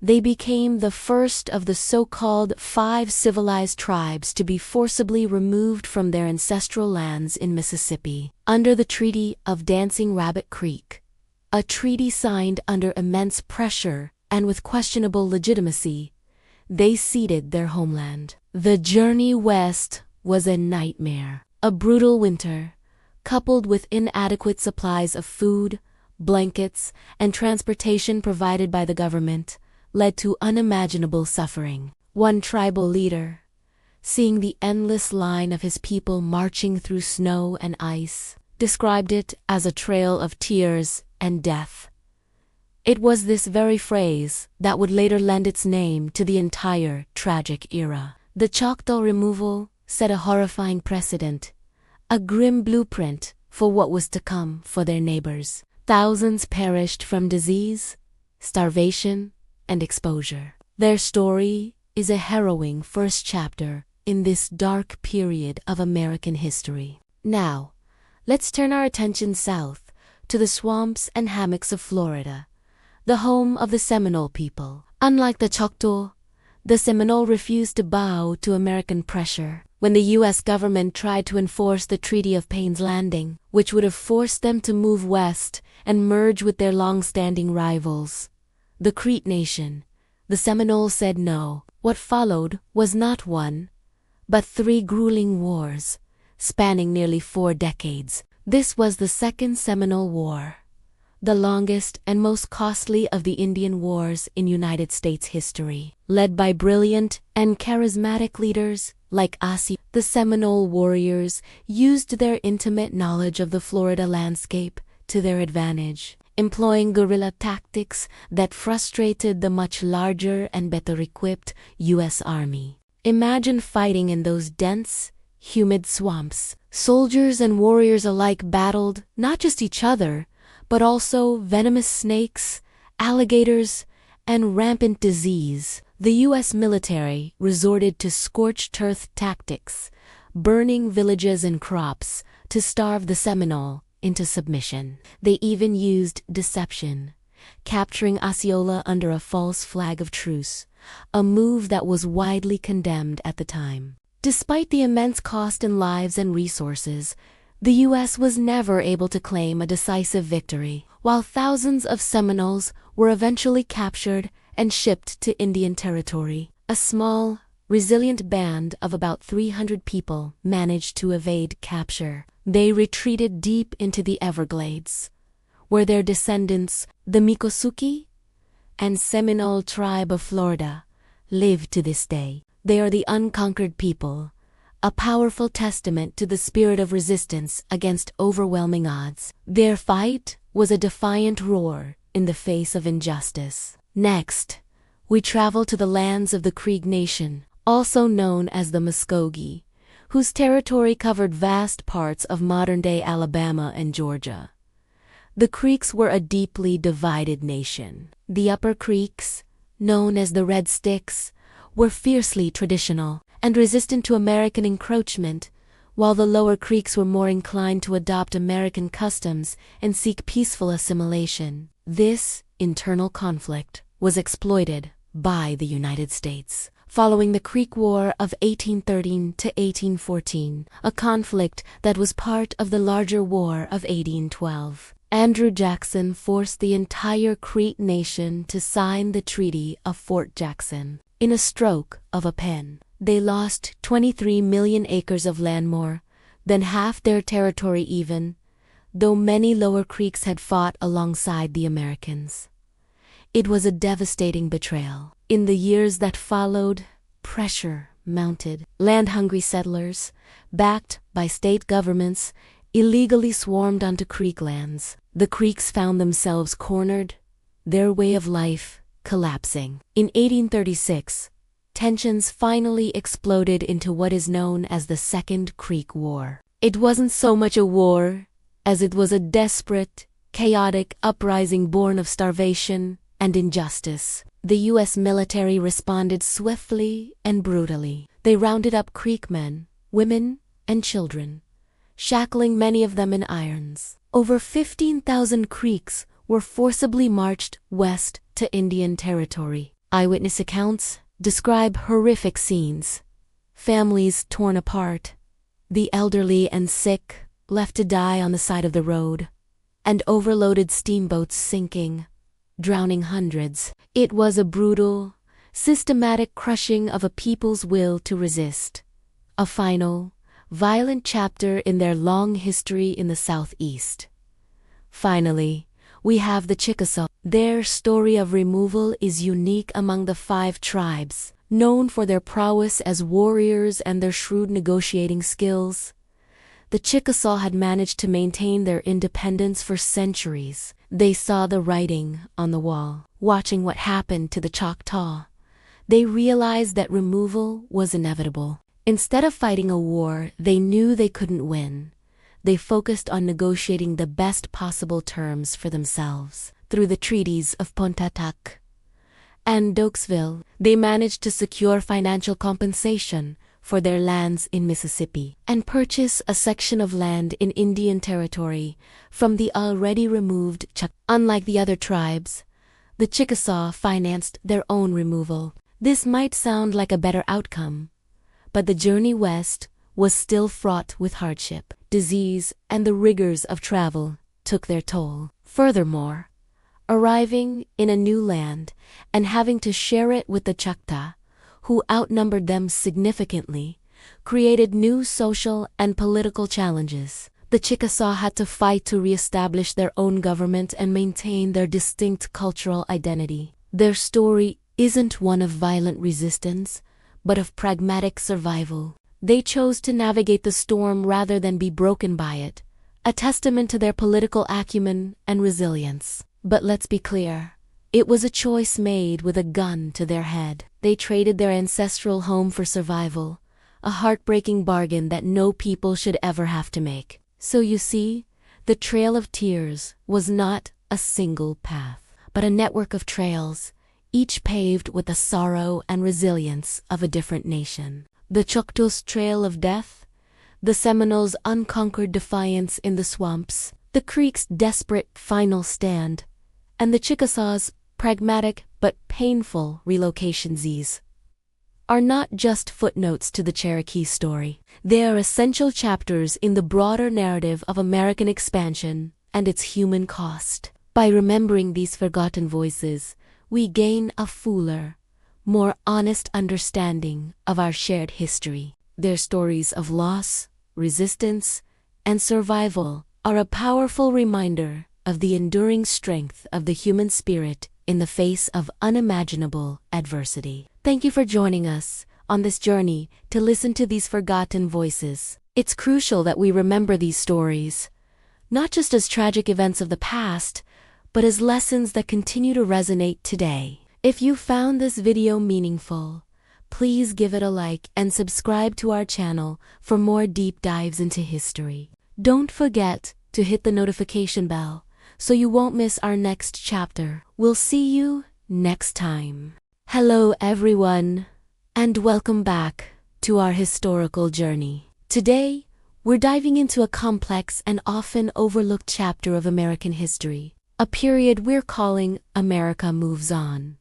they became the first of the so-called 5 civilized tribes to be forcibly removed from their ancestral lands in Mississippi. Under the Treaty of Dancing Rabbit Creek, a treaty signed under immense pressure and with questionable legitimacy, they ceded their homeland. The journey west was a nightmare. A brutal winter, coupled with inadequate supplies of food, blankets, and transportation provided by the government, led to unimaginable suffering. One tribal leader, seeing the endless line of his people marching through snow and ice, described it as a trail of tears and death. It was this very phrase that would later lend its name to the entire tragic era. The Choctaw removal set a horrifying precedent, a grim blueprint for what was to come for their neighbors. Thousands perished from disease, starvation, and exposure. Their story is a harrowing first chapter in this dark period of American history. Now, let's turn our attention south to the swamps and hammocks of Florida, the home of the Seminole people. Unlike the Choctaw, the Seminole refused to bow to American pressure. When the U.S. government tried to enforce the Treaty of Payne's Landing, which would have forced them to move west and merge with their long-standing rivals, the Creek Nation, the Seminoles said no. What followed was not one, but 3 grueling wars, spanning nearly 4 decades. This was the Second Seminole War, the longest and most costly of the Indian wars in United States history. Led by brilliant and charismatic leaders like Asi, the Seminole warriors used their intimate knowledge of the Florida landscape to their advantage, employing guerrilla tactics that frustrated the much larger and better equipped U.S. Army. Imagine fighting in those dense, humid swamps. Soldiers and warriors alike battled not just each other, but also venomous snakes, alligators, and rampant disease. The U.S. military resorted to scorched earth tactics, burning villages and crops to starve the Seminole into submission. They even used deception, capturing Osceola under a false flag of truce, a move that was widely condemned at the time. Despite the immense cost in lives and resources, the U.S. was never able to claim a decisive victory. While thousands of Seminoles were eventually captured and shipped to Indian Territory, a small, resilient band of about 300 people managed to evade capture. They retreated deep into the Everglades, where their descendants, the Miccosukee and Seminole tribe of Florida, live to this day. They are the unconquered people, a powerful testament to the spirit of resistance against overwhelming odds. Their fight was a defiant roar in the face of injustice. Next, we travel to the lands of the Creek Nation, also known as the Muskogee, whose territory covered vast parts of modern-day Alabama and Georgia. The Creeks were a deeply divided nation. The Upper Creeks, known as the Red Sticks, were fiercely traditional and resistant to American encroachment, while the Lower Creeks were more inclined to adopt American customs and seek peaceful assimilation. This internal conflict was exploited by the United States. Following the Creek War of 1813 to 1814, a conflict that was part of the larger War of 1812, Andrew Jackson forced the entire Creek Nation to sign the Treaty of Fort Jackson. In a stroke of a pen, they lost 23 million acres of land, more than half their territory even, though many Lower Creeks had fought alongside the Americans. It was a devastating betrayal. In the years that followed, pressure mounted. Land-hungry settlers, backed by state governments, illegally swarmed onto Creek lands. The Creeks found themselves cornered, their way of life collapsing. In 1836, tensions finally exploded into what is known as the Second Creek War. It wasn't so much a war as it was a desperate, chaotic uprising born of starvation and injustice. the U.S. military responded swiftly and brutally. They rounded up Creek men, women, and children, shackling many of them in irons. Over 15,000 Creeks were forcibly marched west to Indian Territory. Eyewitness accounts describe horrific scenes: families torn apart, the elderly and sick left to die on the side of the road, and overloaded steamboats sinking, drowning hundreds. It was a brutal, systematic crushing of a people's will to resist, a final, violent chapter in their long history in the Southeast. Finally, we have the Chickasaw. Their story of removal is unique among the 5 tribes. Known for their prowess as warriors and their shrewd negotiating skills, the Chickasaw had managed to maintain their independence for centuries. They saw the writing on the wall. Watching what happened to the Choctaw, they realized that removal was inevitable. Instead of fighting a war they knew they couldn't win, they focused on negotiating the best possible terms for themselves. Through the treaties of Pontotoc and Dokesville, they managed to secure financial compensation for their lands in Mississippi and purchase a section of land in Indian Territory from the already removed Choctaw. Unlike the other tribes, the Chickasaw financed their own removal. This might sound like a better outcome, but the journey west was still fraught with hardship. Disease and the rigors of travel took their toll. Furthermore, arriving in a new land and having to share it with the Choctaw, who outnumbered them significantly, created new social and political challenges. The Chickasaw had to fight to reestablish their own government and maintain their distinct cultural identity. Their story isn't one of violent resistance, but of pragmatic survival. They chose to navigate the storm rather than be broken by it, a testament to their political acumen and resilience. But let's be clear, it was a choice made with a gun to their head. They traded their ancestral home for survival, a heartbreaking bargain that no people should ever have to make. So you see, the Trail of Tears was not a single path, but a network of trails, each paved with the sorrow and resilience of a different nation. The Choctaw's trail of death, the Seminoles' unconquered defiance in the swamps, the Creek's desperate final stand, and the Chickasaw's pragmatic but painful relocations are not just footnotes to the Cherokee story. They are essential chapters in the broader narrative of American expansion and its human cost. By remembering these forgotten voices, we gain a fuller, more honest understanding of our shared history. Their stories of loss, resistance, and survival are a powerful reminder of the enduring strength of the human spirit in the face of unimaginable adversity. Thank you for joining us on this journey to listen to these forgotten voices. It's crucial that we remember these stories, not just as tragic events of the past, but as lessons that continue to resonate today. If you found this video meaningful, please give it a like and subscribe to our channel for more deep dives into history. Don't forget to hit the notification bell so you won't miss our next chapter. We'll see you next time. Hello everyone, and welcome back to our historical journey. Today, we're diving into a complex and often overlooked chapter of American history, a period we're calling America Moves On.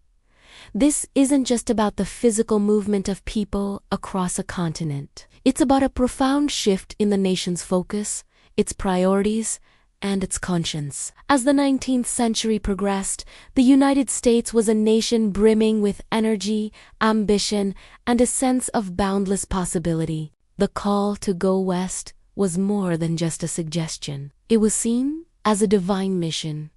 This isn't just about the physical movement of people across a continent. It's about a profound shift in the nation's focus, its priorities, and its conscience. As the 19th century progressed, the United States was a nation brimming with energy, ambition, and a sense of boundless possibility. The call to go west was more than just a suggestion. It was seen as a divine mission,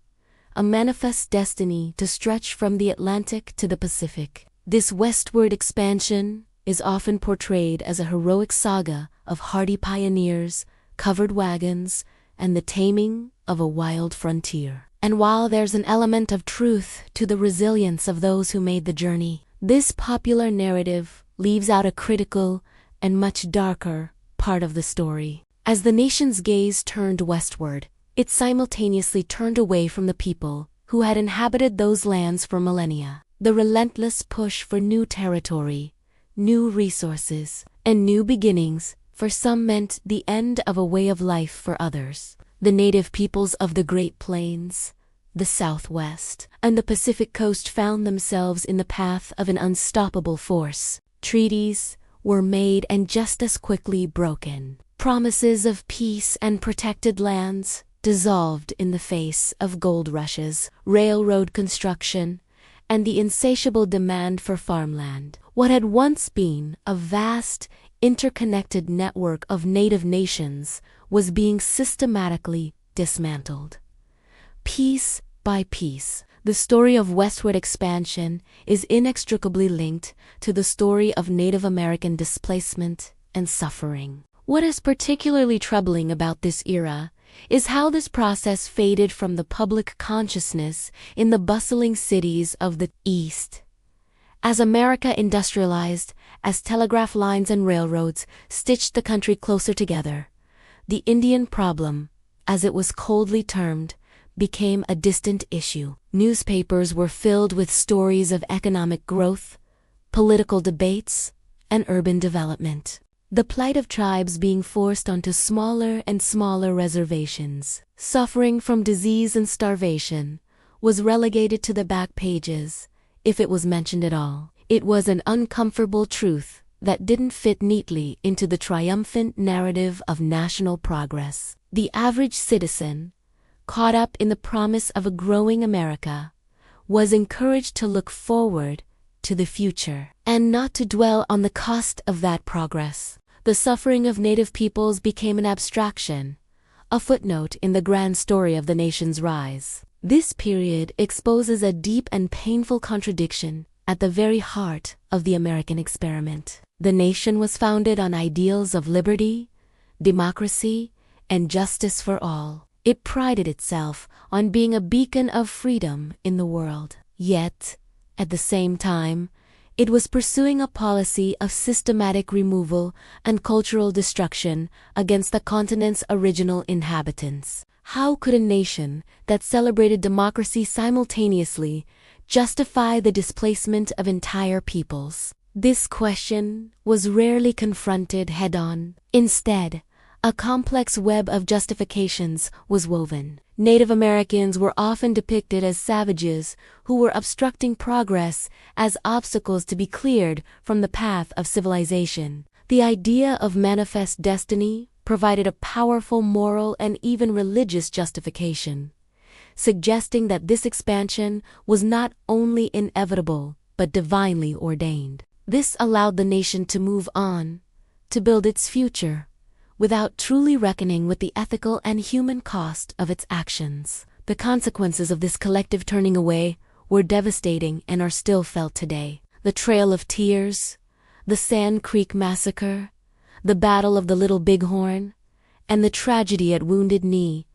a manifest destiny to stretch from the Atlantic to the Pacific. This westward expansion is often portrayed as a heroic saga of hardy pioneers, covered wagons, and the taming of a wild frontier. And while there's an element of truth to the resilience of those who made the journey, this popular narrative leaves out a critical and much darker part of the story. As the nation's gaze turned westward, it simultaneously turned away from the people who had inhabited those lands for millennia. The relentless push for new territory, new resources, and new beginnings for some meant the end of a way of life for others. The native peoples of the Great Plains, the Southwest, and the Pacific Coast found themselves in the path of an unstoppable force. Treaties were made and just as quickly broken. Promises of peace and protected lands dissolved in the face of gold rushes, railroad construction, and the insatiable demand for farmland. What had once been a vast, interconnected network of native nations was being systematically dismantled. Piece by piece, the story of westward expansion is inextricably linked to the story of Native American displacement and suffering. What is particularly troubling about this era is how this process faded from the public consciousness in the bustling cities of the East. As America industrialized, as telegraph lines and railroads stitched the country closer together, the Indian problem, as it was coldly termed, became a distant issue. Newspapers were filled with stories of economic growth, political debates, and urban development. The plight of tribes being forced onto smaller and smaller reservations, suffering from disease and starvation, was relegated to the back pages, if it was mentioned at all. It was an uncomfortable truth that didn't fit neatly into the triumphant narrative of national progress. The average citizen, caught up in the promise of a growing America, was encouraged to look forward to the future, and not to dwell on the cost of that progress. The suffering of native peoples became an abstraction, a footnote in the grand story of the nation's rise. This period exposes a deep and painful contradiction at the very heart of the American experiment. The nation was founded on ideals of liberty, democracy, and justice for all. It prided itself on being a beacon of freedom in the world. Yet, at the same time, it was pursuing a policy of systematic removal and cultural destruction against the continent's original inhabitants. How could a nation that celebrated democracy simultaneously justify the displacement of entire peoples? This question was rarely confronted head-on. Instead, a complex web of justifications was woven. Native Americans were often depicted as savages who were obstructing progress, as obstacles to be cleared from the path of civilization. The idea of manifest destiny provided a powerful moral and even religious justification, suggesting that this expansion was not only inevitable but divinely ordained. This allowed the nation to move on, to build its future, without truly reckoning with the ethical and human cost of its actions. The consequences of this collective turning away were devastating and are still felt today. The Trail of Tears, the Sand Creek Massacre, the Battle of the Little Bighorn, and the tragedy at Wounded Knee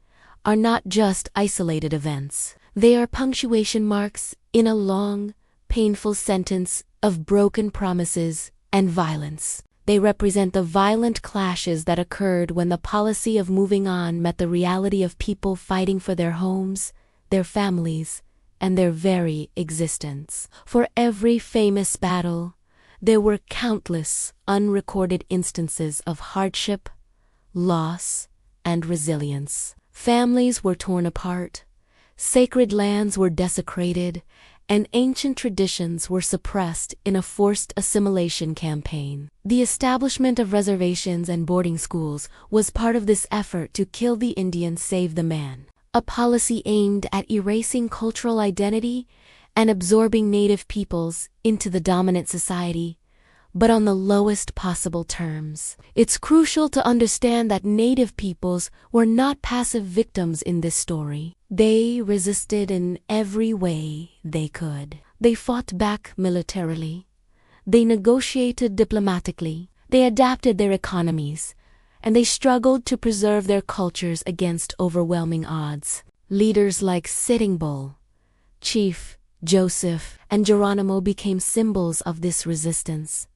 are not just isolated events. They are punctuation marks in a long, painful sentence of broken promises and violence. They represent the violent clashes that occurred when the policy of moving on met the reality of people fighting for their homes, their families, and their very existence. For every famous battle, there were countless unrecorded instances of hardship, loss, and resilience. Families were torn apart, sacred lands were desecrated, and ancient traditions were suppressed in a forced assimilation campaign. The establishment of reservations and boarding schools was part of this effort to kill the Indian, save the man, a policy aimed at erasing cultural identity and absorbing native peoples into the dominant society, but on the lowest possible terms. It's crucial to understand that native peoples were not passive victims in this story. They resisted in every way they could. They fought back militarily. They negotiated diplomatically. They adapted their economies, and they struggled to preserve their cultures against overwhelming odds. Leaders like Sitting Bull, Chief Joseph, and Geronimo became symbols of this resistance.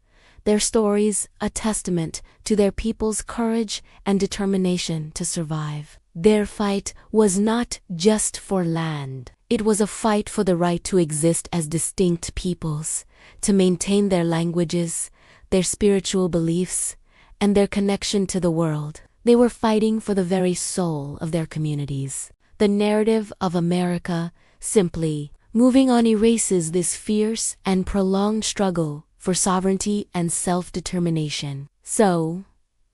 Their stories a testament to their people's courage and determination to survive. Their fight was not just for land. It was a fight for the right to exist as distinct peoples, to maintain their languages, their spiritual beliefs, and their connection to the world. They were fighting for the very soul of their communities. The narrative of America, simply moving on, erases this fierce and prolonged struggle for sovereignty and self-determination. So,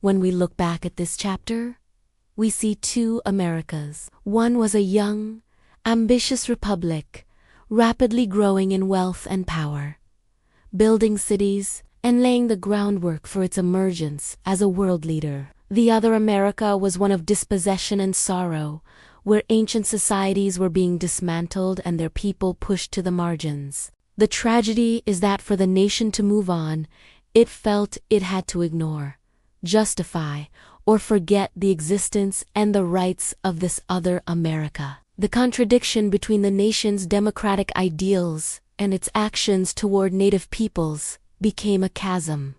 when we look back at this chapter, we see two Americas. One was a young, ambitious republic, rapidly growing in wealth and power, building cities and laying the groundwork for its emergence as a world leader. The other America was one of dispossession and sorrow, where ancient societies were being dismantled and their people pushed to the margins. The tragedy is that for the nation to move on, it felt it had to ignore, justify, or forget the existence and the rights of this other America. The contradiction between the nation's democratic ideals and its actions toward native peoples became a chasm.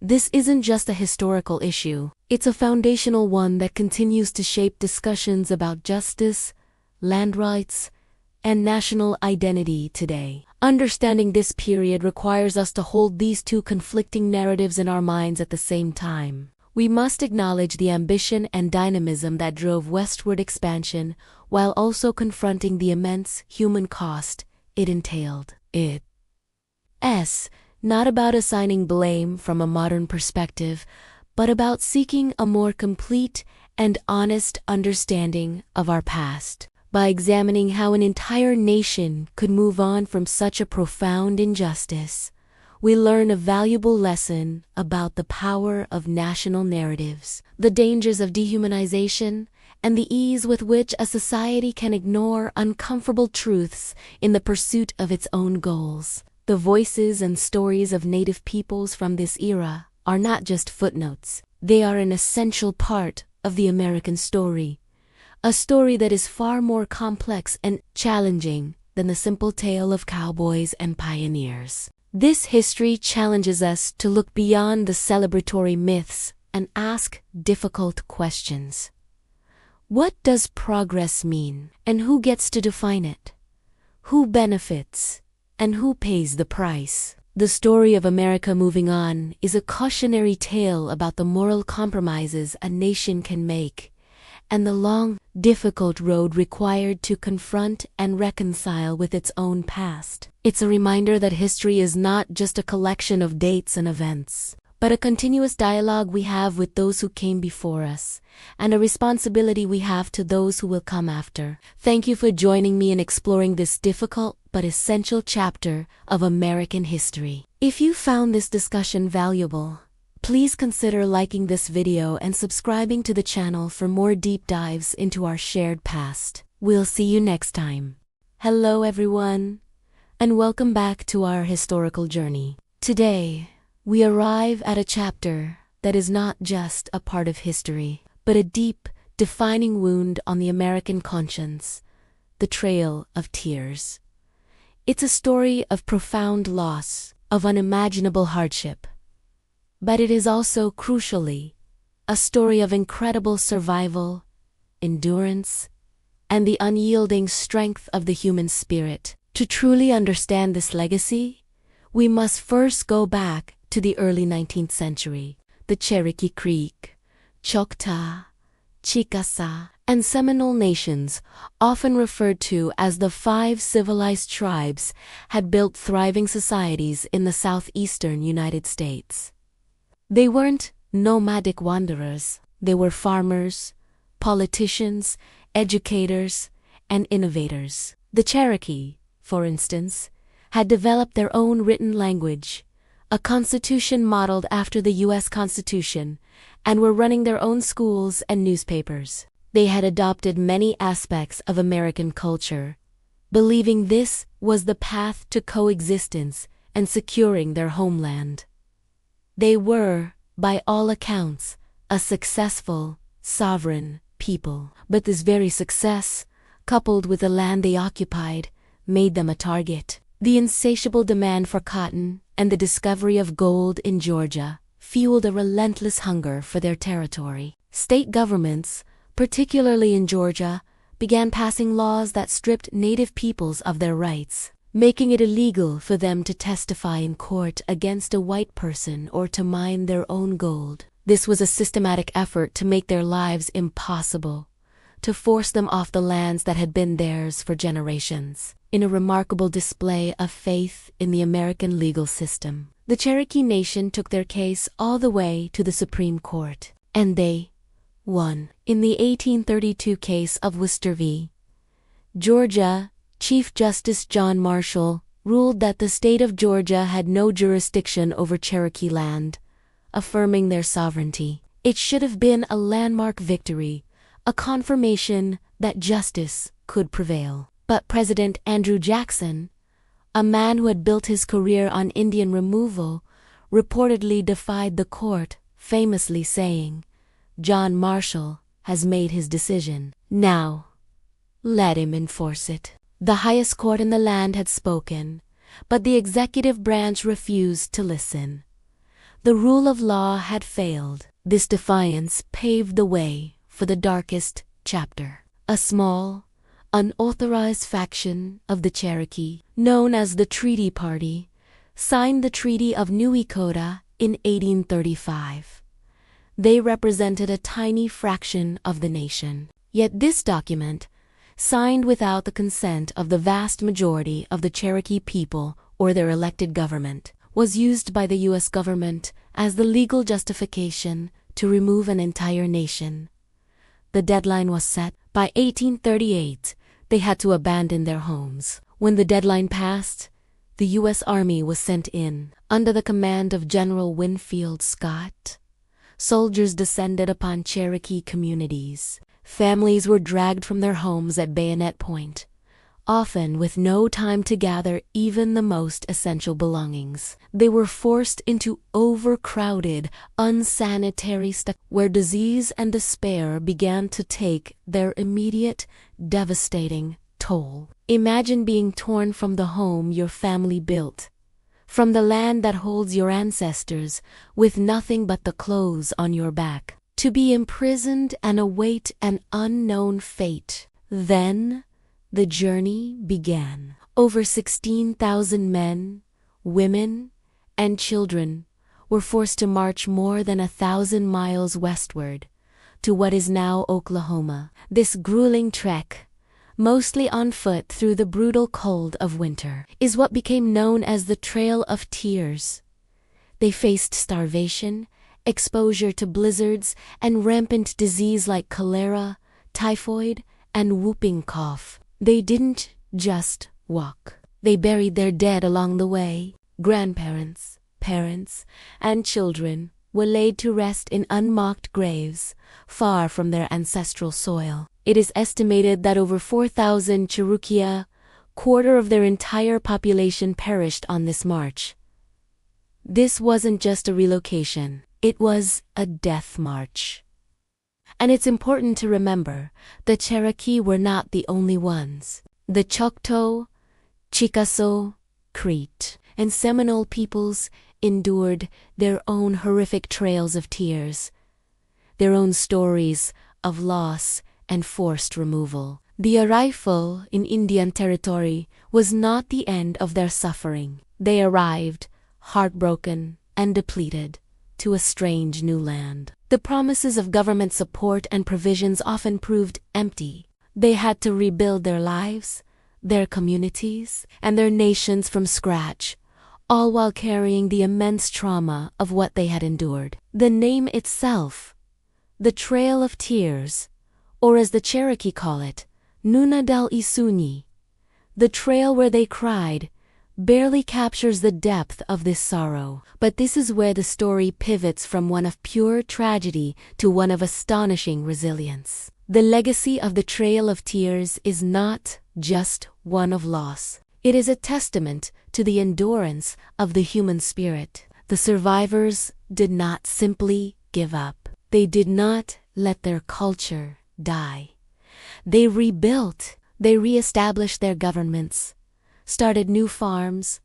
This isn't just a historical issue, it's a foundational one that continues to shape discussions about justice, land rights, and national identity today. Understanding this period requires us to hold these two conflicting narratives in our minds at the same time. We must acknowledge the ambition and dynamism that drove westward expansion while also confronting the immense human cost it entailed. It's not about assigning blame from a modern perspective, but about seeking a more complete and honest understanding of our past. By examining how an entire nation could move on from such a profound injustice, we learn a valuable lesson about the power of national narratives, the dangers of dehumanization, and the ease with which a society can ignore uncomfortable truths in the pursuit of its own goals. The voices and stories of native peoples from this era are not just footnotes. They are an essential part of the American story, a story that is far more complex and challenging than the simple tale of cowboys and pioneers. This history challenges us to look beyond the celebratory myths and ask difficult questions. What does progress mean, and who gets to define it? Who benefits, and who pays the price? The story of America moving on is a cautionary tale about the moral compromises a nation can make, and the long, difficult road required to confront and reconcile with its own past. It's a reminder that history is not just a collection of dates and events, but a continuous dialogue we have with those who came before us, and a responsibility we have to those who will come after. Thank you for joining me in exploring this difficult but essential chapter of American history. If you found this discussion valuable, please consider liking this video and subscribing to the channel for more deep dives into our shared past. We'll see you next time. Hello everyone, and welcome back to our historical journey. Today, we arrive at a chapter that is not just a part of history, but a deep, defining wound on the American conscience, the Trail of Tears. It's a story of profound loss, of unimaginable hardship. But it is also, crucially, a story of incredible survival, endurance, and the unyielding strength of the human spirit. To truly understand this legacy, we must first go back to the early 19th century. The Cherokee Creek, Choctaw, Chickasaw, and Seminole Nations, often referred to as the 5 civilized tribes, had built thriving societies in the southeastern United States. They weren't nomadic wanderers. They were farmers, politicians, educators, and innovators. The Cherokee, for instance, had developed their own written language, a constitution modeled after the U.S. Constitution, and were running their own schools and newspapers. They had adopted many aspects of American culture, believing this was the path to coexistence and securing their homeland. They were, by all accounts, a successful, sovereign people. But this very success, coupled with the land they occupied, made them a target. The insatiable demand for cotton and the discovery of gold in Georgia fueled a relentless hunger for their territory. State governments, particularly in Georgia, began passing laws that stripped Native peoples of their rights, making it illegal for them to testify in court against a white person or to mine their own gold. This was a systematic effort to make their lives impossible, to force them off the lands that had been theirs for generations. In a remarkable display of faith in the American legal system, the Cherokee Nation took their case all the way to the Supreme Court, and they won. In the 1832 case of Worcester v. Georgia, Chief Justice John Marshall ruled that the state of Georgia had no jurisdiction over Cherokee land, affirming their sovereignty. It should have been a landmark victory, a confirmation that justice could prevail. But President Andrew Jackson, a man who had built his career on Indian removal, reportedly defied the court, famously saying, "John Marshall has made his decision. Now, let him enforce it." The highest court in the land had spoken, but the executive branch refused to listen. The rule of law had failed. This defiance paved the way for the darkest chapter. A small, unauthorized faction of the Cherokee, known as the Treaty Party, signed the Treaty of New Echota in 1835. They represented a tiny fraction of the nation. Yet this document, signed without the consent of the vast majority of the Cherokee people or their elected government, was used by the U.S. government as the legal justification to remove an entire nation. The deadline was set. By 1838, they had to abandon their homes. When the deadline passed, the U.S. Army was sent in. Under the command of General Winfield Scott, soldiers descended upon Cherokee communities. Families were dragged from their homes at bayonet point, often with no time to gather even the most essential belongings. They were forced into overcrowded, unsanitary where disease and despair began to take their immediate, devastating toll. Imagine being torn from the home your family built, from the land that holds your ancestors, with nothing but the clothes on your back, to be imprisoned and await an unknown fate. Then the journey began. Over 16,000 men, women, and children were forced to march more than 1,000 miles westward to what is now Oklahoma. This grueling trek, mostly on foot through the brutal cold of winter, is what became known as the Trail of Tears. They faced starvation, exposure to blizzards, and rampant disease like cholera, typhoid, and whooping cough. They didn't just walk. They buried their dead along the way. Grandparents, parents, and children were laid to rest in unmarked graves, far from their ancestral soil. It is estimated that over 4,000 Cherokee, quarter of their entire population, perished on this march. This wasn't just a relocation. It was a death march. And it's important to remember, the Cherokee were not the only ones. The Choctaw, Chickasaw, Creek, and Seminole peoples endured their own horrific trails of tears, their own stories of loss and forced removal. The arrival in Indian territory was not the end of their suffering. They arrived, heartbroken and depleted, to a strange new land. The promises of government support and provisions often proved empty. They had to rebuild their lives, their communities, and their nations from scratch, all while carrying the immense trauma of what they had endured. The name itself, the Trail of Tears, or as the Cherokee call it, Nuna dal Isunyi, the trail where they cried, barely captures the depth of this sorrow. But this is where the story pivots from one of pure tragedy to one of astonishing resilience. The legacy of the Trail of Tears is not just one of loss. It is a testament to the endurance of the human spirit. The survivors did not simply give up. They did not let their culture die. They rebuilt. They reestablished their governments, started new farms,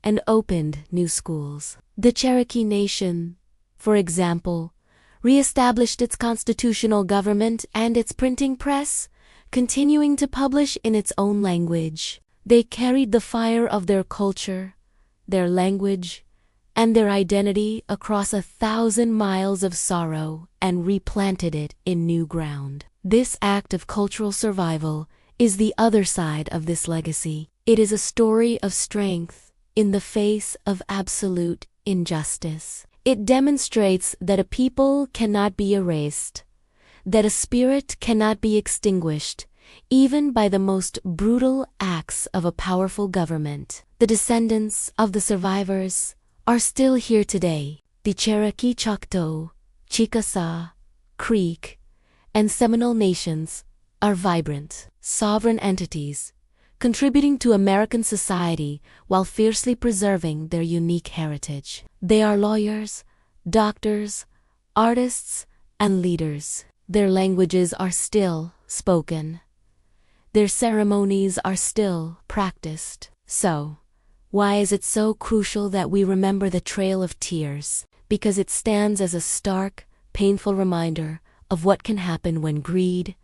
and opened new schools. The Cherokee Nation, for example, reestablished its constitutional government and its printing press, continuing to publish in its own language. They carried the fire of their culture, their language, and their identity across 1,000 miles of sorrow and replanted it in new ground. This act of cultural survival is the other side of this legacy. It is a story of strength in the face of absolute injustice. It demonstrates that a people cannot be erased, that a spirit cannot be extinguished, even by the most brutal acts of a powerful government. The descendants of the survivors are still here today. The Cherokee, Choctaw, Chickasaw, Creek, and Seminole Nations are vibrant, sovereign entities, contributing to American society while fiercely preserving their unique heritage. They are lawyers, doctors, artists, and leaders. Their languages are still spoken. Their ceremonies are still practiced. So, why is it so crucial that we remember the Trail of Tears? Because it stands as a stark, painful reminder of what can happen when greed,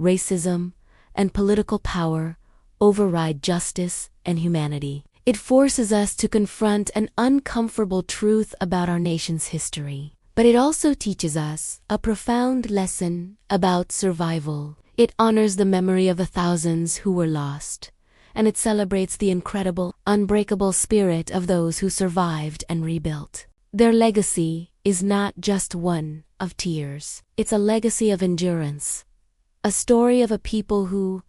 racism, and political power override justice and humanity. It forces us to confront an uncomfortable truth about our nation's history. But it also teaches us a profound lesson about survival. It honors the memory of the thousands who were lost, and it celebrates the incredible, unbreakable spirit of those who survived and rebuilt. Their legacy is not just one of tears. It's a legacy of endurance, a story of a people who,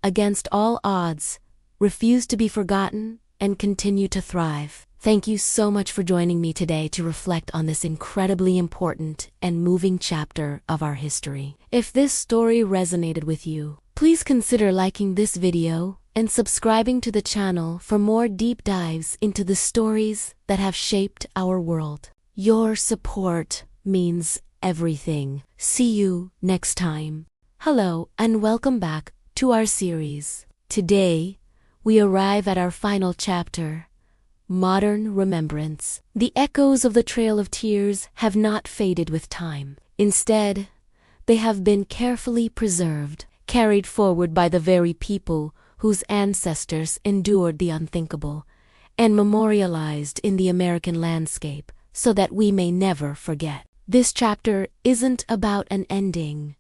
against all odds, refuse to be forgotten and continue to thrive. Thank you so much for joining me today to reflect on this incredibly important and moving chapter of our history. If this story resonated with you, please consider liking this video and subscribing to the channel for more deep dives into the stories that have shaped our world. Your support means everything. See you next time. Hello and welcome back to our series. Today, we arrive at our final chapter, Modern Remembrance. The echoes of the Trail of Tears have not faded with time. Instead, they have been carefully preserved, carried forward by the very people whose ancestors endured the unthinkable, and memorialized in the American landscape so that we may never forget. This chapter isn't about an ending,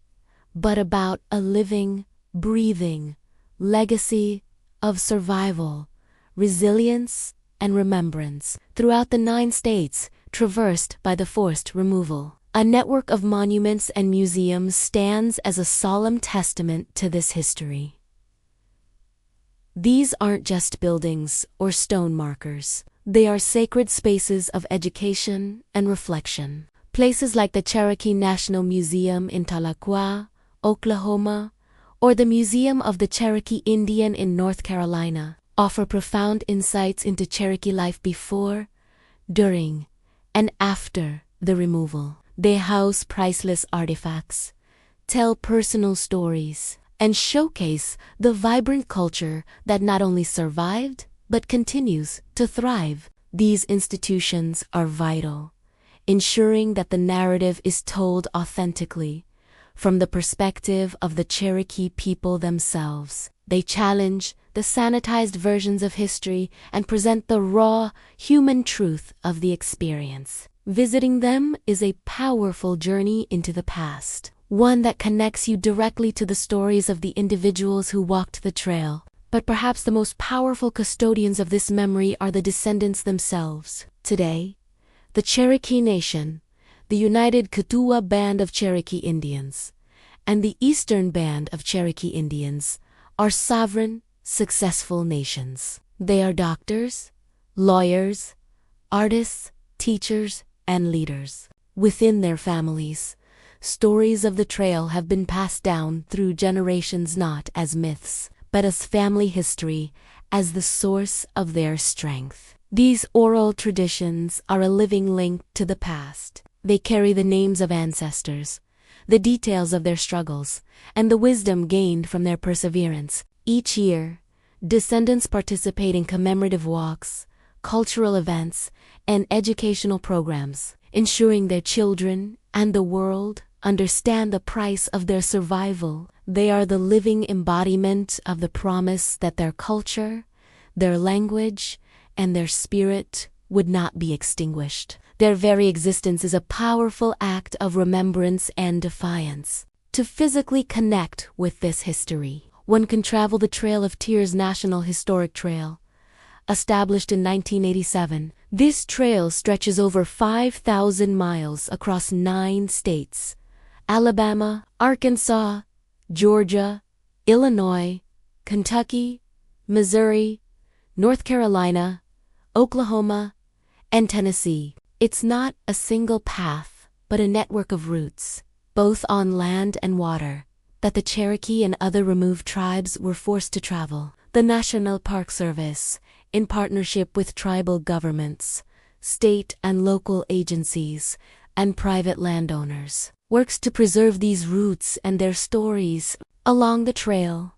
but about a living, breathing legacy of survival, resilience, and remembrance throughout the 9 states traversed by the forced removal. A network of monuments and museums stands as a solemn testament to this history. These aren't just buildings or stone markers. They are sacred spaces of education and reflection. Places like the Cherokee National Museum in Tahlequah, Oklahoma, or the Museum of the Cherokee Indian in North Carolina offer profound insights into Cherokee life before, during, and after the removal. They house priceless artifacts, tell personal stories, and showcase the vibrant culture that not only survived but continues to thrive. These institutions are vital, ensuring that the narrative is told authentically from the perspective of the Cherokee people themselves. They challenge the sanitized versions of history and present the raw, human truth of the experience. Visiting them is a powerful journey into the past, one that connects you directly to the stories of the individuals who walked the trail. But perhaps the most powerful custodians of this memory are the descendants themselves. Today, the Cherokee Nation, the United Kituwa Band of Cherokee Indians, and the Eastern Band of Cherokee Indians are sovereign, successful nations. They are doctors, lawyers, artists, teachers, and leaders. Within their families, stories of the trail have been passed down through generations not as myths, but as family history, as the source of their strength. These oral traditions are a living link to the past. They carry the names of ancestors, the details of their struggles, and the wisdom gained from their perseverance. Each year, descendants participate in commemorative walks, cultural events, and educational programs, ensuring their children and the world understand the price of their survival. They are the living embodiment of the promise that their culture, their language, and their spirit would not be extinguished. Their very existence is a powerful act of remembrance and defiance. To physically connect with this history, one can travel the Trail of Tears National Historic Trail. Established in 1987, this trail stretches over 5,000 miles across 9 states: Alabama, Arkansas, Georgia, Illinois, Kentucky, Missouri, North Carolina, Oklahoma, and Tennessee. It's not a single path, but a network of routes, both on land and water, that the Cherokee and other removed tribes were forced to travel. The National Park Service, in partnership with tribal governments, state and local agencies, and private landowners, works to preserve these routes and their stories. Along the trail,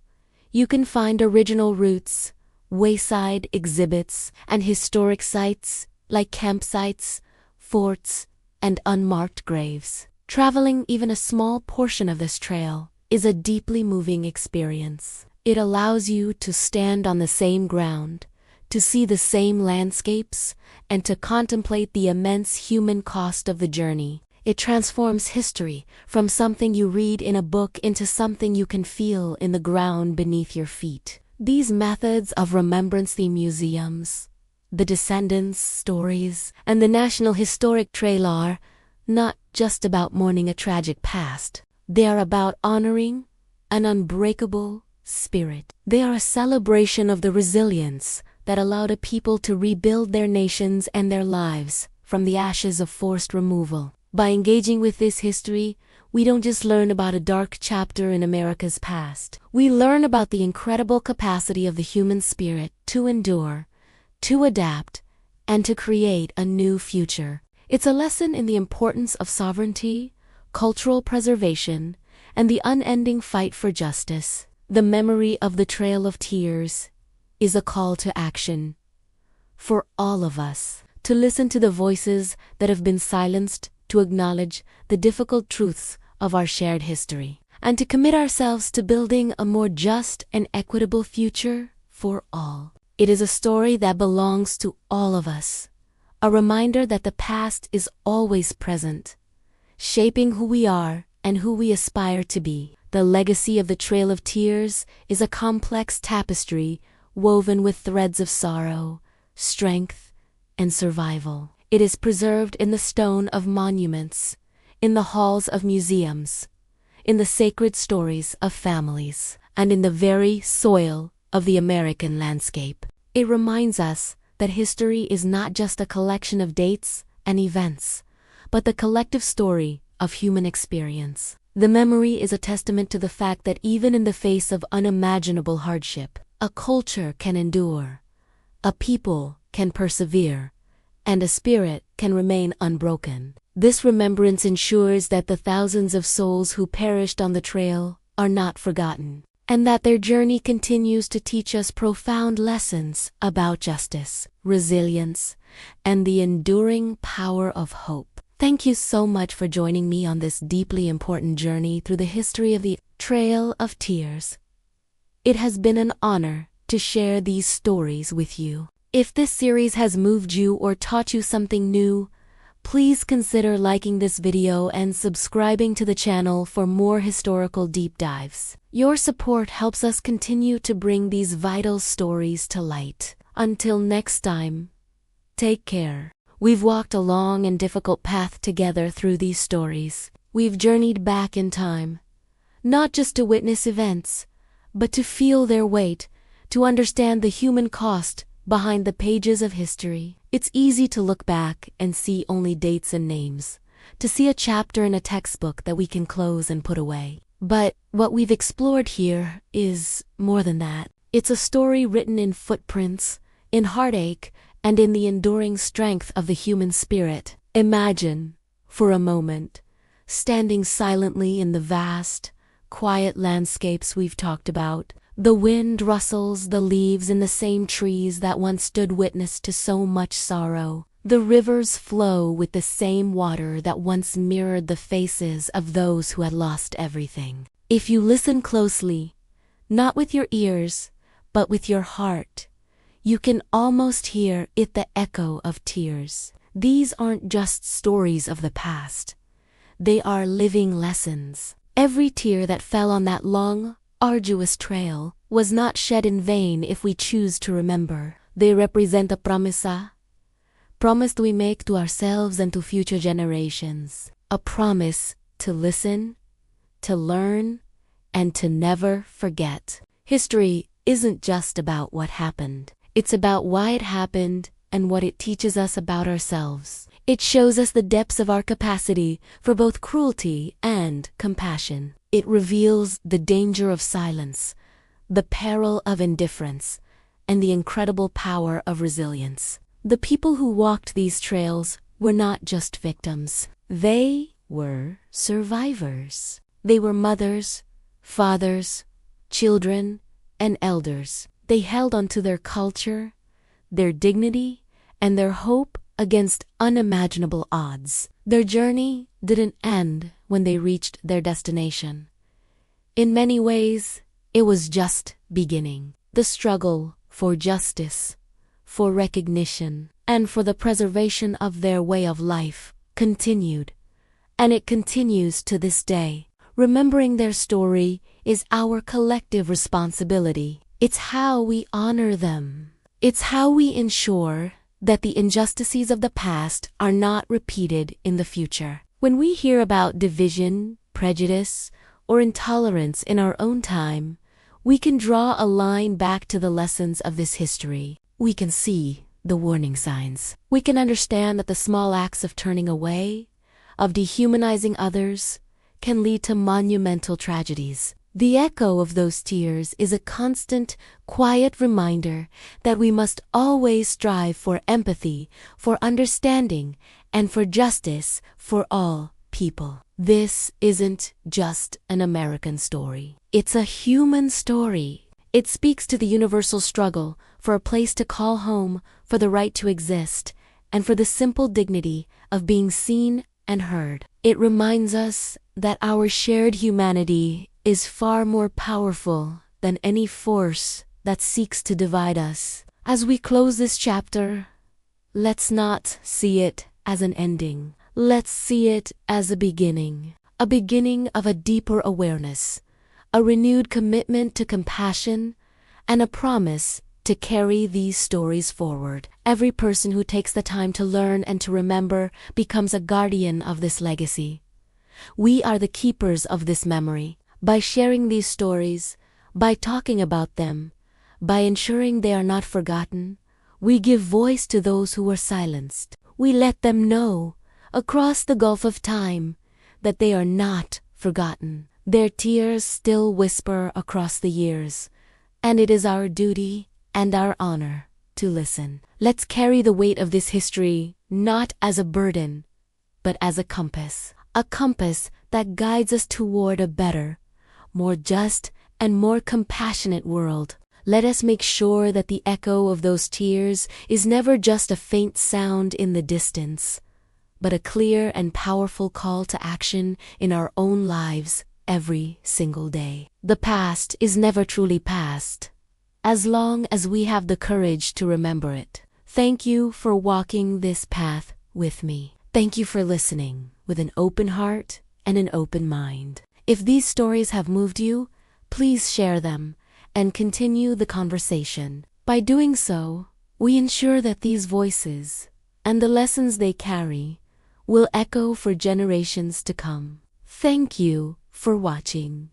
you can find original routes, wayside exhibits, and historic sites like campsites, forts, and unmarked graves. Traveling even a small portion of this trail is a deeply moving experience. It allows you to stand on the same ground, to see the same landscapes, and to contemplate the immense human cost of the journey. It transforms history from something you read in a book into something you can feel in the ground beneath your feet. These methods of remembrance, the museums, the descendants' stories, and the National Historic Trail are not just about mourning a tragic past. They are about honoring an unbreakable spirit. They are a celebration of the resilience that allowed a people to rebuild their nations and their lives from the ashes of forced removal. By engaging with this history, we don't just learn about a dark chapter in America's past. We learn about the incredible capacity of the human spirit to endure, to adapt, and to create a new future. It's a lesson in the importance of sovereignty, cultural preservation, and the unending fight for justice. The memory of the Trail of Tears is a call to action for all of us, to listen to the voices that have been silenced, to acknowledge the difficult truths of our shared history, and to commit ourselves to building a more just and equitable future for all. It is a story that belongs to all of us, a reminder that the past is always present, shaping who we are and who we aspire to be. The legacy of the Trail of Tears is a complex tapestry woven with threads of sorrow, strength, and survival. It is preserved in the stone of monuments, in the halls of museums, in the sacred stories of families, and in the very soil of the American landscape. It reminds us that history is not just a collection of dates and events, but the collective story of human experience. The memory is a testament to the fact that even in the face of unimaginable hardship, a culture can endure, a people can persevere, and a spirit can remain unbroken. This remembrance ensures that the thousands of souls who perished on the trail are not forgotten, and that their journey continues to teach us profound lessons about justice, resilience, and the enduring power of hope. Thank you so much for joining me on this deeply important journey through the history of the Trail of Tears. It has been an honor to share these stories with you. If this series has moved you or taught you something new, please consider liking this video and subscribing to the channel for more historical deep dives. Your support helps us continue to bring these vital stories to light. Until next time, take care. We've walked a long and difficult path together through these stories. We've journeyed back in time, not just to witness events, but to feel their weight, to understand the human cost behind the pages of history. It's easy to look back and see only dates and names, to see a chapter in a textbook that we can close and put away. But what we've explored here is more than that. It's a story written in footprints, in heartache, and in the enduring strength of the human spirit. Imagine, for a moment, standing silently in the vast, quiet landscapes we've talked about. The wind rustles the leaves in the same trees that once stood witness to so much sorrow. The rivers flow with the same water that once mirrored the faces of those who had lost everything. If you listen closely, not with your ears, but with your heart, you can almost hear it, the echo of tears. These aren't just stories of the past. They are living lessons. Every tear that fell on that long, arduous trail was not shed in vain if we choose to remember. They represent a promise we make to ourselves and to future generations. A promise to listen, to learn, and to never forget. History isn't just about what happened. It's about why it happened and what it teaches us about ourselves. It shows us the depths of our capacity for both cruelty and compassion. It reveals the danger of silence, the peril of indifference, and the incredible power of resilience. The people who walked these trails were not just victims. They were survivors. They were mothers, fathers, children, and elders. They held onto their culture, their dignity, and their hope against unimaginable odds. Their journey didn't end when they reached their destination. In many ways, it was just beginning. The struggle for justice, for recognition, and for the preservation of their way of life continued, and it continues to this day. Remembering their story is our collective responsibility. It's how we honor them. It's how we ensure that the injustices of the past are not repeated in the future. When we hear about division, prejudice, or intolerance in our own time, we can draw a line back to the lessons of this history. We can see the warning signs. We can understand that the small acts of turning away, of dehumanizing others, can lead to monumental tragedies. The echo of those tears is a constant, quiet reminder that we must always strive for empathy, for understanding, and for justice for all people. This isn't just an American story. It's a human story. It speaks to the universal struggle for a place to call home, for the right to exist, and for the simple dignity of being seen and heard. It reminds us that our shared humanity is far more powerful than any force that seeks to divide us. As we close this chapter, let's not see it as an ending. Let's see it as a beginning of a deeper awareness, a renewed commitment to compassion, and a promise to carry these stories forward. Every person who takes the time to learn and to remember becomes a guardian of this legacy. We are the keepers of this memory. By sharing these stories, by talking about them, by ensuring they are not forgotten, we give voice to those who were silenced. We let them know, across the gulf of time, that they are not forgotten. Their tears still whisper across the years, and it is our duty and our honor to listen. Let's carry the weight of this history not as a burden, but as a compass that guides us toward a better, more just, and more compassionate world. Let us make sure that the echo of those tears is never just a faint sound in the distance, but a clear and powerful call to action in our own lives every single day. The past is never truly past, as long as we have the courage to remember it. Thank you for walking this path with me. Thank you for listening with an open heart and an open mind. If these stories have moved you, please share them and continue the conversation. By doing so, we ensure that these voices and the lessons they carry will echo for generations to come. Thank you for watching.